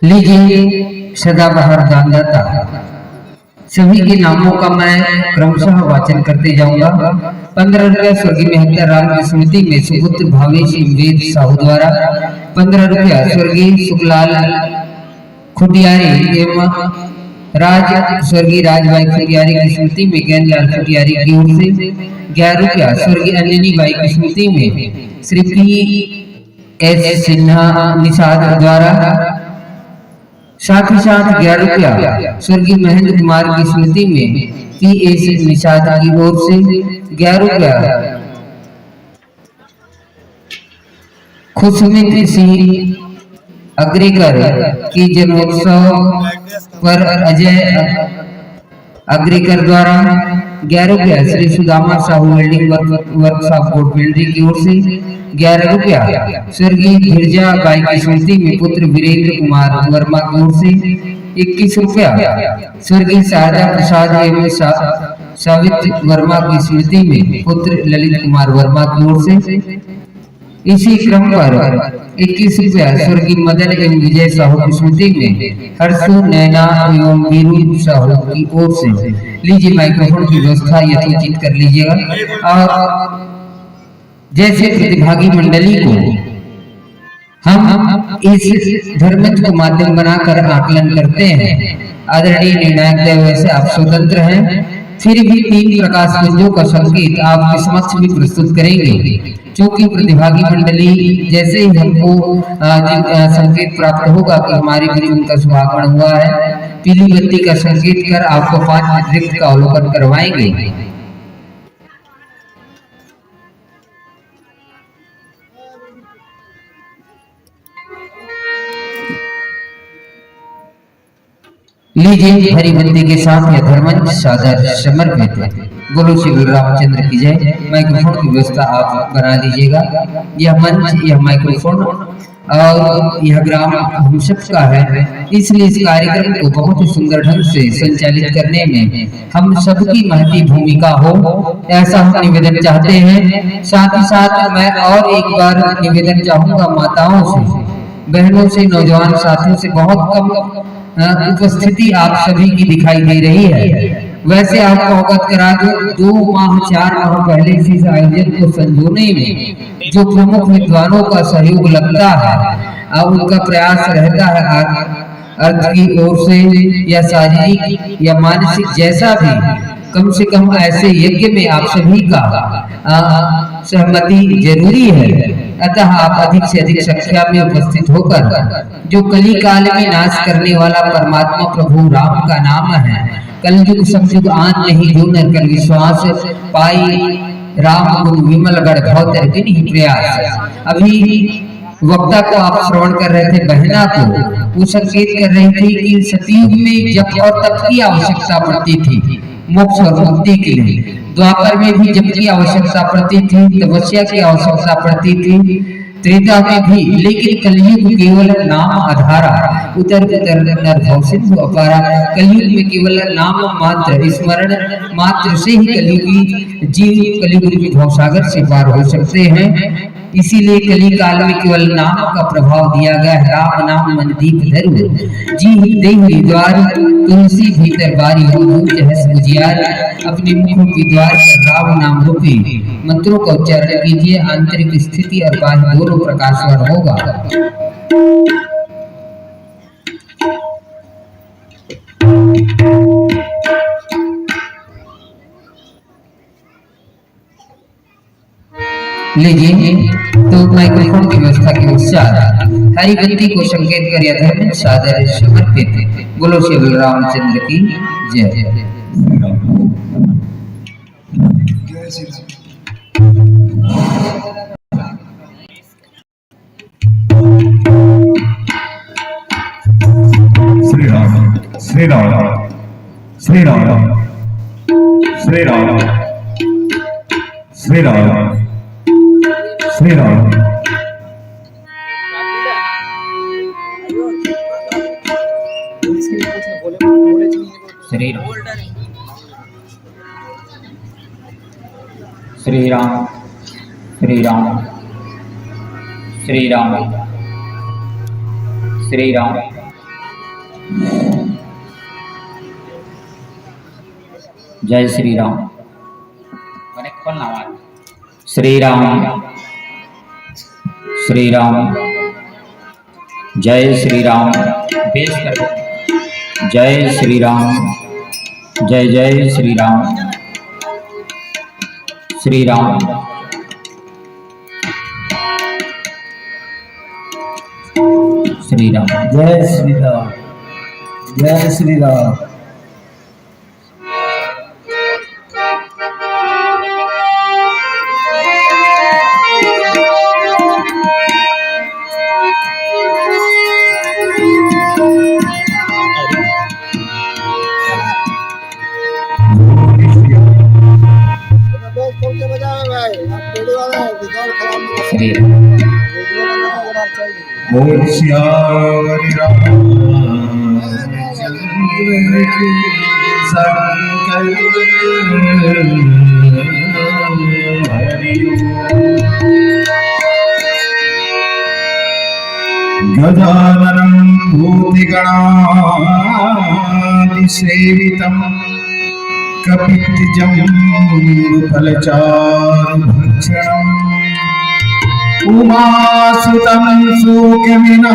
लीजिए सदाबहार दानदाता सभी के नामों का मैं क्रमशः वाचन करते जाऊंगा। 15 रुपया स्वर्गीय मेहता राम की स्मृति में सुपुत्र भावेश वेद साहू द्वारा, 15 रुपया स्वर्गीय सुखलाल खुटियारी एवं स्वर्गीय राजबाई खुटियारी की स्मृति में ज्ञानलाल खुटियारी की ओर से, 11 रुपया स्वर्गीय अंजनी बाई की स्मृति में श्री P.S. सिन्हा निषाद द्वारा, साथ ही साथ 11 रुपया स्वर्गीय महेंद्र कुमार की स्मृति में P.S. निषाद की ओर से, 11 रुपया खुशमित्र सिंह अग्रेकर की जन्मोत्सव पर अजय अग्रेकर द्वारा, 11 रुपया श्री सुदामा साहू वेल्डिंग वर्कशॉप कोट बिल्डरी की ओर से, 11 रुपया स्वर्गीय गिरजा बाई की स्मृति में पुत्र वीरेंद्र कुमार वर्मा की ओर से, 21 रुपया स्वर्गीय शारदा प्रसाद एवं सावित्री वर्मा की स्मृति में पुत्र ललित कुमार वर्मा की ओर से। इसी क्रम पर 21 रुपया स्वर्गीय मदन एवं विजय साहू की स्मृति में हर्षु नैना एवं वीरू साहू की ओर से। लीजिए माइक्रोफोन की व्यवस्था यथोचित कर लीजिएगा। और जैसे प्रतिभागी मंडली को हम इस धर्मंच को माध्यम बनाकर आकलन करते हैं, आदरणीय निर्णायक देव से आप स्वतंत्र हैं, फिर भी 3 प्रकाश पुंजों का संकेत आपके समक्ष भी प्रस्तुत करेंगे। क्योंकि प्रतिभागी मंडली जैसे ही हमको संकेत प्राप्त होगा कि हमारे बीच उनका शुभागमन हुआ है, पीली बत्ती का संकेत कर आपको 5 अतिरिक्त का अवलोकन करवाएंगे। लीजिए हरी बत्ती के साथ यह धर्मंच सादर समर्पित है। बोलो श्री रामचंद्र की जय। माइक्रोफोन की व्यवस्था आप बना लीजिएगा। यह मंच, यह माइक्रोफोन और यह ग्राम हम सबका है, इसलिए इस कार्यक्रम को बहुत ही सुंदर ढंग से संचालित करने में हम सबकी महती भूमिका हो, ऐसा हम निवेदन चाहते हैं। साथ ही साथ मैं और एक बार निवेदन चाहूंगा माताओं से, बहनों से, नौजवान साथियों से बहुत कम उपस्थिति आप सभी की दिखाई दे रही है। वैसे आपको अवगत करा दूं, 2 माह 4 माह पहले इस आयोजन को संजोने में जो प्रमुख विद्वानों का सहयोग लगता है, अब उनका प्रयास रहता है अर्थ की ओर से या शारीरिक या मानसिक जैसा भी, कम से कम ऐसे यज्ञ में आप सभी का सहमति जरूरी है। अतः आप अधिक से अधिक संख्या में उपस्थित होकर जो कली काल में नाश करने वाला परमात्मा प्रभु राम का नाम है, कलयुग संयुग आन नहीं जो नर कर विश्वास पाई, राम गुण विमल गढ़ भवतर दिन ही प्रयास। अभी वक्ता को आप श्रवण कर रहे थे, बहना को वो संकेत कर रही थी कि सतयुग में जप और तप की आवश्यकता पड़ती थी मोक्ष और मुक्ति के लिए, द्वापर में भी जप की आवश्यकता पड़ती थी, तपस्या की आवश्यकता पड़ती थी, त्रेता में भी, लेकिन कलयुग केवल नाम आधारा, उतर उतर नर भव सिंधु अपारा। कलयुग में केवल नाम मात्र, स्मरण मात्र से ही कलयुगी जीव कलयुग के भवसागर से पार हो सकते हैं। इसीलिए कली काल में केवल नाम का प्रभाव दिया गया है। राम नाम मन दीप धरु, जी देहि द्वार, तुलसी भीतर बारी हो उजियार। अपने मुख के द्वार पर राम नाम रूपी मंत्रों का उच्चारण कीजिए, आंतरिक स्थिति और बाह्य दोनों प्रकाशवान होगा। लीजिए तो माइक्रोफोन की व्यवस्था के पश्चात हरी बत्ती को संकेत कर यह धर्म सादर समर्पित। बोलो श्री रामचंद्र की जय। श्री राम श्री राम श्री राम श्री राम श्री राम श्री राम। श्री राम श्री राम श्री राम श्री राम श्री राम जय श्री राम। श्री राम श्री राम जय श्री राम। बेस कर जय श्री राम। जय जय श्री राम। श्री राम श्री राम। जय श्री राम। जय श्री राम। श्री राम। बोल श्याम रामचंद्र की संकल्प हरिओ। गजाननं भूतिगणादिसेवितं कपित्जम्बुफलचारुभक्षणम् उमासुतं शोकविनाशकारिणीं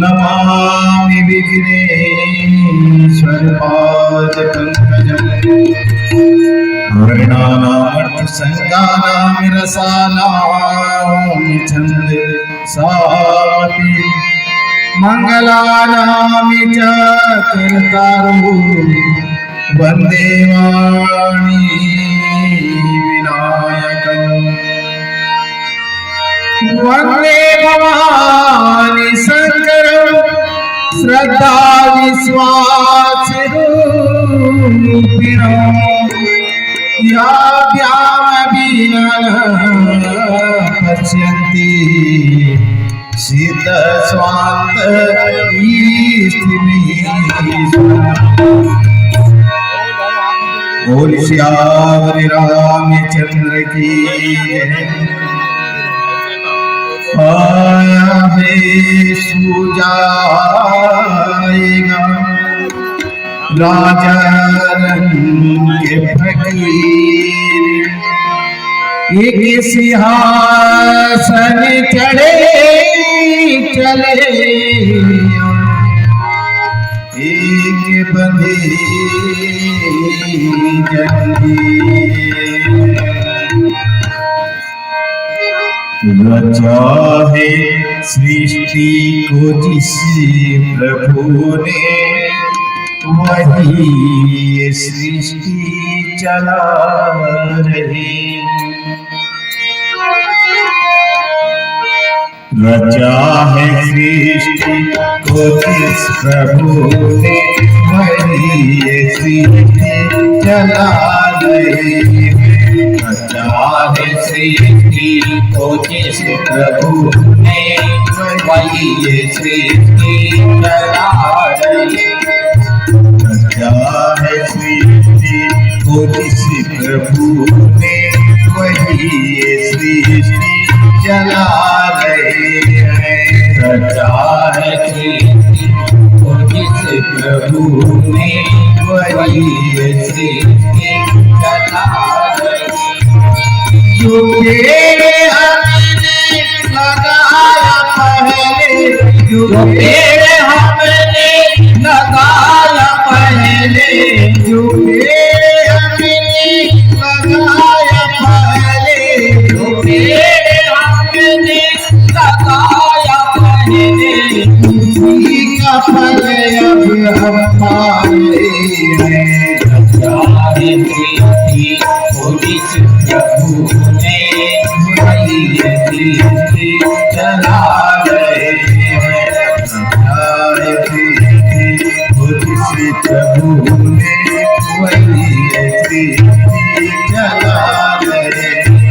नमामि विघ्नेश्वरपादपङ्कजम्। वर्णानामर्थसङ्गानां रसानां छन्दसामपि मङ्गलानां च कर्तारो वन्दे वाणी विनायकम्। वन्दे भवानी शंकरं श्रद्धा विश्वासरूपिणं याभ्यामविना पश्यन्ति सिद्धस्वान्त बोल श्याम रामचंद्र की आया है सुजाएगा राजा रंग के फकीर एक सिंहासन चढ़े चले एक बंधे रचा है सृष्टि को जिस प्रभु ने वही ये सृष्टि चला रही। रचा है सृष्टि को जिस प्रभु ने वही ये सृष्टि चला रही। रचा है सृष्टि को जिस प्रभु ने वही ये सृष्टि चला रही। रचा है सृष्टि को जिस प्रभु ने वही ये सृष्टि चला रहे हैं। रचा है सृष्टि को जिस प्रभु ने वही ये सृष्टि चला रहे। जो पेड़ हमने लगाया पहले, जो पेड़ हमने लगाया पहले, जो पेड़ हमने लगाया पहले, जो पेड़ हमने लगाया पहले, उसी का फल अब हम पाए हैं। रचा है सृष्टि को जिस प्रभु ने वही ये सृष्टि चला रहे हैं। रचा है सृष्टि को जिस प्रभु ने वही ये सृष्टि चला रहे हैं।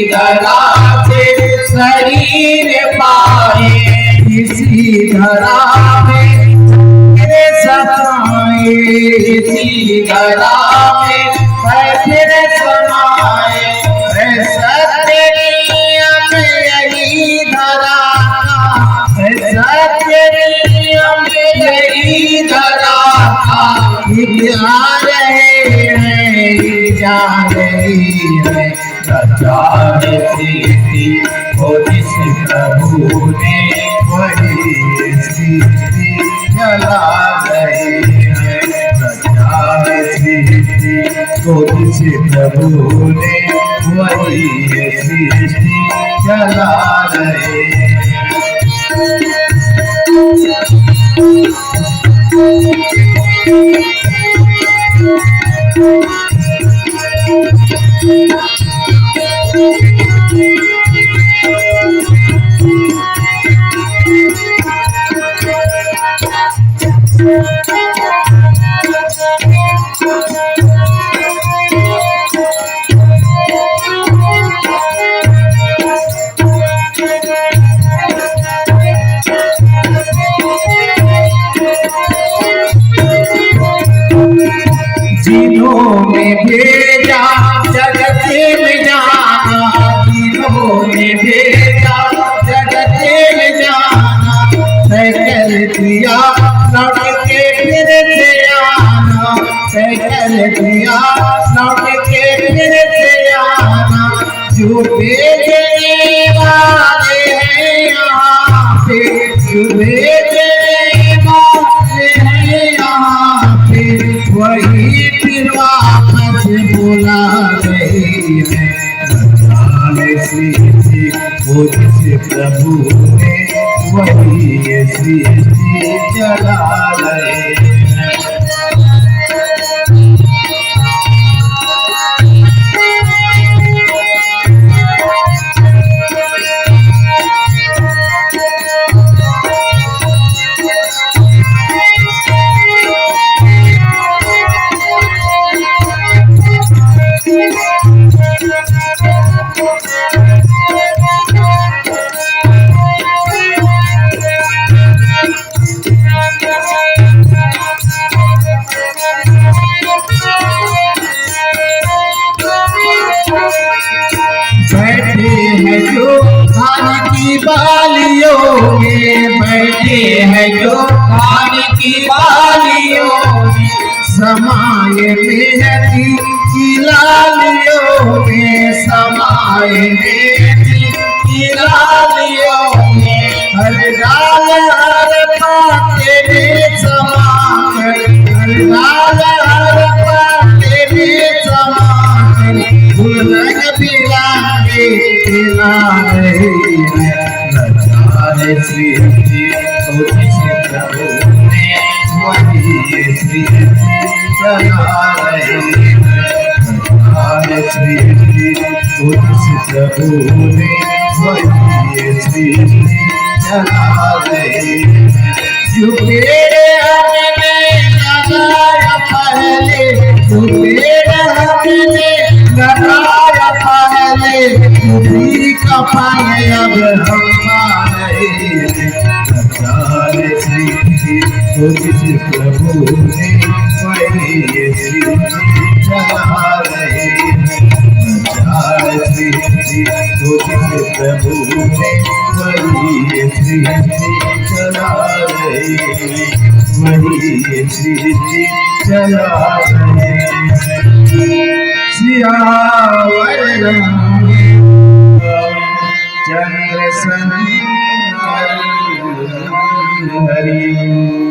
धरा से शरीर पाए, इसी धरा में समाए, इसी धरा में फिर समाए। सत्य नियम यही धरा का, सत्य नियम यही धरा का, जा रहे हैं, जा रही है प्रचार सिद्धि हो जिस प्रभु ने वही सिद्धि चला रहे हैं। प्रचार सिद्धि हो जिस प्रभु ने वही सृष्टि चला रहे हैं। जिन्होंने भेजा जगत में जाना, जिन्होंने भेजा जगत में जाना, कर दिया लौट के फिर से आना, कर दिया लौट के फिर से आना। जो भेजने वाले हैं यहाँ पे, जो भेजने वाले हैं यहाँ पे, वही फिर वापस बुला रही है। सृष्टि वो जिस प्रभु ने वही सृष्टि चला रहे हैं। बैठे हैं जो धान की बालियों में, बैठे हैं जो धान की बालियों में, समाये मेहंदी की लालियों में, समाये मेहंदी की लालियों में। हर डाल हर पाते में समाकर, हर डाल हर पाते में समाकर, दुल्हन बिलाने खिला रही है। प्रचार सृष्टि हो जिस प्रभु ने वही सृष्टि चला रही है। प्रचार सृष्टि हो जिस प्रभु ने वही सृष्टि चला रही है। जो पेड़ हमने लगाया पहले, जो पेड़ हमने लगाया पहले, उसी का फल अब हम पा रहे हैं। प्रचार सृष्टि हो जिस प्रभु ने वही सृष्टि चला रहे हैं। प्रचार सृष्टि हो जिस प्रभु ने वही सृष्टि चला रहे हैं, वही सृष्टि चला रहे हैं। सियावर चंद्र संकर हरि।